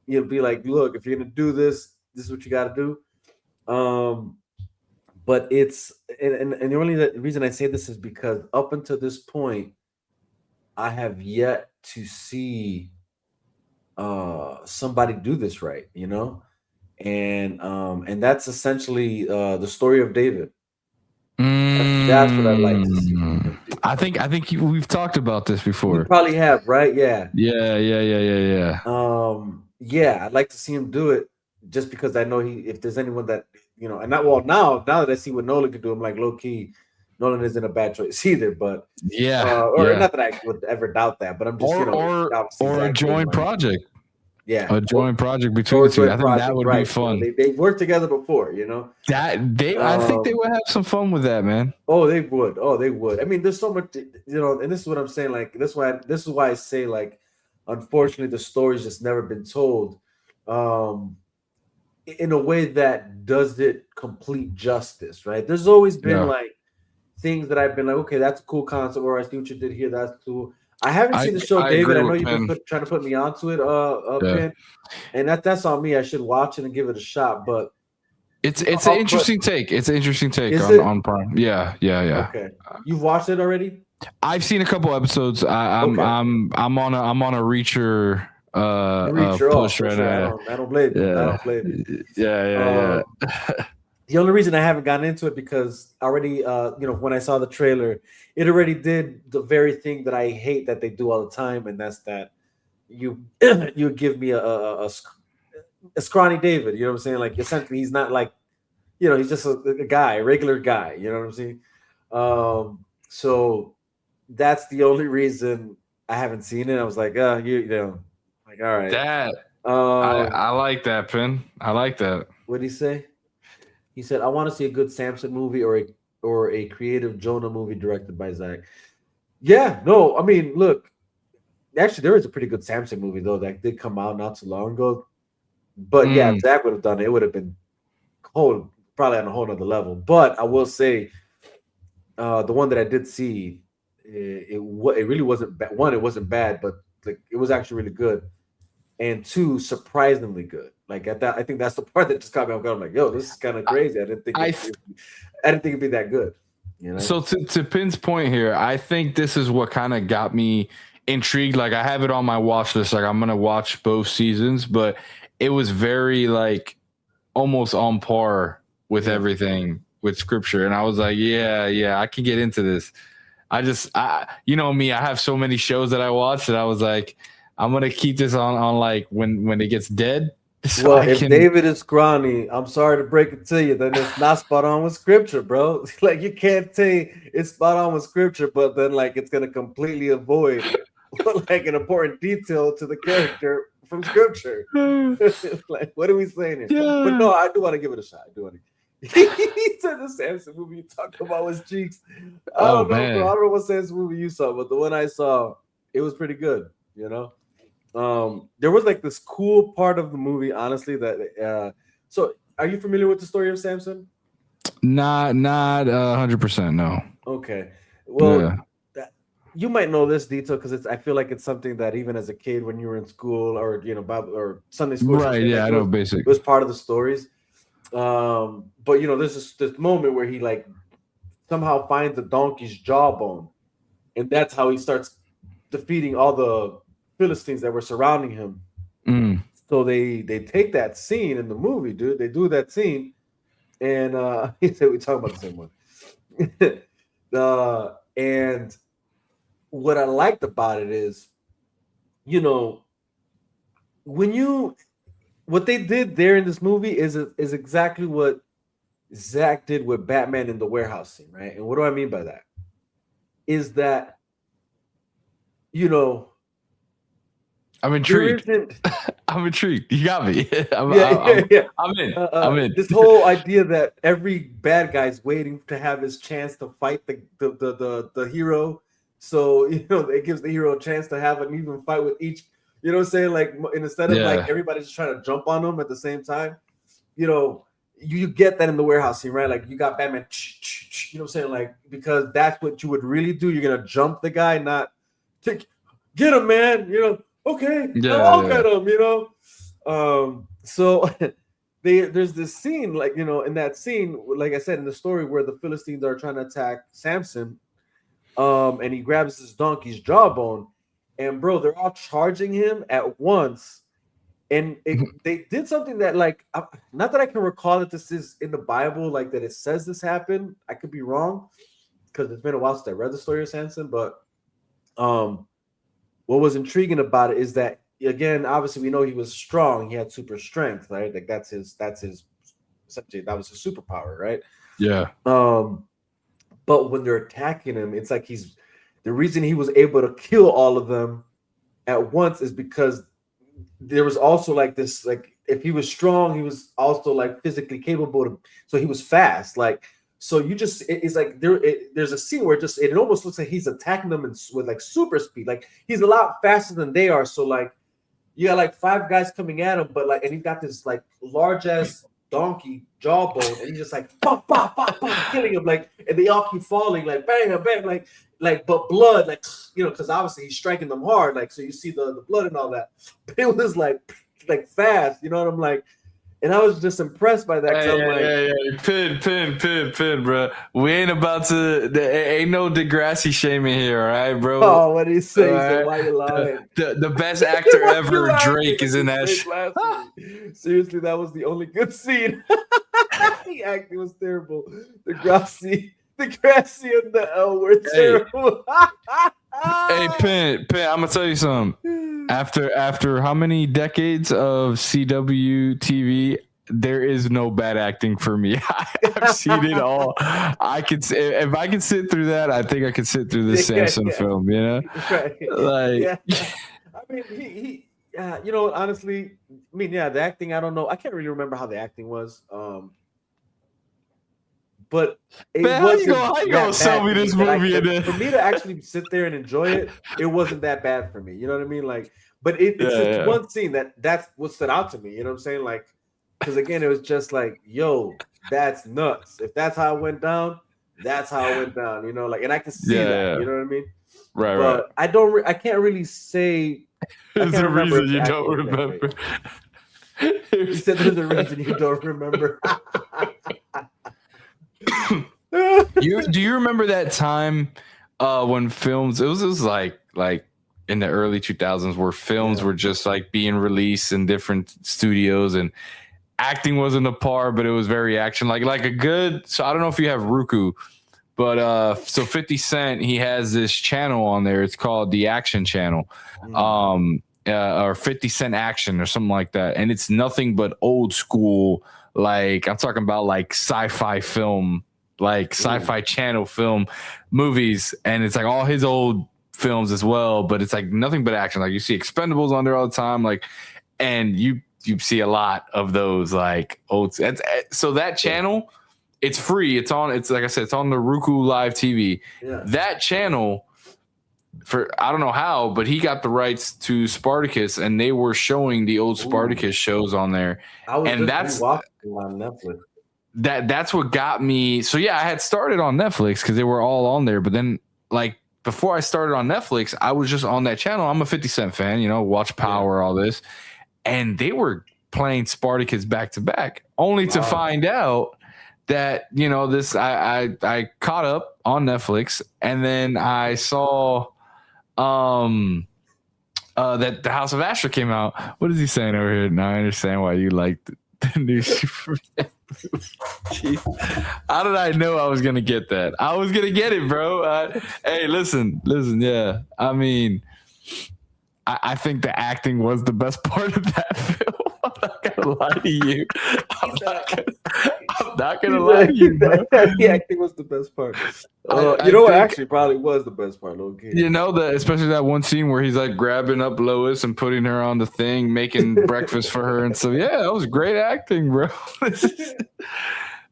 be like, look, if you're gonna do this, this is what you got to do. But it's and the only reason I say this is because up until this point, I have yet to see somebody do this right, and that's essentially the story of David. That's what I'd like to see.
I think we've talked about this before.
We probably have, right? Yeah.
Yeah.
I'd like to see him do it just because I know if there's anyone that and now that I see what Nolan could do, I'm like, low key, Nolan isn't a bad choice either. But not that I would ever doubt that, but I'm just
or a joint project.
Yeah,
a joint project between the two. I think that would be fun.
They've worked together before,
I think they would have some fun with that, man.
Oh, they would. I mean, there's so much, and this is what I'm saying. Like, this is why I say, like, unfortunately, the story's just never been told, in a way that does it complete justice. Right? There's always been like things that I've been like, okay, that's a cool concept, or I see what you did here. That's cool. I haven't seen the show, David. I know you've been trying to put me onto it, Penn, and that's on me. I should watch it and give it a shot. But
it's an interesting take. It's an interesting take on Prime. Yeah.
Okay, you've watched it already?
I've seen a couple episodes. I'm on a Reacher push right now.
I don't blame you. I don't blame you.
Yeah.
The only reason I haven't gotten into it because already, when I saw the trailer, it already did the very thing that I hate that they do all the time, and that's that you give me a scrawny David. You know what I'm saying? Like, essentially, he's not like, he's just a guy, a regular guy. You know what I'm saying? So that's the only reason I haven't seen it. I was like, like, all right.
That I like that, Penn. I like that.
What did he say? He said, I want to see a good Samson movie or a creative Jonah movie directed by Zach. Yeah, no, I mean, look, actually, there is a pretty good Samson movie, though, that did come out not too long ago. But yeah, if Zach would have done it, it would have been probably on a whole nother level. But I will say, the one that I did see, it really wasn't bad. One, it wasn't bad, but like it was actually really good, and two, surprisingly good. Like at that, I think that's the part that just caught me off guard. I'm like, yo, this is kind of crazy.
I
I didn't think it'd be that good. You know.
So to Pin's point here, I think this is what kind of got me intrigued. Like I have it on my watch list. Like I'm gonna watch both seasons, but it was very like almost on par with everything with scripture, and I was like, yeah, I can get into this. You know me, I have so many shows that I watch that I was like, I'm gonna keep this on like when it gets dead.
So well, if David is scrawny, I'm sorry to break it to you, then it's not spot on with scripture, bro. Like you can't say it's spot on with scripture, but then like it's gonna completely avoid like an important detail to the character from scripture. Like, what are we saying here? Yeah. But no, I do want to give it a shot. I do want to. He said the Samson movie you talked about was cheeks. I don't know, bro. I don't know what Samson movie you saw, but the one I saw, it was pretty good. You know. There was like this cool part of the movie, honestly, that so are you familiar with the story of Samson?
Not 100%, no.
Okay. Well, you might know this detail because I feel like it's something that even as a kid when you were in school or Bible or Sunday school,
right? Yeah, I know basic.
It was part of the stories. But there's this moment where he like somehow finds the donkey's jawbone, and that's how he starts defeating all the Philistines that were surrounding him. So they take that scene in the movie, dude. They do that scene, and he said we talking about the same one. And what I liked about it is, what they did there in this movie is exactly what Zach did with Batman in the warehouse scene, right? And what do I mean by that? Is that
I'm intrigued. I'm intrigued. You got me. I'm in. I'm in.
This whole idea that every bad guy's waiting to have his chance to fight the hero, so it gives the hero a chance to have an even fight with each. You know what I'm saying? Like instead of like everybody just trying to jump on them at the same time, you get that in the warehouse scene, right? Like you got Batman, you know what I'm saying? Like because that's what you would really do. You're gonna jump the guy, not get him, man. Okay, I'll get him, So there's this scene, like, in that scene, like I said in the story, where the Philistines are trying to attack Samson, and he grabs his donkey's jawbone, and bro, they're all charging him at once, and they did something that, like, not that I can recall that this is in the Bible, like that it says this happened. I could be wrong because it's been a while since I read the story of Samson, but what was intriguing about it is that, again, obviously we know he was strong. He had super strength, right? Like that's his essentially that was his superpower, right?
Yeah.
But when they're attacking him, it's like the reason he was able to kill all of them at once is because there was also like this, like if he was strong, he was also like physically capable so he was fast, like. So it's like there's a scene where it almost looks like he's attacking them with like super speed. Like he's a lot faster than they are. So like you got like 5 guys coming at him, but like, and he got this like large ass donkey jawbone, and he's just like pop, pop, pop, pop, killing him, like, and they all keep falling, like bang, bang, like, but blood, like, because obviously he's striking them hard, like, so you see the blood and all that. But it was like fast, you know what I'm like. And I was just impressed by that.
Pin, bro. We ain't about to. Ain't no Degrassi shaming here, all right, bro?
Oh, what did he say? So why you lying?
The best actor ever, Drake, is in that shit.
Seriously, that was the only good scene. The acting was terrible. Degrassi and the L were terrible.
Hey, Pin, I'm gonna tell you something. After how many decades of CW TV, there is no bad acting for me. I've seen it all. If I can sit through that, I think I could sit through the Samson film.
Right.
Like,
I mean, he honestly, I mean, the acting. I don't know. I can't really remember how the acting was. But
how you gonna sell me this movie?
For me to actually sit there and enjoy it, it wasn't that bad for me. You know what I mean? Like, but it's one scene that's what stood out to me. You know what I'm saying? Like, because again, it was just like, yo, that's nuts. If that's how it went down, that's how it went down. You know, like, and I can see
Yeah,
that.
yeah.
You know what I mean?
Right, right.
But I don't. I can't really say. I
There's
can't
a
remember
reason
if
you
the acting
don't
was that great.
remember.
You said there's a reason you don't remember.
Do you remember that time when films it was like in the early 2000s where films
Yeah.
were just like being released in different studios and acting wasn't a par, but it was very action like a good. So I don't know if you have Roku, but so 50 Cent, he has this channel on there. It's called the Action Channel. Or 50 Cent Action or something like that. And it's nothing but old school, like I'm talking about like sci-fi film, like sci-fi channel film movies. And it's like all his old films as well, but it's like nothing but action. Like you see Expendables on there all the time, like, and you see a lot of those like old. So that channel, it's free. It's on. It's like I said, it's on the Roku Live TV.
Yeah.
That channel, for I don't know how, but he got the rights to Spartacus, and they were showing the old Spartacus shows on there.
I was
And
just watching on Netflix.
That's what got me. So yeah, I had started on Netflix because they were all on there. But then, like before I started on Netflix, I was just on that channel. I'm a 50 Cent fan, you know, watch Power, all this, and they were playing Spartacus back to back, only to find out that, you know, this I caught up on Netflix, and then I saw that the House of Asher came out. What is he saying over here? Now I understand why you liked the new Superman. Jeez. How did I know I was gonna get that? I was gonna get it, bro. Hey, listen. Yeah, I mean, I think the acting was the best part of that film. I'm not gonna lie to you. I'm not gonna lie to you, bro.
The acting was the best part. You know what? Actually, probably was the best part. Okay.
You know that, especially that one scene where he's like grabbing up Lois and putting her on the thing, making breakfast for her, and so yeah, that was great acting, bro.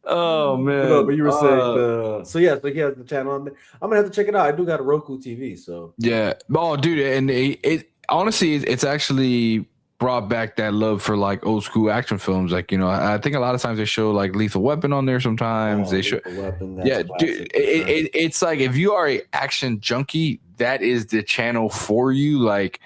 Oh man!
No, but you were saying so yeah, so he has the channel on there. I'm gonna have to check it out. I do got a Roku TV, so
yeah. Oh, dude, and it honestly, it's actually brought back that love for like old school action films. Like, you know, I think a lot of times they show like Lethal Weapon on there. Sometimes they show, dude. It's like if you are a action junkie, that is the channel for you. Like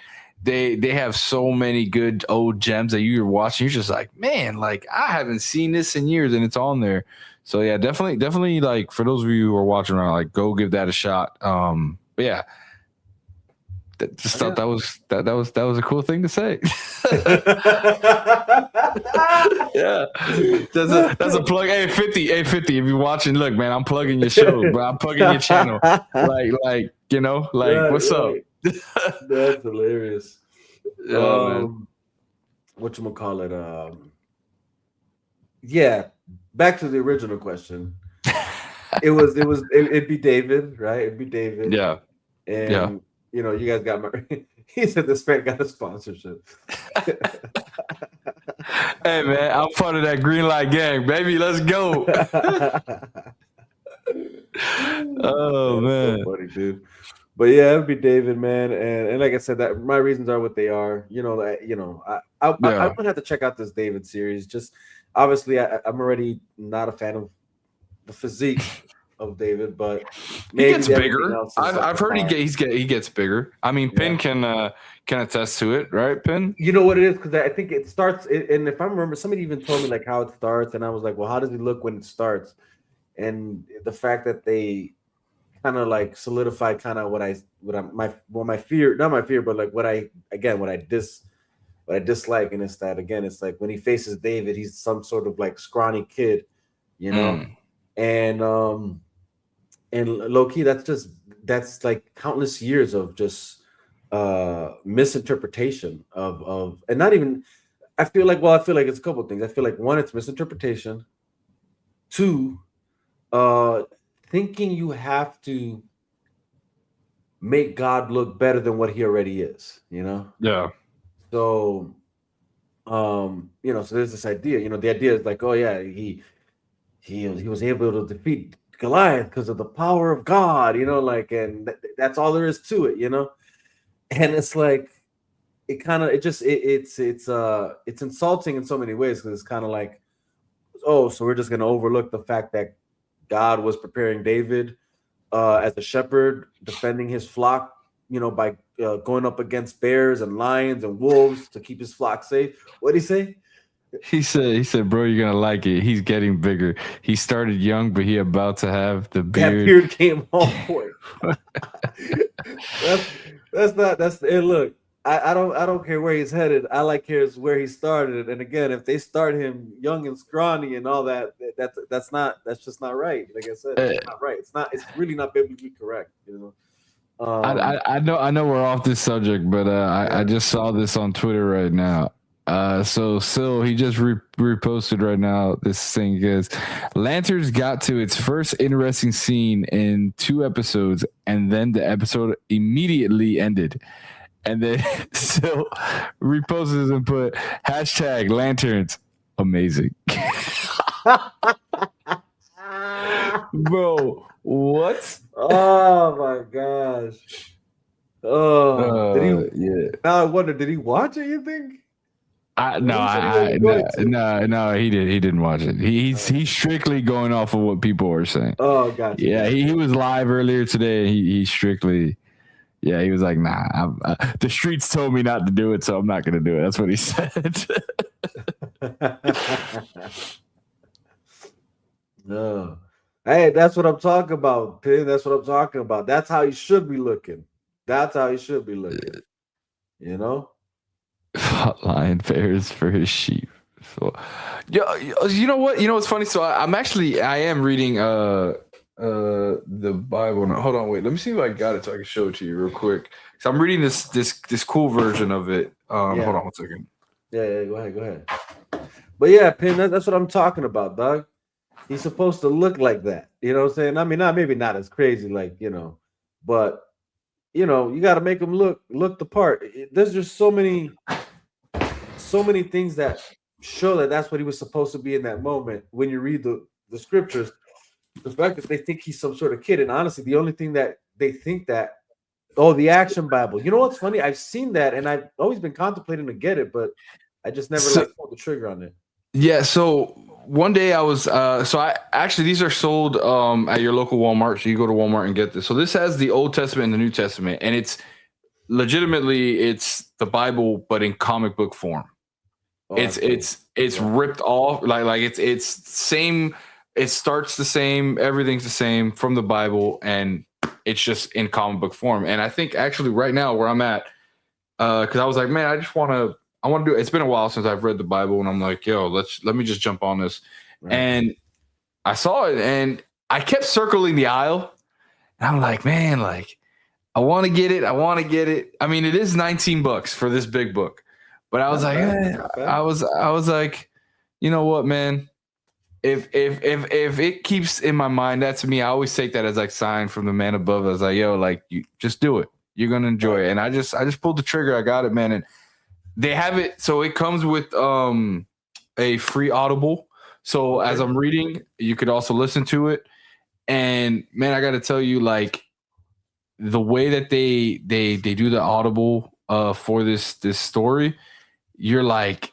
they have so many good old gems that you're watching. You're just like, man, like I haven't seen this in years, and it's on there. So yeah, definitely. Like for those of you who are watching around, like go give that a shot. But yeah. Just thought that was a cool thing to say. Yeah, that's a plug. Hey 50, if you're watching, look, man, I'm plugging your show, bro. I'm plugging your channel. Like you know, like what's up?
That's hilarious. Whatchamacallit? Yeah, back to the original question. It'd be David, right? It'd be David.
Yeah.
And you know, you guys got my. He said this man got a sponsorship.
Hey man, I'm part of that green light gang, baby. Let's go. Oh man,
so funny, dude. But yeah, it'd be David, man, and like I said, that my reasons are what they are. You know, I'm gonna have to check out this David series. Just obviously, I'm already not a fan of the physique of David, but
maybe he gets bigger. I've heard he gets bigger. I mean, Pin can attest to it, right, Pin?
You know what it is, because I think it starts, and if I remember, somebody even told me like how it starts, and I was like, well, how does he look when it starts? And the fact that they kind of like solidified kind of my fear, not my fear, but like what I dislike, and it's that again, it's like when he faces David, he's some sort of like scrawny kid, you know, and low key, that's like countless years of just misinterpretation of and not even. I feel like it's a couple of things. I feel like one, it's misinterpretation. Two, thinking you have to make God look better than what he already is, you know?
Yeah.
So, you know, so there's this idea, you know, the idea is like, oh yeah, he was able to defeat Goliath because of the power of God, you know, like, and that's all there is to it, you know? And it's like, it's insulting in so many ways because it's kind of like, oh, so we're just gonna overlook the fact that God was preparing David as a shepherd, defending his flock, by going up against bears and lions and wolves to keep his flock safe. What did he say?
He said, bro, you're gonna like it. He's getting bigger. He started young, but he about to have the
That
beard.
beard came on point. That's hey, look. I don't care where he's headed. I like here's where he started. And again, if they start him young and scrawny and all that, that's just not right. Like I said, it's not right. It's really not biblically correct.
I know we're off this subject, but I just saw this on Twitter right now. So Sil, he just reposted right now. This thing is Lanterns got to its first interesting scene in 2 episodes, and then the episode immediately ended. And then Sil reposted and put hashtag Lanterns amazing. Bro, what?
Oh my gosh. Oh, did he?
Yeah.
Now I wonder, did he watch it? You think?
No, he didn't watch it. He's strictly going off of what people are saying.
Oh, gotcha.
Yeah, he was live earlier today. He strictly, yeah, he was like, nah, the streets told me not to do it, so I'm not gonna do it. That's what he said.
No. Hey, that's what I'm talking about, Pin. That's what I'm talking about. That's how he should be looking. That's how he should be looking.
Lion bears for his sheep. So, you know what? You know what's funny? So I am reading the Bible. Now. Hold on, wait. Let me see if I got it so I can show it to you real quick. So I'm reading this cool version of it. Hold on 1 second.
Yeah, go ahead. But yeah, Pin, that's what I'm talking about, dog. He's supposed to look like that. You know what I'm saying? I mean, maybe not as crazy, but you got to make him look the part. There's just so many things that show that that's what he was supposed to be in that moment. When you read the scriptures, the fact that they think he's some sort of kid, and honestly, the only thing that they think that, the action Bible. You know what's funny? I've seen that, and I've always been contemplating to get it, but I just never pulled the trigger on it.
Yeah, so one day I was these are sold at your local Walmart, so you go to Walmart and get this. So this has the Old Testament and the New Testament, and it's legitimately the Bible but in comic book form. It's ripped off like it's same. It starts the same, everything's the same from the Bible, and it's just in comic book form. And I think actually right now where I'm at, because I was like, man, I want to do it. It's been a while since I've read the Bible, and I'm like, yo, let me just jump on this. Right. And I saw it, and I kept circling the aisle, and I'm like, man, like I want to get it. I mean, it is $19 for this big book, but I was I was like, you know what, man? If it keeps in my mind, that to me, I always take that as like sign from the man above. I was like, yo, like you just do it. You're gonna enjoy it. And I just pulled the trigger. I got it, man. And they have it, so it comes with a free Audible. So as I'm reading, you could also listen to it. And man, I got to tell you, like the way that they do the Audible for this story, you're like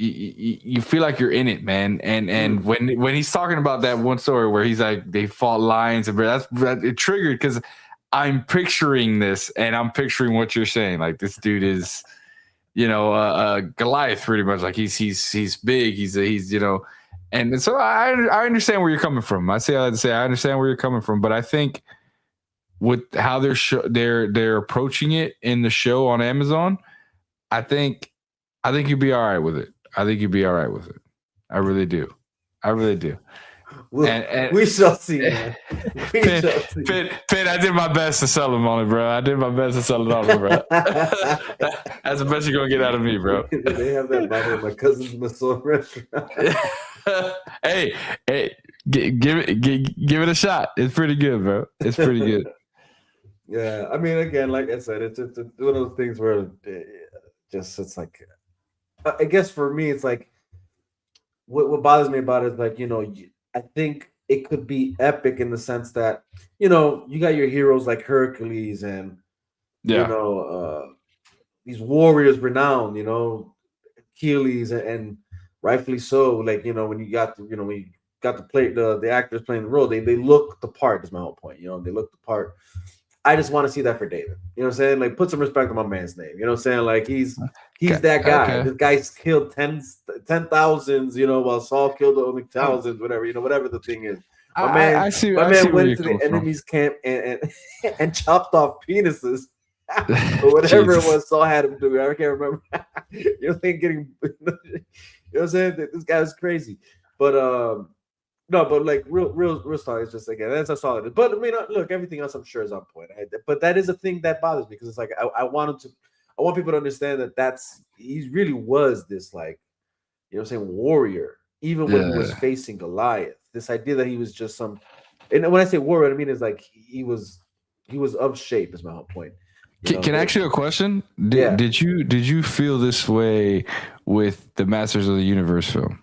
you feel like you're in it, man. And when he's talking about that one story where he's like they fought lions and bears, that it triggered because I'm picturing this and I'm picturing what you're saying. Like this dude is, Goliath pretty much. Like he's big. He's and so I understand where you're coming from. I understand where you're coming from, but I think with how they're approaching it in the show on Amazon, I think you'd be all right with it. I really do.
We shall see, man.
Pin, I did my best to sell him on it, bro. That's the best you're gonna get out of me, bro.
They have that Bible at my cousin's Mason restaurant.
Hey, give it a shot. It's pretty good, bro. It's pretty good.
Yeah, I mean, again, like I said, it's one of those things where it's like, I guess for me, it's like what bothers me about it is like, I think it could be epic in the sense that, you got your heroes like Hercules and, these warriors renowned, Achilles and rightfully so. Like when you got to, when you got to play the actors playing the role, they look the part. Is my whole point. They look the part. I just want to see that for David. You know what I'm saying? Like put some respect on my man's name. You know what I'm saying? Like he's that guy.
Okay.
This guy's killed 10,000s, while Saul killed only thousands, whatever, whatever the thing is.
I see
My man
where
went
you're
to the
coming from.
enemy's camp and chopped off penises. Or whatever it was Saul had him do. I can't remember. Getting you know what I'm saying? This guy is crazy. But no, but like real story is just again that's how solid. But I mean, look, everything else I'm sure is on point. But that is a thing that bothers me because it's like I want people to understand that he really was this like, what I'm saying, warrior, even when he was facing Goliath. This idea that he was just some, and when I say warrior, I mean is like he was of shape. Is my whole point.
Can I ask you a question?
Yeah.
Did you feel this way with the Masters of the Universe film?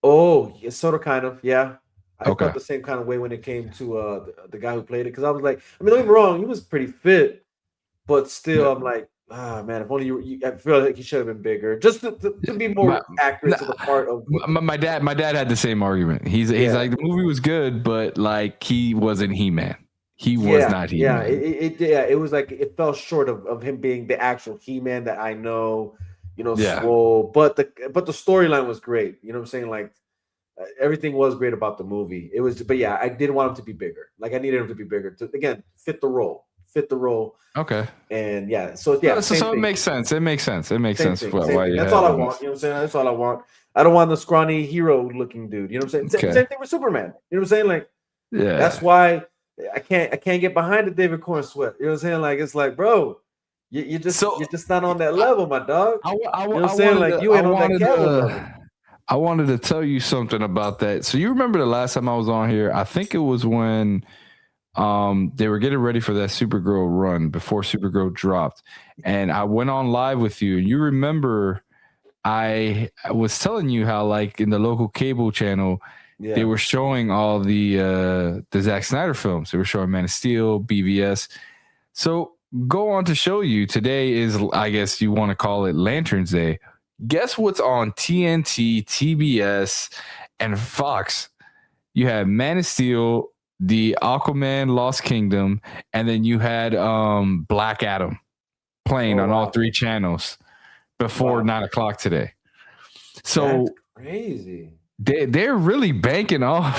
Oh, yeah, sort of, kind of, yeah. I
Okay.
felt the same kind of way when it came to the guy who played it because I was like, I mean, don't get me wrong, he was pretty fit, but still, I'm like, man, if only I feel like he should have been bigger, just to be more accurate to the part of.
My dad had the same argument. He's like the movie was good, but like he wasn't He-Man. He was not He-Man.
It was like it fell short of him being the actual He-Man that I know.
Yeah.
Swole, but the storyline was great. You know what I'm saying? Like everything was great about the movie. It was, but yeah, I did want him to be bigger. Like I needed him to be bigger to again fit the role.
Okay.
And yeah, so yeah,
so it makes sense. It makes sense.
That's all I want. You know what I'm saying? That's all I want. I don't want the scrawny hero looking dude. You know what I'm saying?
Okay.
Same thing with Superman. You know what I'm saying? Like,
yeah,
that's why I can't get behind the David Corn sweat. You know what I'm saying? Like, it's like, bro, you're just not on that level, my dog. You know what I'm saying? Like, you ain't on that caliber level.
I wanted to tell you something about that. So you remember the last time I was on here? I think it was when they were getting ready for that Supergirl run before Supergirl dropped, and I went on live with you. And you remember I was telling you how, like, in the local cable channel, they were showing all the Zack Snyder films. They were showing Man of Steel, BVS. So go on to show you today is, I guess you want to call it Lanterns Day. Guess what's on TNT, TBS, and Fox? You had Man of Steel, the Aquaman Lost Kingdom, and then you had Black Adam playing on all three channels before 9 o'clock today. So
that's crazy.
They're really banking off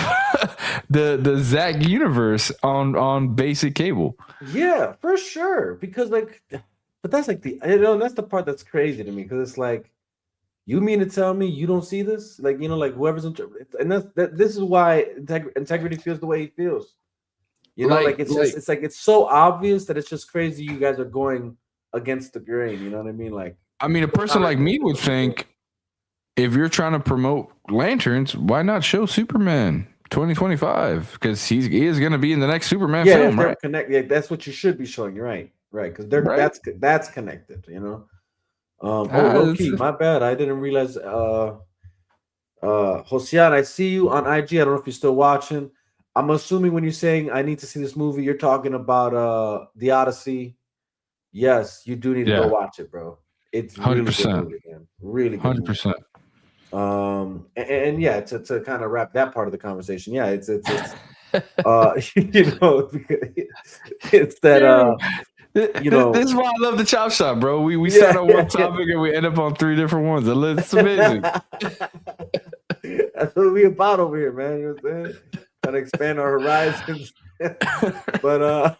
the Zack universe on basic cable.
Yeah, for sure. Because but that's like that's the part that's crazy to me because it's like, you mean to tell me you don't see this? Like, like whoever's in, and this is why integrity feels the way he feels. It's so obvious that it's just crazy. You guys are going against the grain. You know what I mean? Like,
I mean, a person like me would think, if you're trying to promote Lanterns, why not show Superman 2025? Because he is going to be in the next Superman film, right?
That's what you should be showing. You're right, because that's connected. Low-key, my bad. I didn't realize. Josian, I see you on IG. I don't know if you're still watching. I'm assuming when you're saying I need to see this movie, you're talking about the Odyssey. Yes, you do need to go watch it, bro. It's
100%.
Really good movie, man. Really good
100%.
And yeah, to kind of wrap that part of the conversation, yeah, it's it's that
this is why I love the Chop Shop, bro. We start on one topic and we end up on three different ones. It's amazing.
That's what we about over here, man. You know what I'm saying? Trying to expand our horizons. But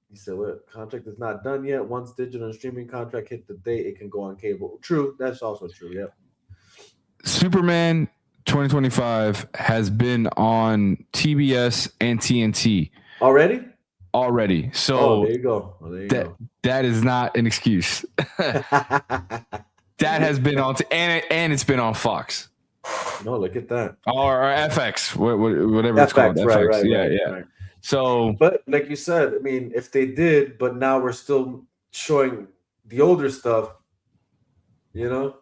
he said, "What contract is not done yet? Once digital and streaming contract hit the date, it can go on cable." True, that's also true. Yep.
Superman 2025 has been on TBS and TNT
already.
So
there you go.
That is not an excuse. That has been on and it's been on Fox.
No, look at that.
Or FX, whatever it's called. FX.
Right.
Yeah. So,
but like you said, I mean, if they did, but now we're still showing the older stuff, it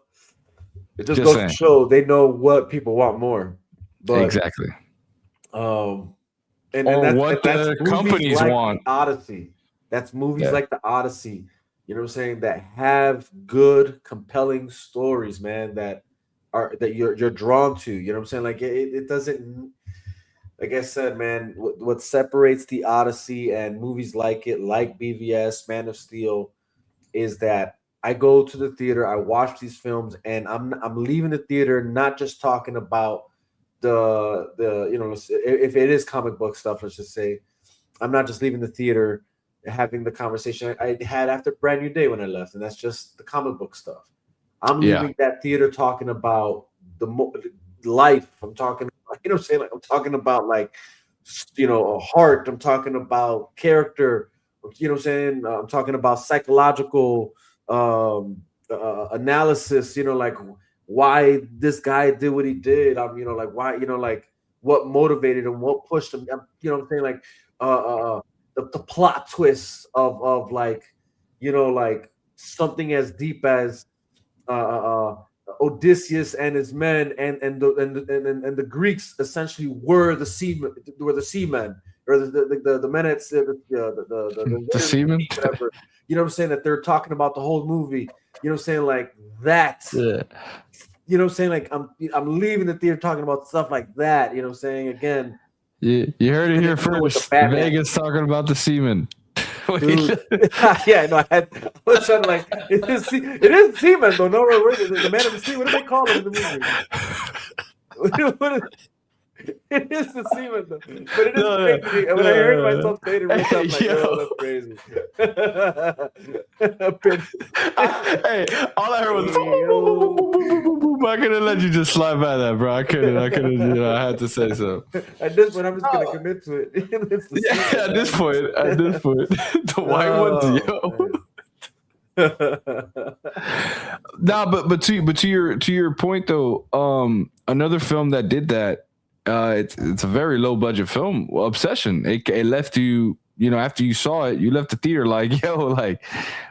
just goes to show they know what people want more. But,
exactly.
And what
the companies
like
want.
Odyssey. That's movies
Yeah.
like The Odyssey, you know what I'm saying, that have good, compelling stories, man, that you're drawn to. You know what I'm saying? Like it doesn't, like I said, man, what separates The Odyssey and movies like it, like BVS, Man of Steel, is that I go to the theater, I watch these films, and I'm leaving the theater not just talking about the you know, if it is comic book stuff, let's just say, I'm not just leaving the theater having the conversation I had after Brand New Day when I left, and that's just the comic book stuff. I'm
Yeah.
leaving that theater talking about life. I'm talking, you know, what I'm saying, like I'm talking about like, you know, a heart. I'm talking about character. You know, what I'm saying, I'm talking about psychological analysis. You know, like why this guy did what he did. You know, like why, you know, like what motivated him, what pushed him. You know, what I'm saying, like the plot twists of like, you know, like something as deep as Odysseus and his men, and the Greeks essentially were the seamen, or the men at
The semen.
whatever. You know what I'm saying, that they're talking about the whole movie. You know what I'm saying, like that.
Yeah.
You know what I'm saying, like I'm leaving the theater talking about stuff like that. You know what I'm saying, again.
You heard it here
With the
first.
Batman.
Vegas talking about the semen.
Dude, yeah, no, I was trying to like it is Seaman though. No, the man of the sea. What do they call him in the movie? It is the Seaman though, but it is crazy. When I heard myself say it, Rich, I'm like, oh, that's crazy.
Hey, all I heard was I couldn't let you just slide by that, bro. I couldn't. You know, I had to say so.
At this point, I'm just gonna commit to it. It's the
Yeah,
Seaman,
at this point, the white ones, yo. Nah, but to your point though, another film that did that, it's a very low budget film, Obsession. It left you, you know, after you saw it, you left the theater like, yo, like,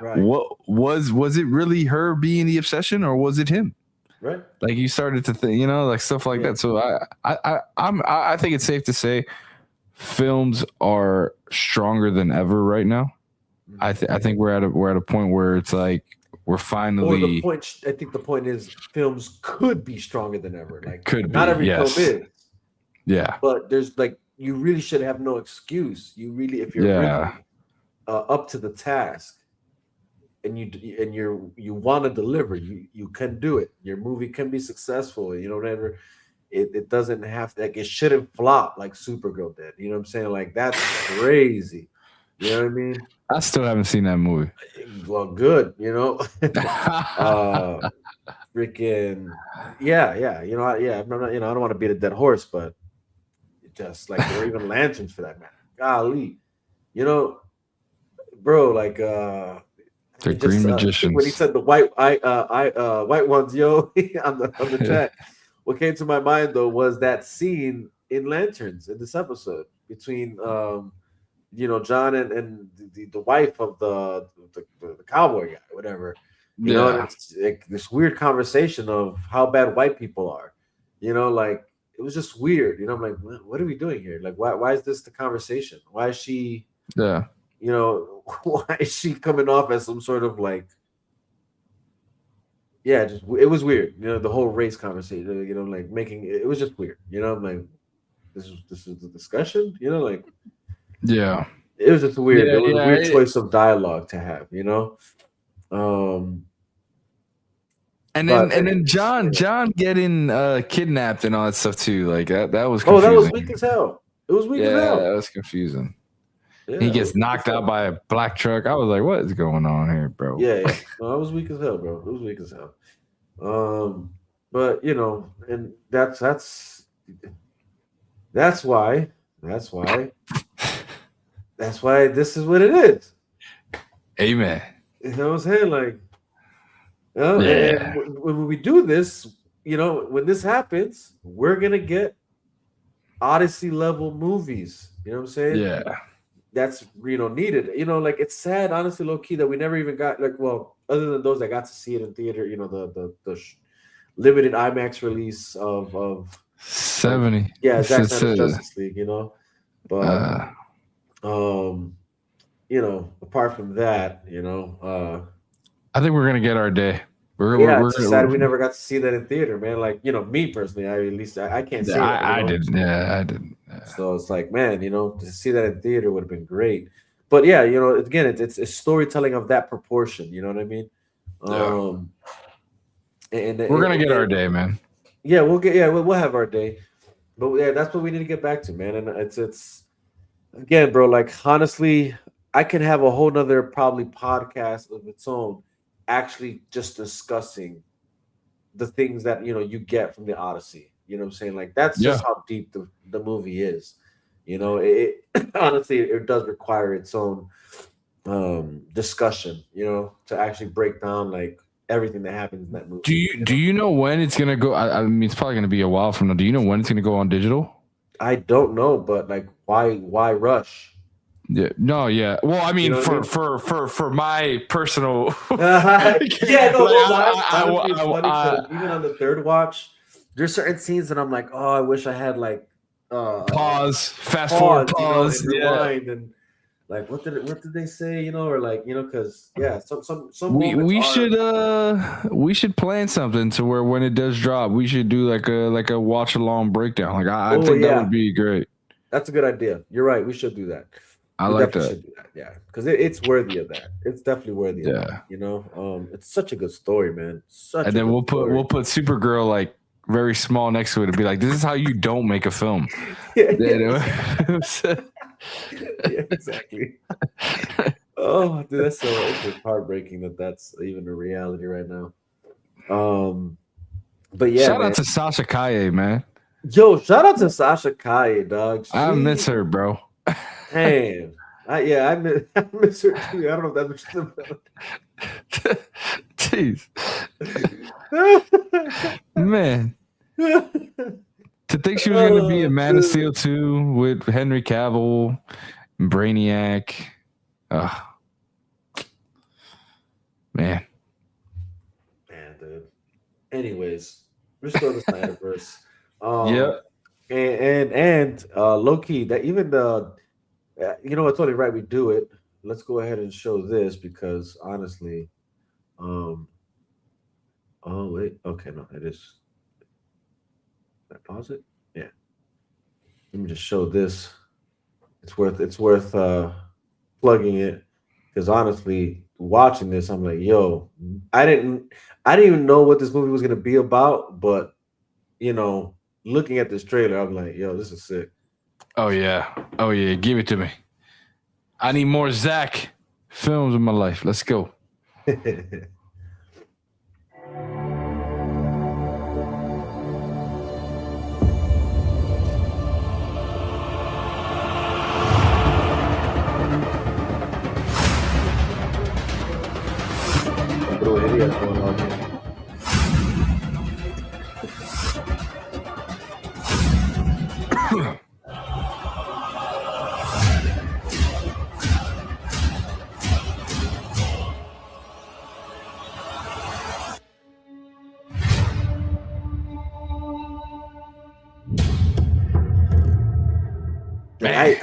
right.
What was it really her being the obsession, or was it him?
Right.
Like you started to think, you know, like stuff like that. So I think it's safe to say films are stronger than ever right now. I think we're at a point where it's like we're finally.
Or the point. I think the point is films could be stronger than ever. Like
could
not
be,
every
yes.
film is.
Yeah.
But there's like, you really should have no excuse. You really, if you're really up to the task, and you want to deliver, you can do it. Your movie can be successful. You know, whatever. It doesn't have to, like, it shouldn't flop like Supergirl did. You know what I'm saying? Like that's crazy. You know what I mean?
I still haven't seen that movie.
Well, good. You know, freaking yeah. You know, yeah. I'm not, you know, I don't want to beat a dead horse, but just like, or even Lanterns for that matter. Golly, you know, bro, like
the Green Magicians.
When he said the white white ones, yo, on the chat. What came to my mind though was that scene in Lanterns in this episode between you know, John and the wife of the cowboy guy, whatever. You know, and it's like this weird conversation of how bad white people are. You know, like it was just weird. You know, I'm like, what are we doing here? Like, why is this the conversation? Why is she?
Yeah.
You know, why is she coming off as some sort of like? Yeah, just it was weird. You know, the whole race conversation. You know, like making it was just weird. You know, I'm like, this is the discussion. You know, like.
Yeah,
it was just weird. It was a weird choice of dialogue to have, you know.
And then John getting kidnapped and all that stuff too. Like that was confusing.
Oh, that was weak as hell. It was weak as hell.
Yeah, that was confusing.
Yeah,
he gets knocked out by a black truck. I was like, what is going on here, bro?
Yeah. No, that was weak as hell, bro. It was weak as hell. But you know, and that's why this is what it is.
Amen.
You know what I'm saying? Like, and when we do this, you know, when this happens, we're gonna get Odyssey level movies. You know what I'm saying?
Yeah.
That's, you know, needed. You know, like it's sad, honestly, low key, that we never even got, like, well, other than those that got to see it in theater, you know, the limited IMAX release of
70.
Yeah, Zack Snyder's Justice League, you know. But apart from that,
I think we're gonna get our day.
yeah,
We're
it's just sad
gonna.
we never got to see that in theater, man. Like, me personally, at least I can't see it,
I didn't. Yeah, I didn't.
So it's like, man, to see that in theater would have been great. But yeah, again, it's storytelling of that proportion. You know what I mean?
Yeah.
Um,
We're gonna
and
get our
then
day, man.
yeah, we'll have our day. But yeah, that's what we need to get back to, man. And it's again, bro. Like honestly, I can have a whole nother probably podcast of its own, actually just discussing the things that you get from the Odyssey. You know what I'm saying? Like that's
Yeah.
just how deep the movie is. Honestly it does require its own discussion, to actually break down like everything that happens in that movie.
Do you know when it's gonna go? I mean, it's probably gonna be a while from now. Do you know when it's gonna go on digital?
I don't know, but like why rush?
Yeah. No. Yeah. Well, I mean,
You know what
for my personal.
Yeah, no,
Like,
honestly, it's funny because even on the third watch, there's certain scenes that I'm like, oh, I wish I had like
pause, fast forward, pause.
and rewind, and like what did they say, or like because yeah, some
We
moments
we should plan something to where when it does drop, we should do like a watch along breakdown. Like I think that would be great.
That's a good idea. You're right. We should do that.
I
We
like
definitely
that.
should do that. Yeah, because it's worthy of that. It's definitely worthy of that. It's such a good story, man. Such
And
a
then
good story.
we'll put Supergirl like very small next to it and be like, this is how you don't make a film.
Yeah,
Yeah.
exactly. Oh, dude, that's it's just heartbreaking that that's even a reality right now. But yeah,
Shout
man.
out to Sasha Kaye, man.
Yo, shout out to Sasha Kaye, dog.
I miss her, bro.
Man, I miss her too. I don't know if that much.
Jeez, man. To think she was going to be a Man of Steel 2 with Henry Cavill, Brainiac. Man,
dude. Anyways, restore the Snyderverse.
Yep.
And low key that even the, it's only right we do it. Let's go ahead and show this because honestly, oh wait, okay, no, it is. Did I pause it? Yeah. Let me just show this. It's worth plugging it because honestly, watching this, I'm like, yo, I didn't even know what this movie was gonna be about, but looking at this trailer, I'm like, yo, this is sick.
Oh yeah, give it to me. I need more Zach films in my life. Let's go.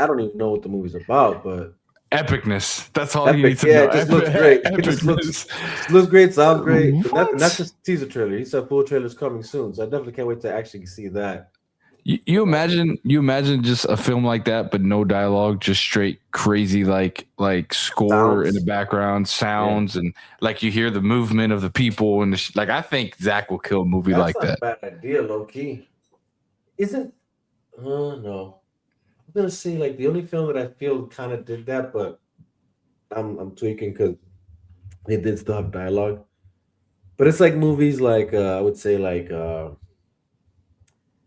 I don't even know what the movie's about, but
epicness. That's all you need to
know.
It
just looks great. It just looks great. Sounds great. And that's just a teaser trailer. He said full trailer's coming soon, so I definitely can't wait to actually see that.
You imagine just a film like that, but no dialogue, just straight crazy like score in the background, sounds, and like you hear the movement of the people and like I think Zach will kill a movie like that.
Bad idea, low key. Isn't? No. I'm gonna say like the only film that I feel kind of did that, but I'm tweaking because they did still have dialogue. But it's like movies like I would say like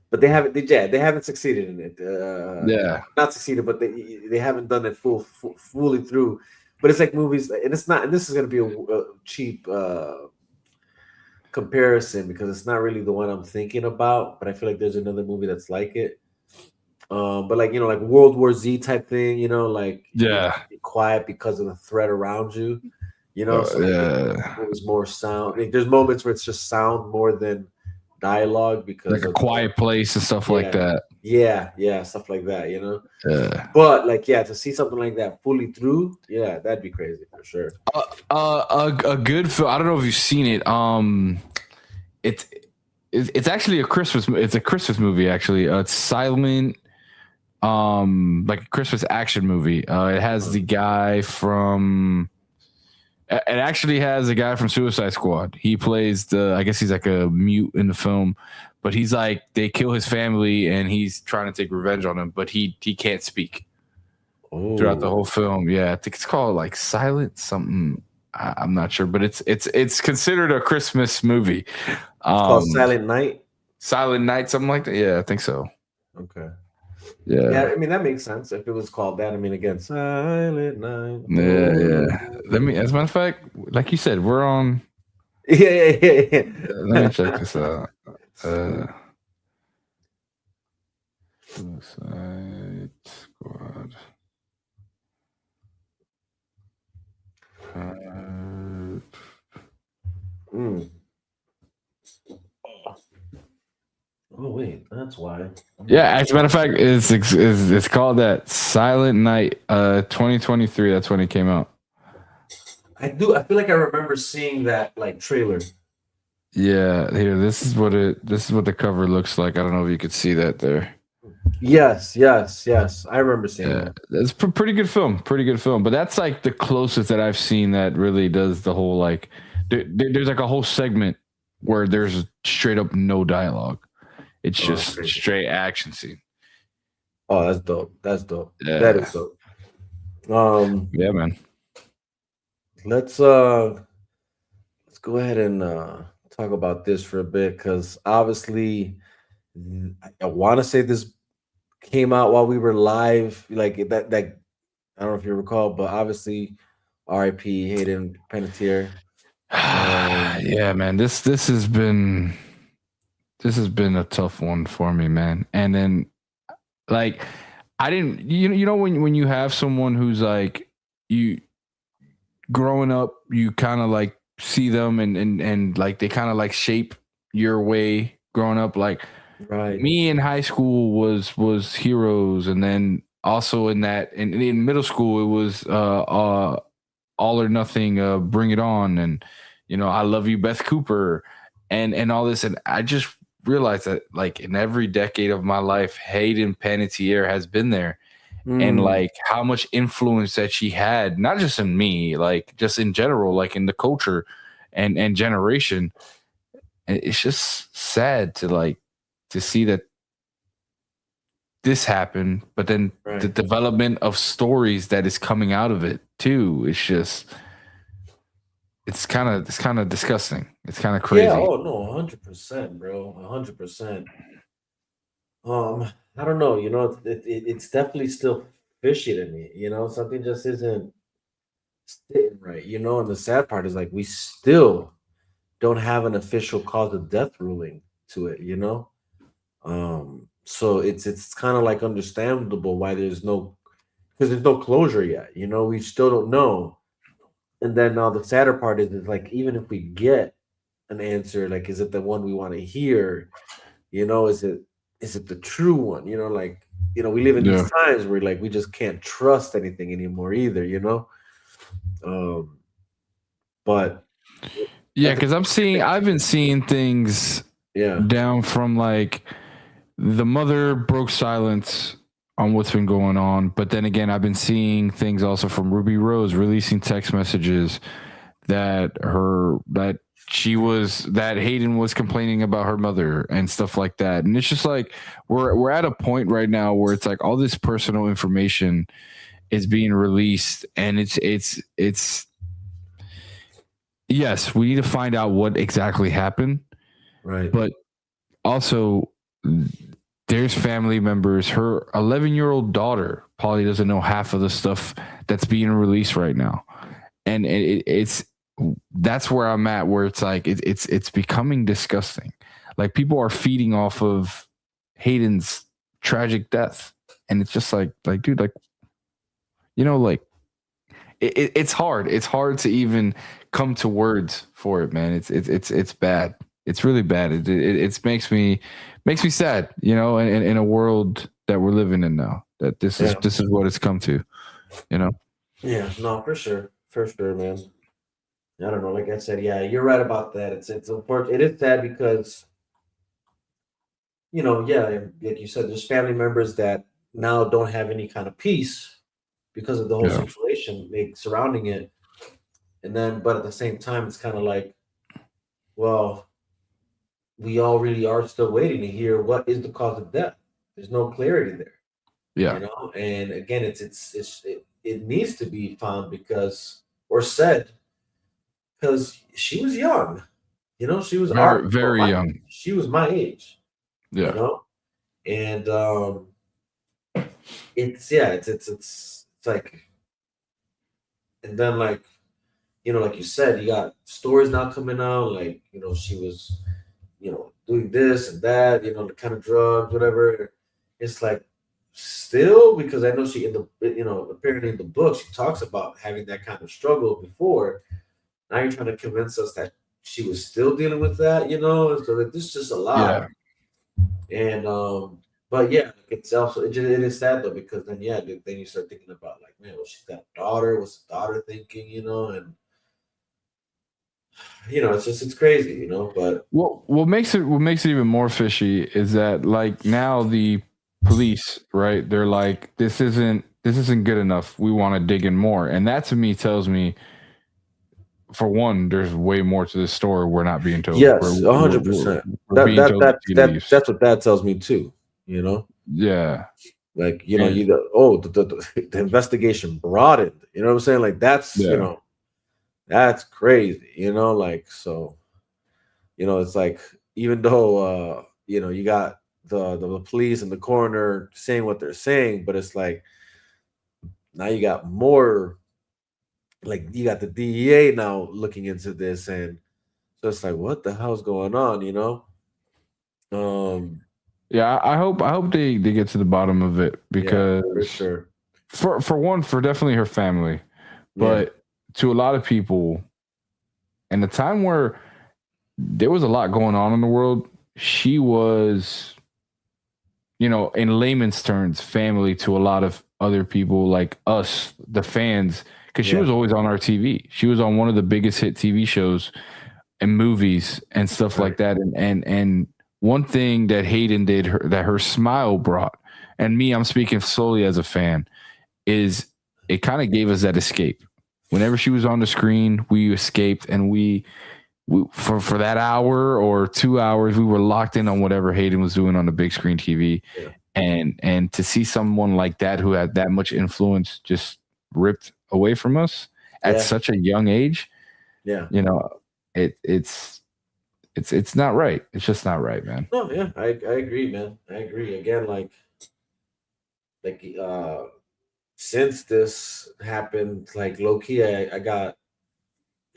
but they haven't succeeded in it. Not succeeded, but they haven't done it fully through. But it's like movies, and it's not. And this is gonna be a cheap comparison because it's not really the one I'm thinking about. But I feel like there's another movie that's like it. But like like World War Z type thing, like be quiet because of the threat around you, So it was more sound. Like, there's moments where it's just sound more than dialogue because
like A Quiet Place and stuff like that.
Yeah, stuff like that,
Yeah.
But like, yeah, to see something like that fully through, yeah, that'd be crazy for sure.
A good film. I don't know if you've seen it. It's it's actually a Christmas. It's a Christmas movie actually. It's silent. Like a Christmas action movie. It has the guy from. It actually has a guy from Suicide Squad. He plays the. I guess he's like a mute in the film, but he's like they kill his family and he's trying to take revenge on them, but he can't speak throughout the whole
Oh,
film. Yeah, I think it's called like Silent something. I'm not sure, but it's considered a Christmas movie.
it's called
Um,
Silent Night.
Silent Night, something like that. Yeah, I think so.
Okay. Yeah,
Yeah,
I mean that makes sense if it was called that. I mean, again, Silent Night.
yeah, yeah. Let me, as a matter of fact, like you said, we're on.
Yeah.
Let me check this out. Uh, Suicide Squad.
Mm. Oh wait, that's why.
Yeah, as a matter of fact, it's called that Silent Night. 2023. That's when it came out.
I do. I feel like I remember seeing that like trailer.
Yeah, here. This is what the cover looks like. I don't know if you could see that there.
Yes. I remember seeing
Yeah,
that.
it's pretty good film. Pretty good film. But that's like the closest that I've seen that really does the whole like. There's like a whole segment where there's straight up no dialogue. It's
Oh, that's
just
crazy.
straight action scene.
Oh, that's dope. That's dope.
Yeah.
That is dope.
Yeah, man.
Let's go ahead and talk about this for a bit because obviously I want to say this came out while we were live, like that. I don't know if you recall, but obviously, R.I.P. Hayden Panettiere.
Yeah, man. This has been a tough one for me, man. And then like I didn't you know when you have someone who's like you growing up, you kind of like see them and like they kind of like shape your way growing up. Like
Right.
me in high school was Heroes, and then also in middle school it was All or Nothing, Bring It On, and I Love You, Beth Cooper, and all this. And I just realized that like in every decade of my life, Hayden Panettiere has been there, and
Mm,
like how much influence that she had, not just in me, like just in general, like in the culture and generation. And it's just sad to like to see that this happened, but then the
right.
development of stories that is coming out of it too. It's kind of disgusting. It's kind of
Yeah.
crazy.
Oh no, 100%, bro. 100%. I don't know. It's definitely still fishy to me. Something just isn't sitting right. And the sad part is like we still don't have an official cause of death ruling to it. So it's kind of like understandable why because there's no closure yet. We still don't know. And then now the sadder part is like even if we get an answer, like is it the one we want to hear? Is it the true one? Like we live in these
Yeah.
times where like we just can't trust anything anymore either. Um, but
Yeah,
at the
because I've been seeing things
yeah,
down from like the mother broke silence on what's been going on, but then again, I've been seeing things also from Ruby Rose releasing text messages that Hayden was complaining about her mother and stuff like that. And it's just like we're at a point right now where it's like all this personal information is being released, and it's yes, we need to find out what exactly happened,
right.
but also there's family members. Her 11-year-old daughter probably doesn't know half of the stuff that's being released right now, and it's that's where I'm at. Where it's like it's becoming disgusting. Like people are feeding off of Hayden's tragic death, and it's just like dude, like like it's hard. It's hard to even come to words for it, man. It's bad. it's really bad. It makes me sad, you know, in a world that we're living in now. That this
Yeah.
is what it's come to, you know.
Yeah, no, for sure, man. I don't know. Like I said, yeah, you're right about that. It's important. It is sad because yeah, and like you said, there's family members that now don't have any kind of peace because of the whole
Yeah.
situation surrounding it. And then, but at the same time, it's kind of like, well, we all really are still waiting to hear what is the cause of death. There's no clarity there,
Yeah.
And again, it needs to be found because or said because she was young, she was
Very,
our well,
very
my
young.
she was my age, you
Yeah.
know, and it's like, and then like like you said, you got stories now coming out, like she was doing this and that, the kind of drugs, whatever. It's like still because I know she in the apparently in the book she talks about having that kind of struggle before. Now you're trying to convince us that she was still dealing with that, So like this is just a lot.
Yeah.
And but yeah, it's also it is sad though because then then you start thinking about like, man, well, she's got a daughter. What's the daughter thinking? And it's crazy, But
What makes it even more fishy is that like now the police, right? They're like, this isn't good enough. We want to dig in more, and that to me tells me, for one, there's way more to this story we're not being told.
yes, 100%.
We're being told the tea leaves.
That's what that tells me too.
Yeah,
Like
and
the investigation broadened. You know what I'm saying? Like that's
yeah,
that's crazy. Like so. It's like even though you got the police and the coroner saying what they're saying, but it's like now you got more, like you got the DEA now looking into this, and so it's like what the hell's going on? Um,
yeah. I hope they get to the bottom of it
yeah,
because
for sure.
for one, for definitely her family,
Yeah,
but to a lot of people, in a time where there was a lot going on in the world, she was, in layman's terms, family to a lot of other people like us, the fans, because she
yeah,
was always on our TV. She was on one of the biggest hit TV shows and movies and stuff
right.
like that. And one thing that Hayden did, that her smile brought, and me, I'm speaking solely as a fan, is it kind of gave us that escape. Whenever she was on the screen, we escaped, and we for that hour or 2 hours, we were locked in on whatever Hayden was doing on the big screen TV.
Yeah,
And to see someone like that who had that much influence just ripped away from us at
yeah,
such a young age,
yeah.
you know, it's not right. It's just not right, man.
No, yeah, I agree, man. I agree. Again, like since this happened, like low key, I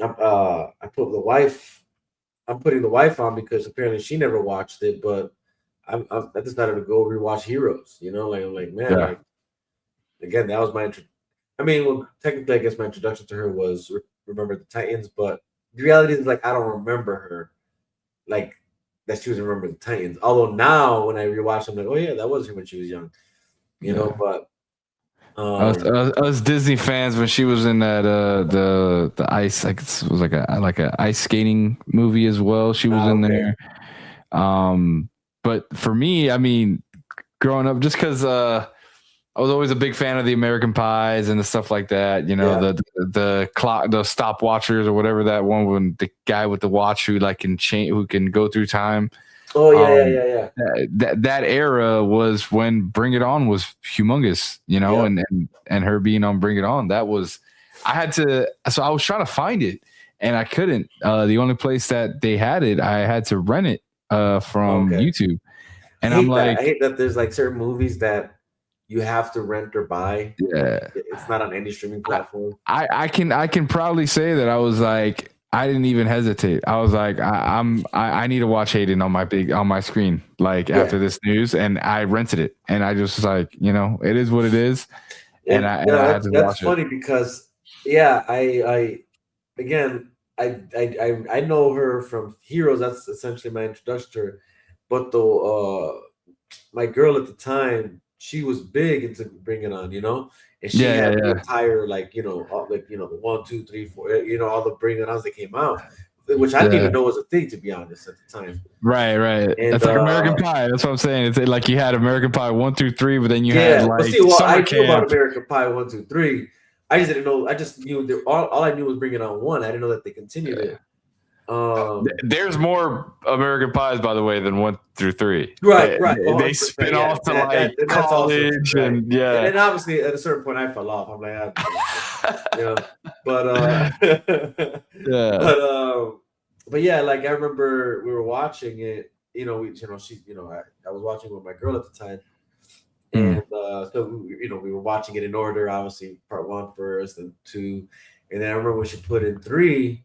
put the wife. I'm putting the wife on because apparently she never watched it, but I decided to go rewatch Heroes. Like I'm like, man,
Yeah.
like again, that was my I mean, well, technically, I guess my introduction to her was Remember the Titans, but the reality is like I don't remember her like that she was in Remember the Titans. Although now when I rewatch, I'm like, oh yeah, that was her when she was young,
Yeah.
But
Us Disney fans, when she was in that the ice, like it was like a ice skating movie as well. She was in
okay,
there. But for me, I mean, growing up, just because I was always a big fan of the American Pies and the stuff like that.
yeah,
The clock, the stopwatchers or whatever that one, when the guy with the watch who like can change, who can go through time.
oh
Um,
yeah,
that era was when Bring It On was humongous,
yeah,
and her being on Bring It On, that was, so I was trying to find it and I couldn't. The only place that they had it, I had to rent it from
okay.
YouTube,
I
and I'm
hate that.
like,
I hate that there's like certain movies that you have to rent or buy. Like
yeah.
it's not on any streaming platform.
I can probably say that I was like, I didn't even hesitate. I was like, I need to watch Hayden on my screen, like
Yeah,
after this news, and I rented it, and I just was like, it is what it is, and
and
I had to
that's
watch it.
funny because yeah, I again I know her from Heroes. That's essentially my introduction to her. But though my girl at the time, she was big into Bring It On, and she
Yeah,
had
yeah,
the
yeah,
entire the 1, 2, 3, 4, all the Bring It Ons that came out, which I didn't even
yeah.
know was a thing, to be honest, at the time.
Right, right.
And
It's like American Pie. That's what I'm saying. It's like you had American Pie 1 through 3, but then you had
yeah, but
like
see, well, I
summer
knew about
camp.
American Pie 1, 2, 3. I just didn't know. I just knew that all I knew was Bring It On 1. I didn't know that they continued it.
There's more American Pies, by the way, than 1 through 3.
Right,
They
right,
they, they
100%,
spin
yeah,
off to like
and that's also true,
college
right?
and
And
yeah,
then obviously at a certain point I fell off. I'm like, you know, but
yeah.
but but yeah, like I remember we were watching it. I was watching with my girl at the time,
Mm.
and so we were watching it in order. Obviously, part one first, and two, and then I remember when she put in three,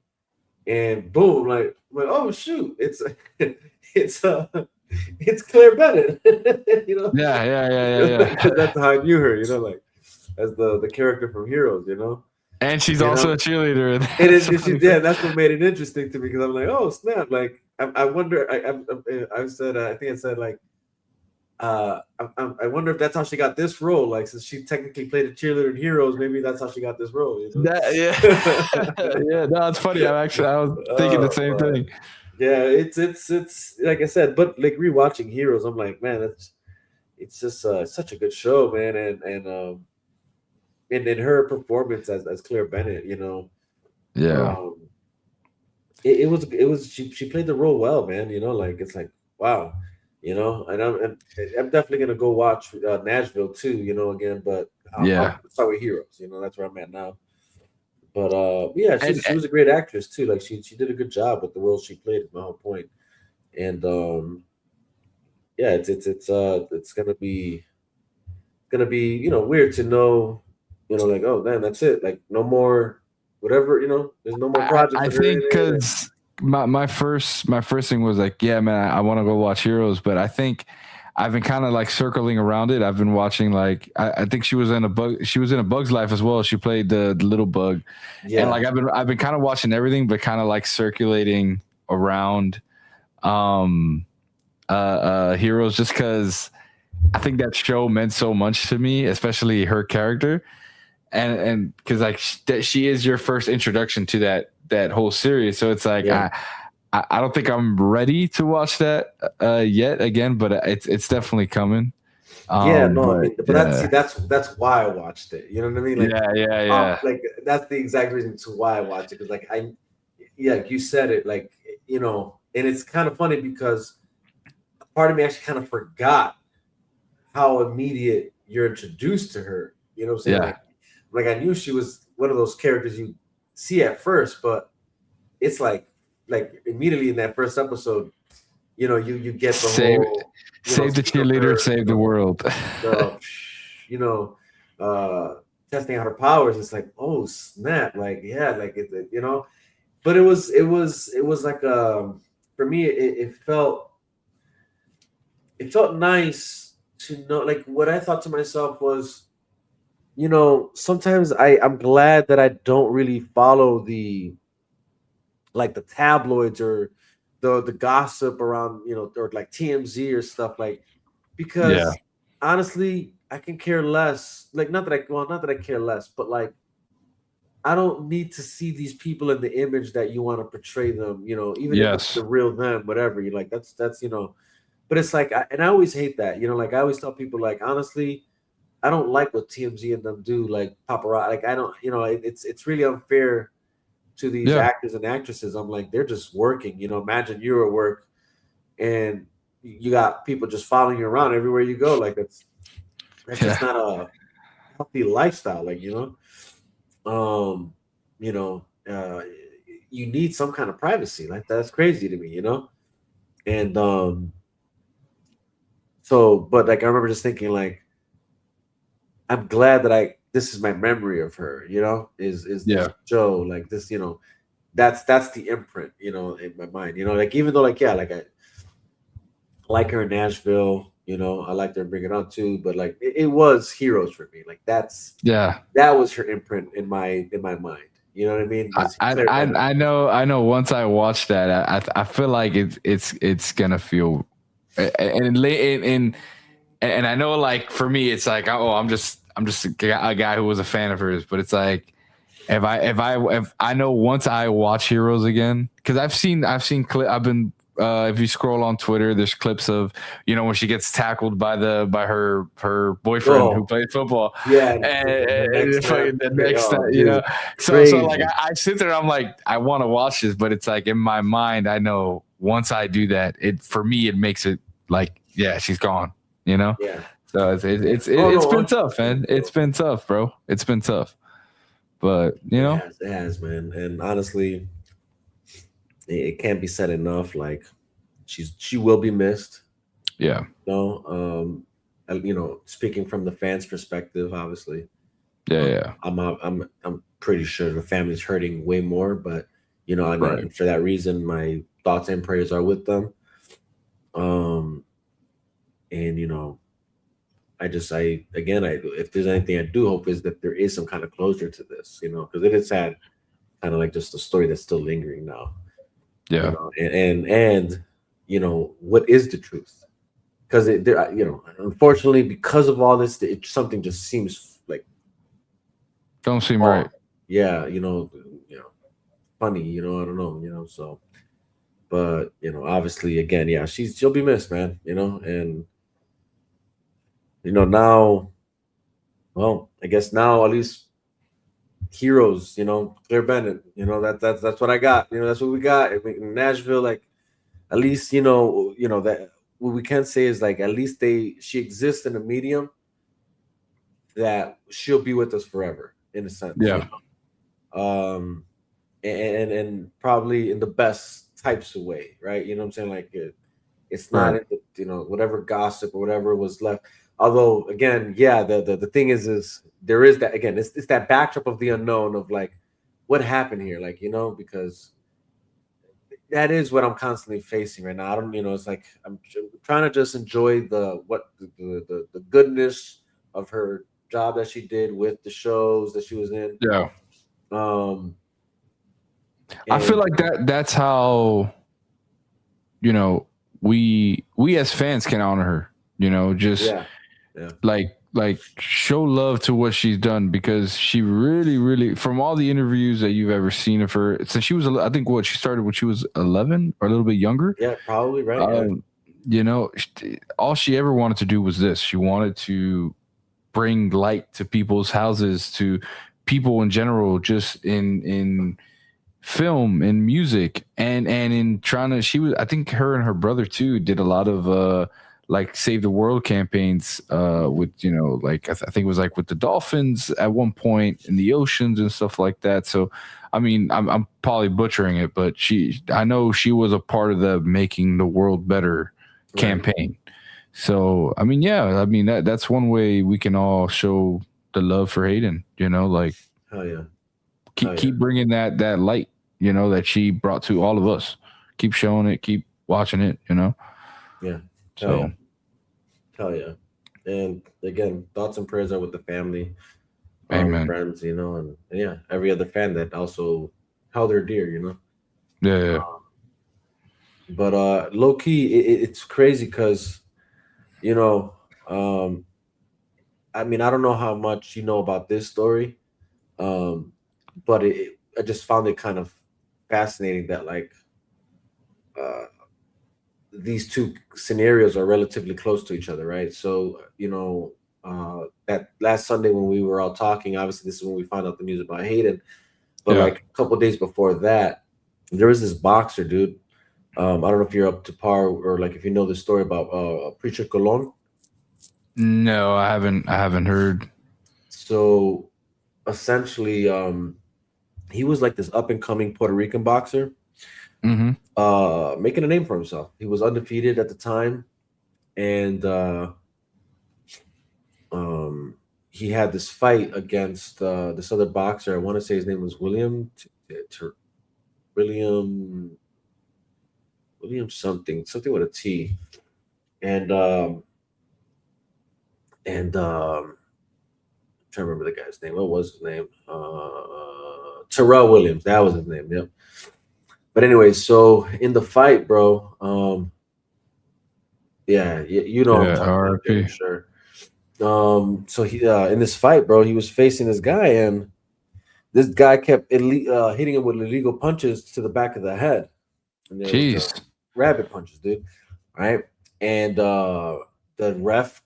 and boom, like oh shoot, it's it's Claire Bennett,
Yeah, yeah, yeah, yeah,
because
yeah.
that's how I knew her, like as the character from Heroes,
And she's
you
also
know.
a cheerleader.
And
That's a
she
funny
did.
thing.
That's what made it interesting to me because I'm like, oh snap! Like I wonder. I said. I think I said like. I wonder if that's how she got this role. Like, since she technically played a cheerleader in Heroes, maybe that's how she got this role.
That yeah, yeah. No, it's funny. I was thinking the same
But
thing.
yeah, it's like I said, but like rewatching Heroes, I'm like, man, it's just such a good show, man, and in her performance as Claire Bennett,
Yeah,
um, it was she played the role well, man. Like it's like wow, and I'm definitely gonna go watch Nashville too, again, but I'll
yeah.
start with Heroes. That's where I'm at now. But yeah,
And
she was a great actress too. Like she did a good job with the role she played. Is my whole point. And yeah, it's gonna be weird to know, like oh man, that's it. Like no more whatever. There's no more projects
I
that are in
think
it.
because my first thing was like, yeah, man, I want to go watch Heroes, but I think I've been kind of like circling around it. I've been watching like I think she was in a Bug's Life as well. She played the little bug, and
Yeah,
like I've been kind of watching everything, but kind of like circulating around um Heroes just because I think that show meant so much to me, especially her character, and because like that she is your first introduction to that whole series, so it's like
yeah,
I don't think I'm ready to watch that yet again, but it's definitely coming.
yeah. No, I
But
mean, but
yeah,
that's why I watched it. You know what I mean?
yeah, yeah, yeah,
Like that's the exact reason to why I watched it because like yeah, like you said it, like and it's kind of funny because part of me actually kind of forgot how immediate you're introduced to her. You know what I'm saying?
yeah.
Like I knew she was one of those characters you see at first, but it's like immediately in that first episode, you get the
Save
whole,
save the
speak of
cheerleader,
her,
save the world.
the you know, uh testing out her powers. It's like, oh snap, like yeah, like but it was like for me it felt nice to know, like what I thought to myself was, sometimes I'm glad that I don't really follow the tabloids or the gossip around, or like TMZ or stuff, like
Yeah,
because honestly I can care less, like not that I care less, but like I don't need to see these people in the image that you want to portray them, even if it's the
yes,
real them, whatever. You like that's. But it's like, and I always hate that, like I always tell people, like honestly, I don't like what TMZ and them do, like paparazzi. Like I don't, it's really unfair to these
yeah,
actors and actresses. I'm like, they're just working. Imagine you're at work and you got people just following you around everywhere you go. Like that's just
yeah,
not a healthy lifestyle. Like um, you know, uh, you need some kind of privacy. Like that's crazy to me. And so, but like I remember just thinking, like I'm glad that this is my memory of her. Is this
yeah,
show, like this? That's the imprint. In my mind. Like even though, like yeah, like I like her in Nashville. I liked her in Bring It On too. But like it was Heroes for me. Like
yeah.
that was her imprint in my mind. You know what I mean? Because he cleared that up.
I know. Once I watch that, I feel like it's gonna feel, and I know, like, for me, it's like, oh, I'm just a guy who was a fan of hers, but it's like, if I know, once I watch Heroes again, because I've been, if you scroll on Twitter, there's clips of, when she gets tackled by her boyfriend who
Oh,
played football,
yeah.
and
The next time.
the next time,
Oh, dude.
so like,
Crazy.
I sit there, I'm like, I want to watch this, but it's like, in my mind, I know once I do that, for me, it makes it like, yeah, she's gone,
Yeah.
so
Oh,
it's
no,
been tough,
100%,
man.
bro.
It's been tough, bro. It's been tough, but
It has, man. And honestly, it can't be said enough. Like, she will be missed.
yeah,
Speaking from the fans' perspective, obviously,
yeah, yeah,
I'm pretty sure the family's hurting way more. But
right.
and for that reason, my thoughts and prayers are with them. Um, and if there's anything I do hope is that there is some kind of closure to this, because it is sad, kind of like just a story that's still lingering now,
Yeah,
and what is the truth? Because unfortunately, because of all this, something just seems like
don't seem
oh
right.
yeah, funny, I don't know, so. But obviously, again, yeah, she'll be missed, man. And now, well, I guess now at least heroes, Claire Bennett, that's what I got. That's what we got in Nashville. Like, at least that what we can say is, like, at least she exists in a medium that she'll be with us forever, in a sense.
Yeah,
Um, and probably in the best types of way, right? You know what I'm saying? Like, it's not
right.
in the, whatever gossip or whatever was left. Although, again, yeah, the thing is there is that, again, it's that backdrop of the unknown of, like, what happened here, like, because that is what I'm constantly facing right now. I don't, it's like I'm trying to just enjoy the goodness of her job that she did with the shows that she was in.
Yeah,
Um,
I feel
and
like that's how, we as fans can honor her. Just
yeah, yeah,
like show love to what she's done, because she really, really, from all the interviews that you've ever seen of her since she was, I think, she started when she was 11 or a little bit younger.
yeah, probably right. Yeah,
Um, all she ever wanted to do was this. She wanted to bring light to people's houses, to people in general, just in film and music, and in trying to, she was, I think, her and her brother too did a lot of like save the world campaigns, with, like, I think it was like with the dolphins at one point in the oceans and stuff like that. So I mean, I'm probably butchering it, but I know she was a part of the making the world better
right.
campaign. So I mean, yeah, I mean, that's one way we can all show the love for Hayden, like,
Hell yeah, hell yeah,
keep bringing that light, that she brought to all of us. Keep showing it, keep watching it,
yeah, hell yeah,
So
hell yeah. And again, thoughts and prayers are with the family,
amen.
friends, and yeah, every other fan that also held her dear.
Yeah, yeah,
But low key, it's crazy because you know, um, I mean, I don't know how much you know about this story, um, but I just found it kind of fascinating that, like, uh, these two scenarios are relatively close to each other, right? So, that last Sunday when we were all talking, obviously this is when we found out the news about Hayden, but
yeah.
like a couple days before that, there was this boxer dude. I don't know if you're up to par, or like if you know the story about Preacher Colon.
No, I haven't heard.
So essentially, he was like this up and coming Puerto Rican boxer,
Mm-hmm.
making a name for himself. He was undefeated at the time, and he had this fight against this other boxer. I want to say his name was William William something with a T, and trying to remember the guy's name. What was his name? Terrell Williams, that was his name. Yep. But anyway, so in the fight, bro, yeah, you know what I'm
Yeah,
talking about, I'm
RIP.
pretty sure. So he in this fight, bro, he was facing this guy, and this guy kept hitting him with illegal punches to the back of the head, and there was
Jeez.
rabbit punches, dude. Right, and the ref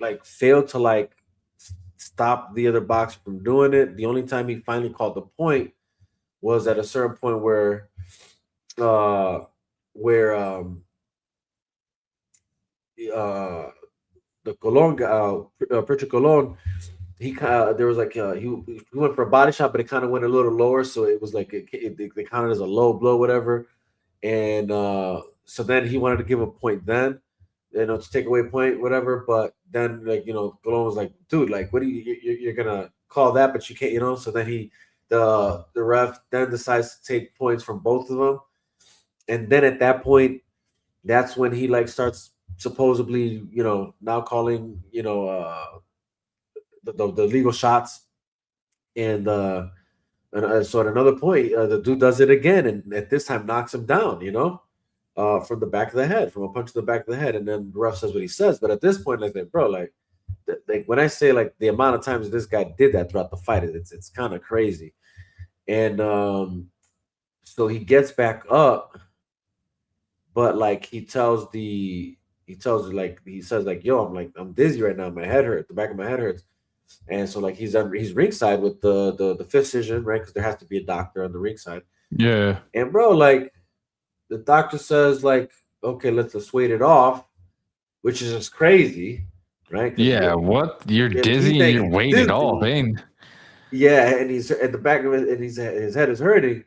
like failed to like stop the other boxer from doing it. The only time he finally called the point was at a certain point uh where uh the Colon Pritchard Colon, he kind of there was like he went for a body shot, but it kind of went a little lower, so it was like it counted as a low blow, whatever. And so then he wanted to give a point then, to take away a point, whatever. But then like Colon was like, dude, like what do you're gonna call that, but you can't, So then the ref then decides to take points from both of them, and then at that point, that's when he like starts supposedly, now calling, the legal shots, and so at another point, the dude does it again, and at this time knocks him down, from the back of the head, from a punch to the back of the head, and then the ref says what he says. But at this point, like, bro, like when I say like the amount of times this guy did that throughout the fight, it's kind of crazy. And so he gets back up, but like he says like, yo, I'm dizzy right now, my head hurts, the back of my head hurts. And so like he's ringside with the physician, right? Because there has to be a doctor on the ringside.
Yeah.
And bro, like the doctor says like, okay, let's wait it off, which is just crazy, right?
Yeah. What? You're
He's
dizzy and
saying
you're
he's
waiting it off,
dizzy.
ain't?
Yeah, and he's at the back of it, and his head is hurting.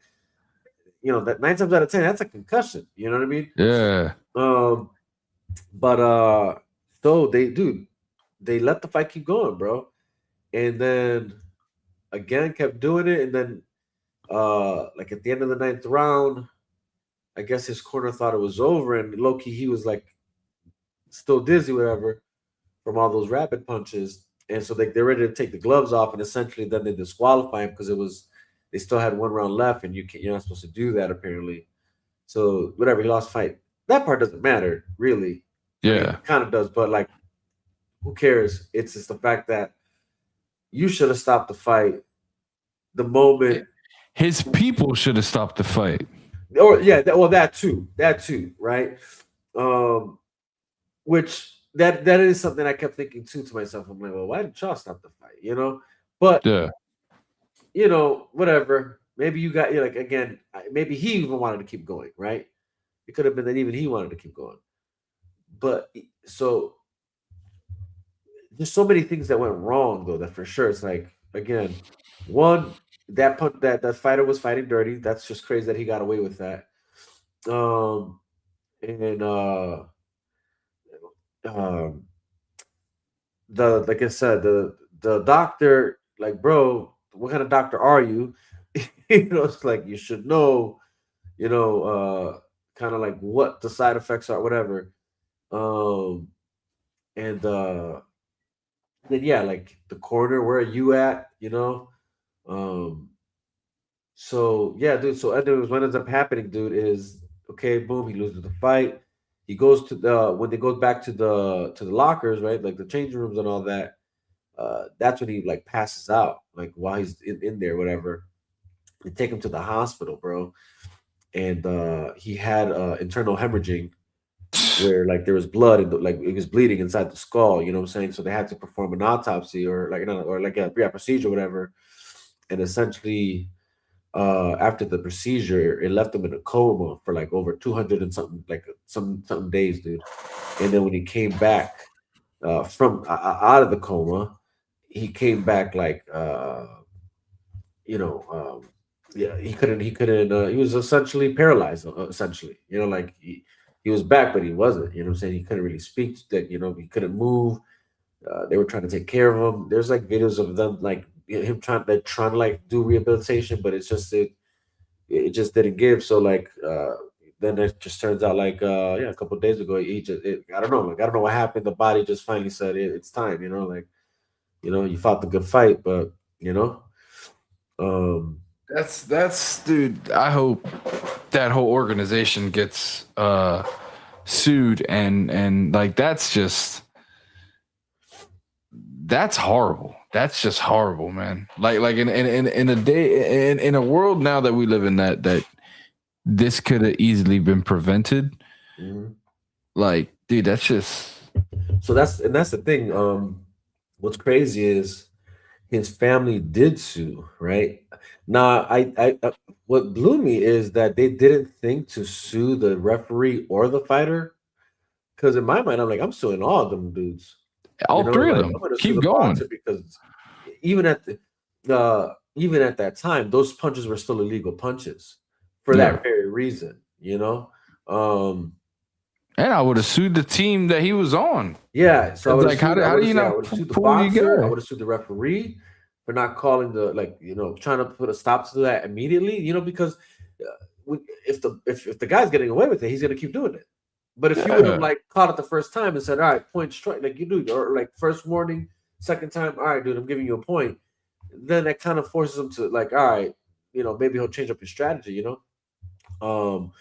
That 9 times out of 10, that's a concussion. You know what I mean?
Yeah.
Um, but so they let the fight keep going, bro, and then again kept doing it, and then like at the end of the ninth round, I guess his corner thought it was over, and Loki he was like still dizzy, whatever, from all those rapid punches, and so they're ready to take the gloves off, and essentially then they disqualify him because they still had 1 round left, and you're not supposed to do that apparently. So whatever, he lost fight. That part doesn't matter really. I mean,
Yeah.
it kind of does, but like, who cares? It's just the fact that you should have stopped the fight the moment.
His people should have stopped the fight.
Or yeah, that too, right? Um, which that is something I kept thinking too to myself. I'm like, well, why did y'all stop the fight? But
Yeah.
whatever. Maybe you got like again. Maybe he even wanted to keep going, right? It could have been that even he wanted to keep going. But so there's so many things that went wrong though. That for sure, it's like again, one that fighter was fighting dirty. That's just crazy that he got away with that. Um, and um, the like I said, the doctor, like, bro, what kind of doctor are you? It's like you should know, kind of like what the side effects are, whatever. Um, and then yeah, like the corner, where are you at? Um, so yeah, dude. So anyways, what ends up happening, dude, is okay, boom, he loses the fight. He goes to the when they go back to the lockers, right? Like the changing rooms and all that. That's when he like passes out, like while he's in there, whatever. They take him to the hospital, bro. And he had internal hemorrhaging where like there was blood and like it was bleeding inside the skull, you know what I'm saying? So they had to perform an autopsy or like or like a procedure, whatever. And essentially after the procedure, it left him in a coma for like over 200 and something, like something days, dude. And then when he came back from out of the coma, he came back like you know, yeah, he was essentially paralyzed, essentially, like he was back, but he wasn't, what I'm saying? He couldn't really speak, that, he couldn't move. They were trying to take care of him. There's like videos of them, like him trying to like do rehabilitation, but it just didn't give. So like, then it just turns out like, yeah, a couple of days ago, I don't know, like, I don't know what happened. The body just finally said it's time, like, you fought the good fight, but, um,
That's dude. I hope that whole organization gets sued and like that's horrible. That's just horrible, man. Like in a day in a world now that we live in that this could have easily been prevented.
Mhm.
Like, dude, that's just
So that's the thing. What's crazy is his family did sue, right? Now, what blew me is that they didn't think to sue the referee or the fighter. Because in my mind, I'm like, I'm suing all of them dudes. You
all
know,
three of
like
them.
I'm gonna sue
Keep
the
going.
boxer because even at even at that time, those punches were still illegal punches for
Yeah.
that very reason. You know, um,
And I would have sued the team that he was on.
yeah. So I
It's
would have
like,
sued. I
how
would
do
have
you
yeah, I
not
would have sued the
pull your
boxer. I
guy?
would have sued the referee for not calling the trying to put a stop to that immediately. You know, because if the guy's getting away with it, he's gonna keep doing it. But if you would have
Yeah.
like caught it the first time and said, "All right, point strike," like you do, or like first warning, second time, "All right, dude, I'm giving you a point," then that kind of forces him to like, "All right, maybe he'll change up his strategy." Um,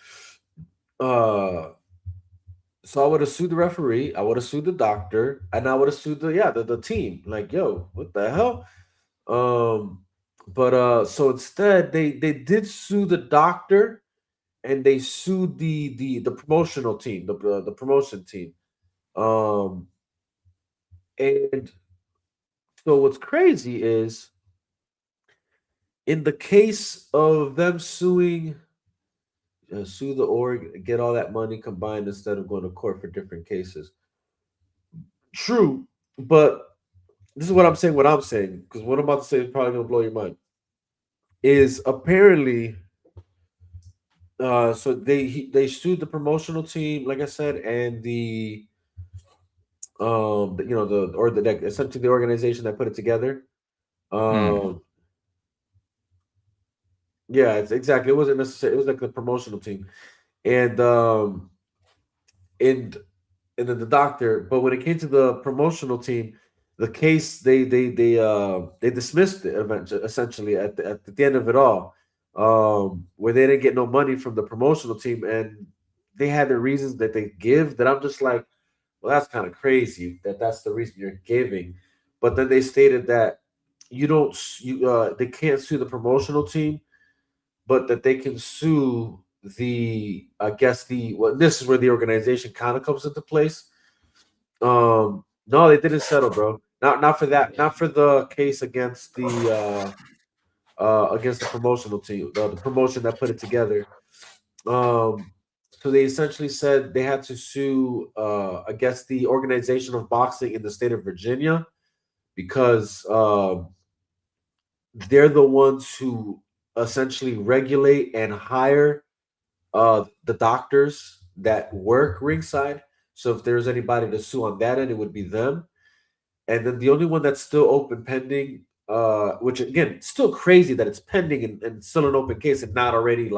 uh, so I would have sued the referee, I would have sued the doctor, and I would have sued the team. Like, yo, what the hell? Um, but so instead, they did sue the doctor and they sued the promotional team, the promotion team. Um, and so what's crazy is in the case of them sue the org, get all that money combined instead of going to court for different cases. True, but this is what I'm saying. What I'm saying, because what I'm about to say is probably gonna blow your mind. Is apparently, so they sued the promotional team, like I said, and essentially the organization that put it together.
Hmm.
Um, yeah, it's exactly. It wasn't necessary. It was like the promotional team, and and and then the doctor. But when it came to the promotional team, the case they dismissed it essentially at the end of it all, where they didn't get no money from the promotional team, and they had the reasons that they give that I'm just like, well, that's kind of crazy that that's the reason you're giving. But then they stated that you don't they can't sue the promotional team, but that they can sue the I guess the well, this is where the organization kind of comes into place. No, they didn't settle, bro. Not for that. Not for the case against the promotional team, the promotion that put it together. Um, so they essentially said they had to sue, I guess, the organization of boxing in the state of Virginia because they're the ones who essentially regulate and hire the doctors that work ringside. So if there's anybody to sue on that end, it would be them. And then the only one that's still open pending, which again, still crazy that it's pending and still an open case and not already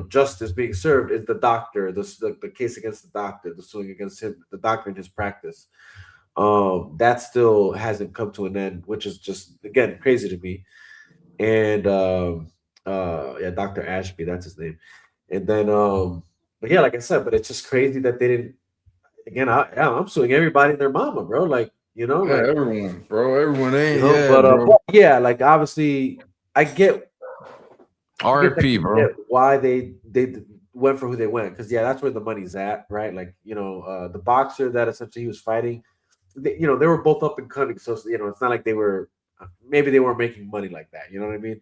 justice being served is the doctor, the case against the doctor, the suing against him, the doctor in his practice. That still hasn't come to an end, which is just again crazy to me. And yeah, Dr. Ashby, that's his name. And then but yeah, like I said, but it's just crazy that they didn't again, I'm suing everybody and their mama, bro. Like,
Yeah, everyone, bro. Everyone ain't. Yeah,
but
bro.
yeah, like obviously, I get, I guess I
RP,
can
bro.
get why they went for who they went because yeah, that's where the money's at, right? Like the boxer that essentially he was fighting, they were both up and coming, so it's not like they were maybe they weren't making money like that. You know what I mean?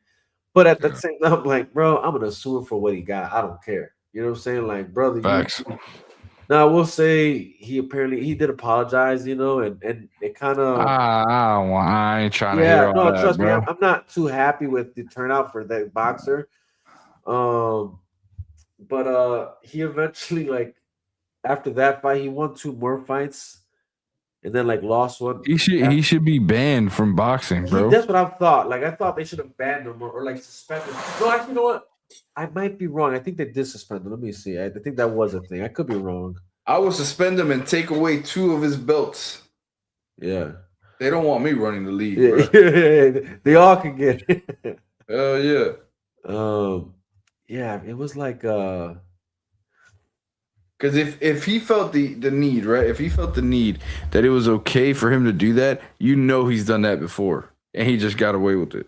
But at the
Yeah.
same time, I'm like, bro, I'm gonna sue him for what he got. I don't care. You know what I'm saying? Like, brother, you
Facts.
now, I will say he did apologize, and it kind of
I ain't trying to hear
yeah,
all
no,
that,
trust me, I'm,
bro.
I'm not too happy with the turnout for that boxer. Um, but he eventually after that fight, he won two more fights, and then lost one.
He should be banned from boxing,
He
bro.
That's what I thought. Like I thought they should have banned him or suspend him. No, actually, you know what? I might be wrong. I think they did suspend him. Let me see. I think that was a thing. I could be wrong.
I would suspend him and take away two of his belts.
Yeah.
They don't want me running the league,
Yeah, they all can get it.
Hell yeah.
Um, yeah, it was like
Because if he felt the need, right? If he felt the need that it was okay for him to do that, you know he's done that before, and he just got away with it.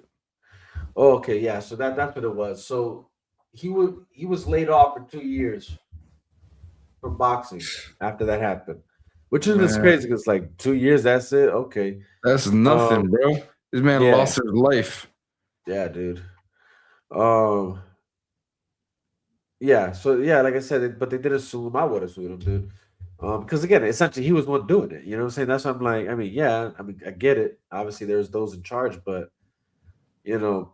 oh, okay, yeah. So that's what it was. So he was laid off for 2 years from boxing after that happened, which is just
Man,
crazy because like 2 years, that's it. Okay.
that's nothing,
Um,
bro. This man
yeah,
lost his life.
yeah, dude. Um, yeah. So yeah, like I said, but they didn't sue him. I would have sued him, dude. Because again, essentially he was the one doing it. You know what I'm saying? That's what I'm like. I mean, yeah. I mean, I get it. Obviously, there's those in charge, but you know,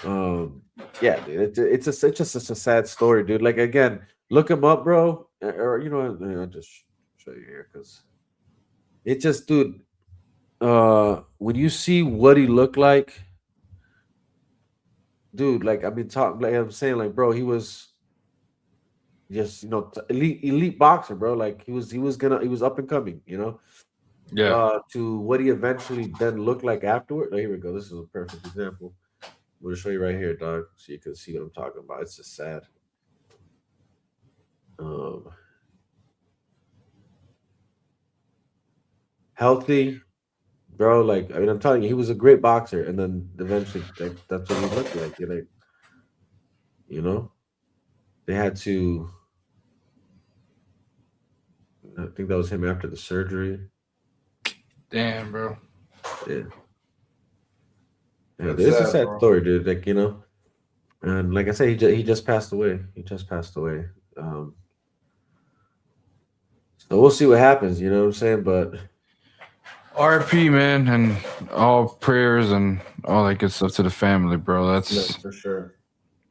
um, yeah, dude, it's just such a sad story, dude. Like again, look him up, bro. Or you know, I'll just show you here because it just, dude. When you see what he looked like, dude, like I mean, talk like I'm saying, like, bro, he was just elite boxer, bro. Like he was up and coming,
Yeah,
to what he eventually then looked like afterward. Oh, here we go. This is a perfect example. I'm gonna show you right here, dog, so you can see what I'm talking about. It's just sad. Um, Healthy, bro. Like I mean, I'm telling you, he was a great boxer, and then eventually, like, that's what he looked like. You know, they had to. I think that was him after the surgery.
damn, bro.
Yeah, yeah.
That's
It's a
sad,
sad
bro.
story, dude. Like and like I said, he just passed away. He just passed away. So we'll see what happens. You know what I'm saying? But
RP, man, and all prayers and all that good stuff to the family, bro.
no,
That's
for sure.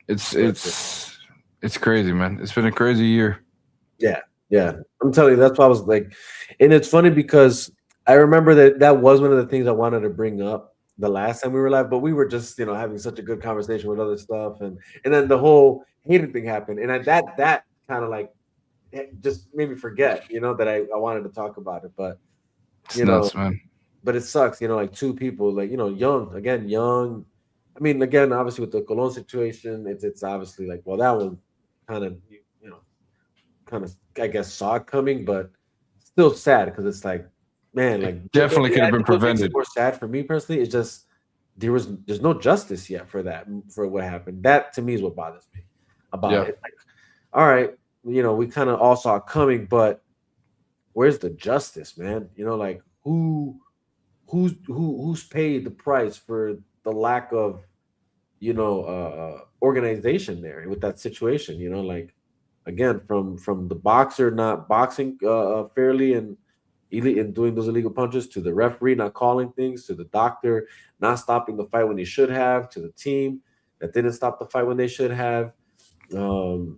it's
For sure.
it's it's crazy, man. It's been a crazy year.
Yeah, yeah. I'm telling you, that's why I was like, and it's funny because I remember that was one of the things I wanted to bring up the last time we were live, but we were just having such a good conversation with other stuff, and then the whole Hayden thing happened, and that kind of like just made me forget, that I wanted to talk about it, but
It's
you know,
nuts, man.
but it sucks, like two people, like young again, young. I mean, again, obviously with the Cologne situation, it's obviously like, well, that one kind of kind of I guess saw it coming, but still sad because it's like, man,
It
like
definitely could
I
have been
think what makes it
prevented.
more sad for me personally is just there's no justice yet for that for what happened. That to me is what bothers me about
Yeah,
it. Like, all right, we kind of all saw it coming, but where's the justice, man? Like who's paid the price for the lack of organization there with that situation, like again from the boxer not boxing fairly and doing those illegal punches, to the referee not calling things, to the doctor not stopping the fight when he should have, to the team that didn't stop the fight when they should have. All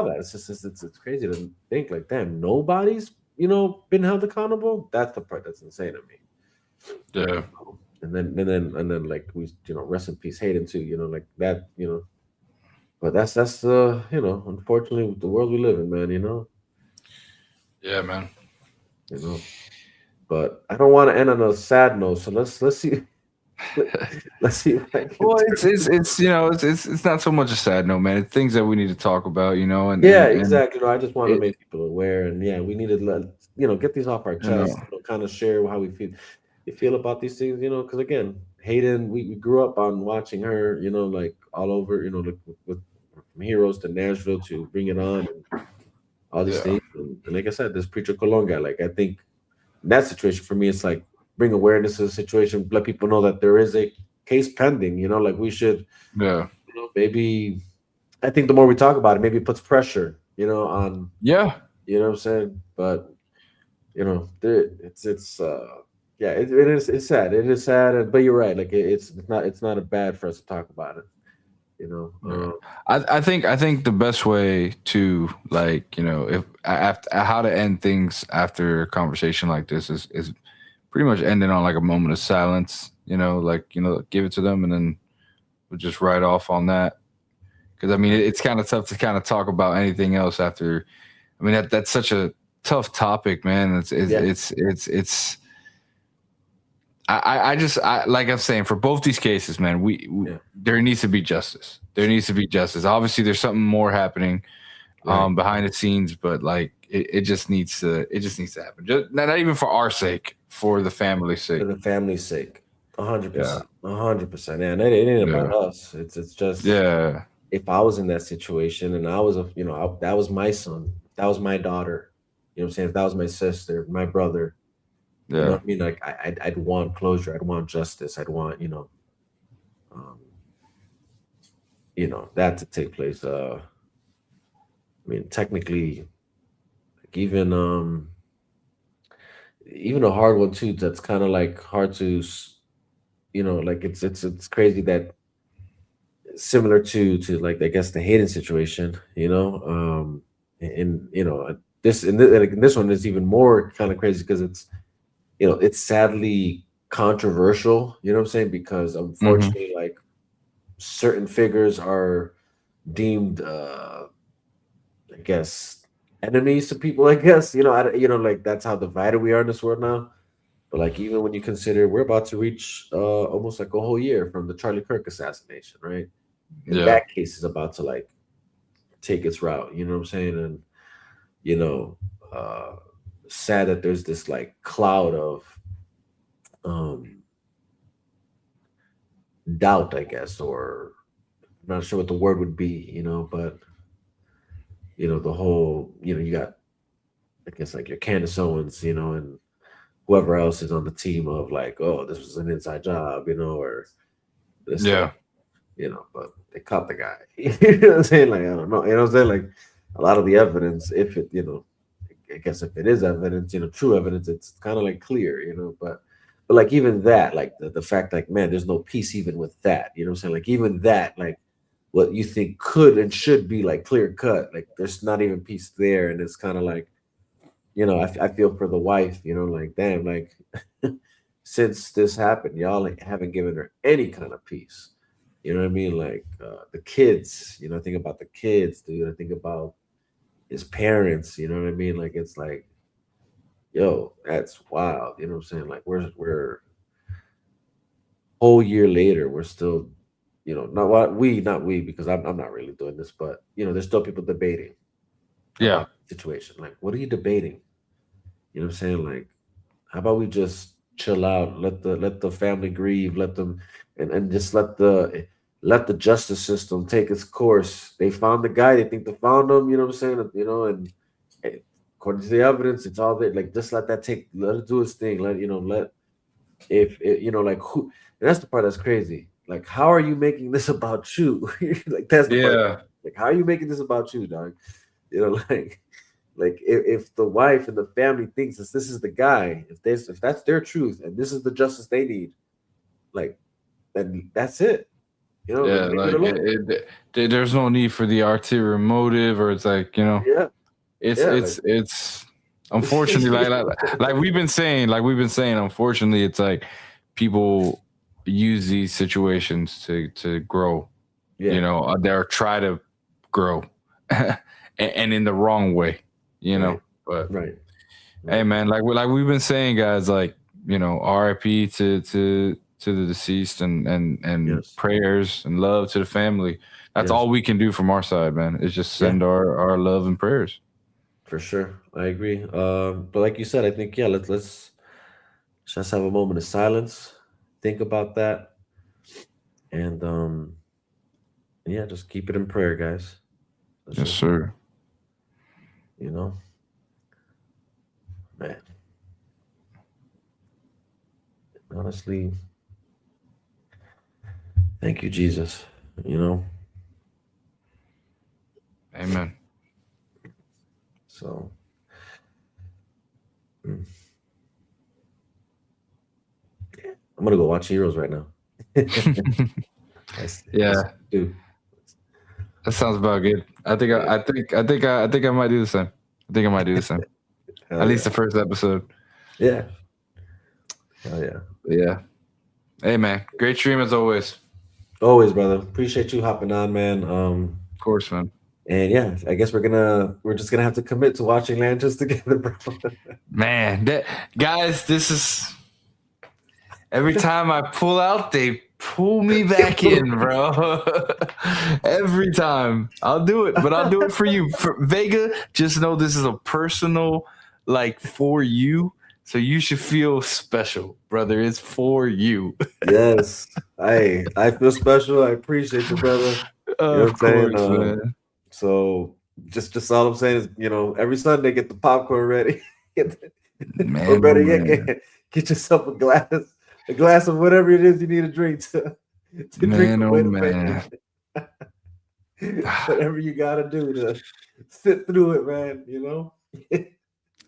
that. It's just it's crazy to think like, damn, nobody's been held accountable. That's the part that's insane to me.
yeah,
And then like we rest in peace Hayden too, like that, but that's unfortunately the world we live in, man,
yeah, man.
you know but I don't want to end on a sad note, so let's see. Let's see if I can
Well,
turn.
it's it's not so much a sad note, man. It's things that we need to talk about, and
Yeah,
and
exactly. No, I just want to
it,
make people aware, and yeah, we need to get these off our
you know,
chest, kind of share how we feel about these things, because again, Hayden, we grew up on watching her, like all over, like with from Heroes to Nashville to Bring It On and all these
yeah,
things, and like I said, this preacher Cologne guy, like I think in that situation for me, it's like bring awareness to the situation, let people know that there is a case pending, like we should,
yeah,
maybe I think the more we talk about it, maybe it puts pressure, on,
yeah.
what I'm saying? But it's yeah, it's sad. It is sad, but you're right. Like it's not a bad for us to talk about it. You know.
Yeah. I think the best way to, like, if after how to end things after a conversation like this is pretty much ending on like a moment of silence, like, give it to them, and then we'll just write off on that. Because I mean, it's kind of tough to kind of talk about anything else after. I mean, that's such a tough topic, man. It's it's
Yeah.
it's it's it's I just like I'm saying, for both these cases, man, there needs to be justice. There needs to be justice. Obviously, there's something more happening behind the scenes, but like it just needs to happen. Just not even for our sake, for the family's sake.
For the family's sake. 100%.
Yeah.
100%. And it ain't about us. It's just if I was in that situation and I was that was my son, that was my daughter, you know what I'm saying? If that was my sister, my brother, you know what I mean? Like I'd want closure, I'd want justice, I'd want, um, that to take place. I mean, technically, like even a hard one too, that's kind of like hard to like it's crazy that similar to like I guess the Hayden situation, and this one is even more kind of crazy because it's sadly controversial, you know what I'm saying? Because unfortunately, like certain figures are deemed, I guess, enemies to people. I guess like that's how divided we are in this world now. But like even when you consider we're about to reach almost like a whole year from the Charlie Kirk assassination, right? And that case is about to like take its route. You know what I'm saying? And you know, uh, sad that there's this like cloud of um, doubt, I guess, or I'm not sure what the word would be. But the whole you got I guess like your Candace Owens, and whoever else is on the team of like, oh, this was an inside job, or this but they caught the guy. You know what I'm saying? Like, I don't know. You know what I'm saying? Like a lot of the evidence, if it, I guess if it is evidence, true evidence, it's kind of like clear, but like even that, like the fact like, man, there's no peace even with that. You know what I'm saying? Like even that, like what you think could and should be like clear cut, like there's not even peace there. And it's kind of like, I feel for the wife, like, damn, like since this happened, y'all like, haven't given her any kind of peace. You know what I mean? Like the kids, I think about the kids, dude. I think about his parents, you know what I mean? Like it's like, yo, that's wild. You know what I'm saying? Like we're whole year later, we're still, not we, because I'm not really doing this, but there's still people debating about the situation. Like, what are you debating? You know what I'm saying? Like, how about we just chill out, let the family grieve, let them and just let the justice system take its course. They found the guy, they think they found him, you know what I'm saying? And according to the evidence, it's all there. Like just let it do its thing. Let if it, like who and that's the part that's crazy. Like, how are you making this about you? Like that's the part. Like, how are you making this about you, dog? Like if the wife and the family thinks this is the guy, if that's their truth and this is the justice they need, like then that's it.
There's no need for the ulterior motive, or it's like it's unfortunately like we've been saying, unfortunately, it's like people use these situations to grow. They're try to grow, and in the wrong way. But
right.
Hey man, like we've been saying, guys, like R.I.P. to the deceased, and prayers and love to the family. That's all we can do from our side, man. Is just send our love and prayers.
For sure, I agree. But like you said, I think let's just have a moment of silence, think about that, and just keep it in prayer, guys.
Yes, sir.
Man, honestly, thank you, Jesus.
Amen.
So, I'm gonna go watch Heroes right now.
Yeah,
dude.
That sounds about good. I think I might do the same. I think I might do the same. At least the first episode.
Yeah. Hell yeah.
Yeah. Hey man, great stream as always.
Always, brother. Appreciate you hopping on, man.
Of course, man.
And I guess we're just gonna have to commit to watching Lanterns together, bro.
Man, guys, this is Every time I pull out, they pull me back in, bro. Every time. I'll do it, but I'll do it for you. For Vega, just know this is a personal, like, for you. So you should feel special, brother. It's for you.
Yes. I feel special. I appreciate you, brother. You know what
Of
I'm saying?
course, man.
So just all I'm saying is, every Sunday get the popcorn ready. Or
Man, oh
better yet,
man.
get yourself a glass of whatever it is you need to drink to drink
Man, oh
away the
man.
pain. Whatever you gotta do to sit through it, man.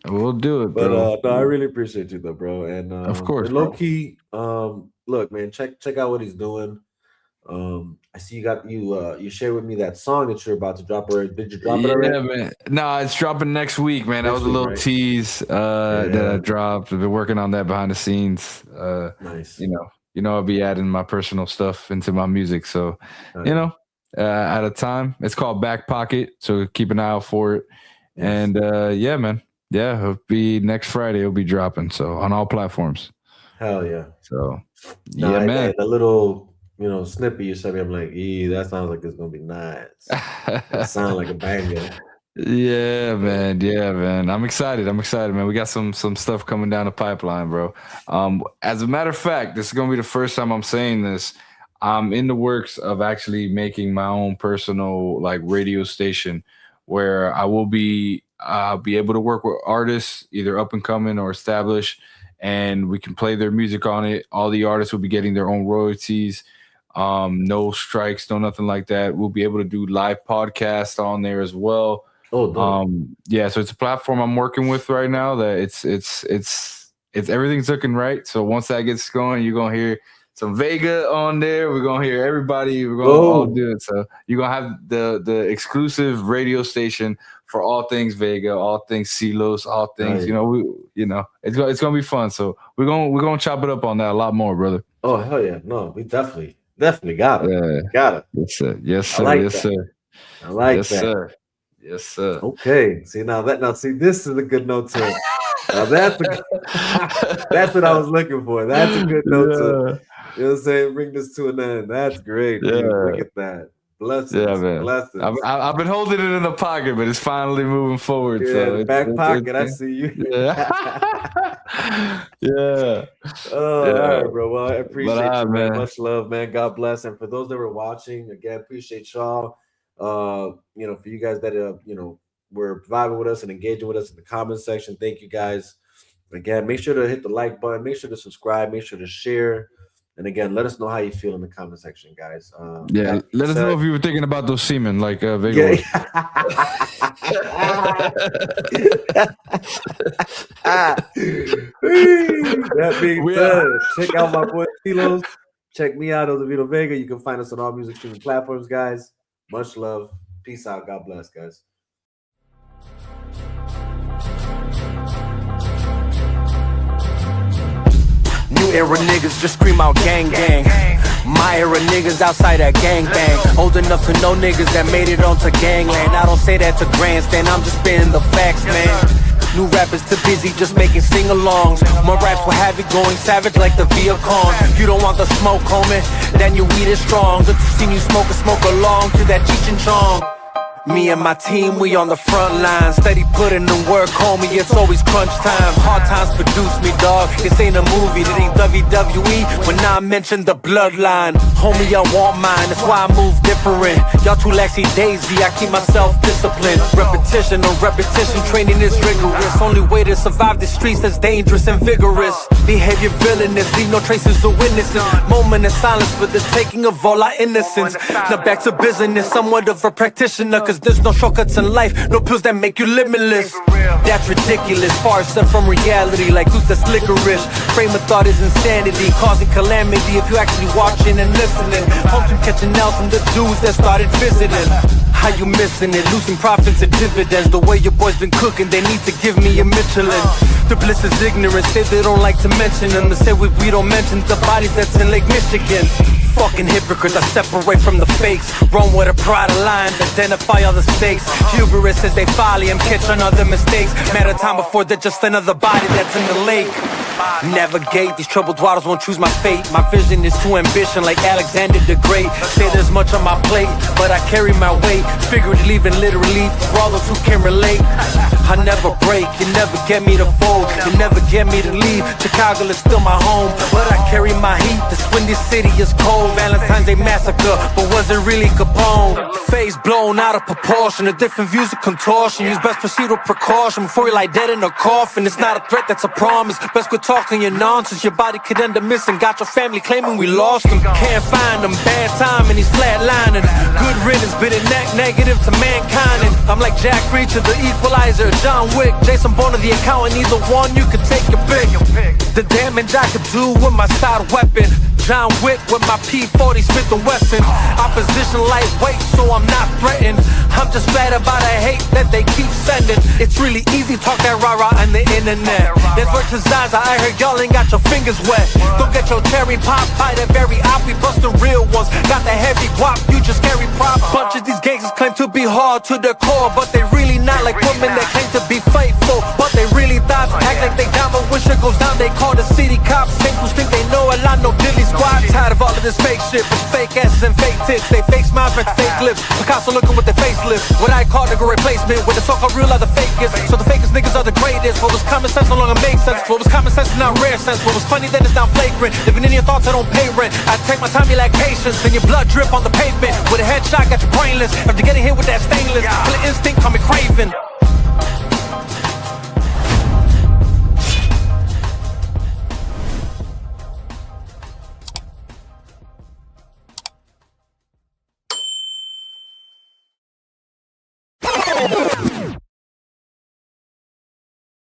We'll do it,
But
bro.
no, I really appreciate you though, bro.
Of course,
And low
bro.
key, look, man, check out what he's doing. I see you shared with me that song that you're about to drop, or did you drop it
Yeah,
already?
man. No, it's dropping next week, man. That
Next
was a
week,
little
right?
tease that I
Yeah.
dropped. I've been working on that behind the scenes.
Nice.
I'll be adding my personal stuff into my music. So, at a time, it's called Back Pocket. So keep an eye out for it.
Yes.
And yeah, man. Yeah, it'll be next Friday. It'll be dropping. So on all platforms.
Hell yeah.
So
No,
yeah, man.
the little snippet you sent me, I'm like, that sounds like it's gonna be nice. That sounds like a banger.
Yeah, man. Yeah, man. I'm excited, man. We got some stuff coming down the pipeline, bro. As a matter of fact, this is gonna be the first time I'm saying this. I'm in the works of actually making my own personal like radio station where I'll be able to work with artists, either up and coming or established, and we can play their music on it. All the artists will be getting their own royalties. No strikes, no nothing like that. We'll be able to do live podcasts on there as well.
Oh, dope.
Yeah, so it's a platform I'm working with right now that it's everything's looking right. So once that gets going, you're gonna hear some Vega on there. We're gonna hear everybody. We're gonna all do it. So you're gonna have the exclusive radio station for all things Vega, all things Silos, all things.
Right.
It's gonna be fun. So we're gonna chop it up on that a lot more, brother.
Oh hell yeah! No, we definitely got it.
Yeah.
Got it.
Yes, sir. Yes, sir.
I like
yes,
that.
sir.
I like
Yes,
that.
sir. Yes, sir.
Okay. See this is a good note to. Now that's what I was looking for. That's a good note to. You know what I'm saying? Bring this to an end. That's great.
Yeah.
Dude. Look at that. Blessings.
Yeah, man.
Blessings.
I've been holding it in the pocket, but it's finally moving forward.
Yeah,
So
the back pocket. I see you.
Yeah. Yeah.
Oh,
Yeah.
all right, bro. Well, I appreciate you, man.
man.
Much love, man. God bless. And for those that were watching, again, appreciate y'all. For you guys that were vibing with us and engaging with us in the comment section, thank you guys. Again, make sure to hit the like button, make sure to subscribe, make sure to share. And again, let us know how you feel in the comment section, guys.
Let us know if you were thinking about those semen, like Vega was.
That being said, check out my boy Silos. Check me out, Vito Vega. You can find us on all music streaming platforms, guys. Much love. Peace out. God bless, guys.
New era niggas just scream out gang gang. My era niggas outside that gang bang. Old enough to know niggas that made it onto gangland. I don't say that to grandstand, I'm just spitting the facts, man. New rappers too busy just making sing-alongs. My raps will have it going savage like the Viacom. You don't want the smoke, homie, then your weed is strong. Good to see you smoke along to that Cheech and Chong. Me and my team, we on the front line. Steady putting in work, homie, it's always crunch time. Hard times produce me, dog. This ain't a movie, it ain't WWE. When I mention the bloodline, homie, I want mine, that's why I move different. Y'all too laxy daisy, I keep myself disciplined. Repetition on repetition, training is rigorous. Only way to survive the streets that's dangerous and vigorous. Behavior villainous, leave no traces of witnesses. Moment of silence for the taking of all our innocence. Now back to business, somewhat of a practitioner, cause there's no shortcuts in life, no pills that make you limitless. That's ridiculous, far set from reality, like who's that's licorice. Frame of thought is insanity, causing calamity if you actually watching and listening. Home to catching L's from the dudes that started visiting. How you missing it? Losing profits and dividends. The way your boys been cooking, they need to give me a Michelin. The bliss is ignorant, say they don't like to mention them. They say we don't mention the bodies that's in Lake Michigan. Fucking hypocrites, I separate from the fakes. Run with a pride of lines, identify all the stakes. Hubris as they folly and catch on other mistakes. Matter of time before they're just another body that's in the lake. Navigate these troubled waters, won't choose my fate. My vision is to ambition like Alexander the Great. Say there's much on my plate, but I carry my weight, figuratively and literally, for all those who can relate. I never break, you never get me to fold, you never get me to leave. Chicago is still my home, but I carry my heat. This windy city is cold. Valentine's Day massacre, but was it really Capone? Face blown out of proportion, the different views of contortion. Use best proceed with precaution before you lie dead in a coffin. It's not a threat, that's a promise. Best quit talking your nonsense. Your body could end up missing. Got your family claiming we lost them. Can't find them. Bad timing, he's flatlining. Good riddance, bit it negative to mankind. And I'm like Jack Reacher, the equalizer, John Wick, Jason Bourne, the accountant. Either one, you could take your pick. The damage I could do with my side weapon. John Wick with my P40 Smith & Wesson. Opposition lightweight, so I'm not threatened. I'm just glad about the hate that they keep sending. It's really easy talk that rah-rah on the internet. There's words to Zaza, I heard y'all ain't got your fingers wet. Don't get your cherry pop by the very op. We bust the real ones, got the heavy guap, you just carry prop. Bunch of these gangsters claim to be hard to the core, but they really not like women that claim to be faithful. But they really thought, act like they down, but when shit goes down, they call the city cops. Same fools think they know a lot, no dilly squad. Tired of all of this fake shit, with fake asses and fake tits. They fake smiles, make fake lips. Picasso looking with their facelift. What I call the good replacement, with the so-called real are the fakest. So the fakest niggas are the greatest. What was common sense no longer makes sense. What was common sense is now rare sense. What was funny then is now flagrant. Living in your thoughts, I don't pay rent. I take my time, you lack patience. Then your blood drip on the pavement. With a headshot, got you brainless. After getting hit with that stainless, kill instinct, call me craven.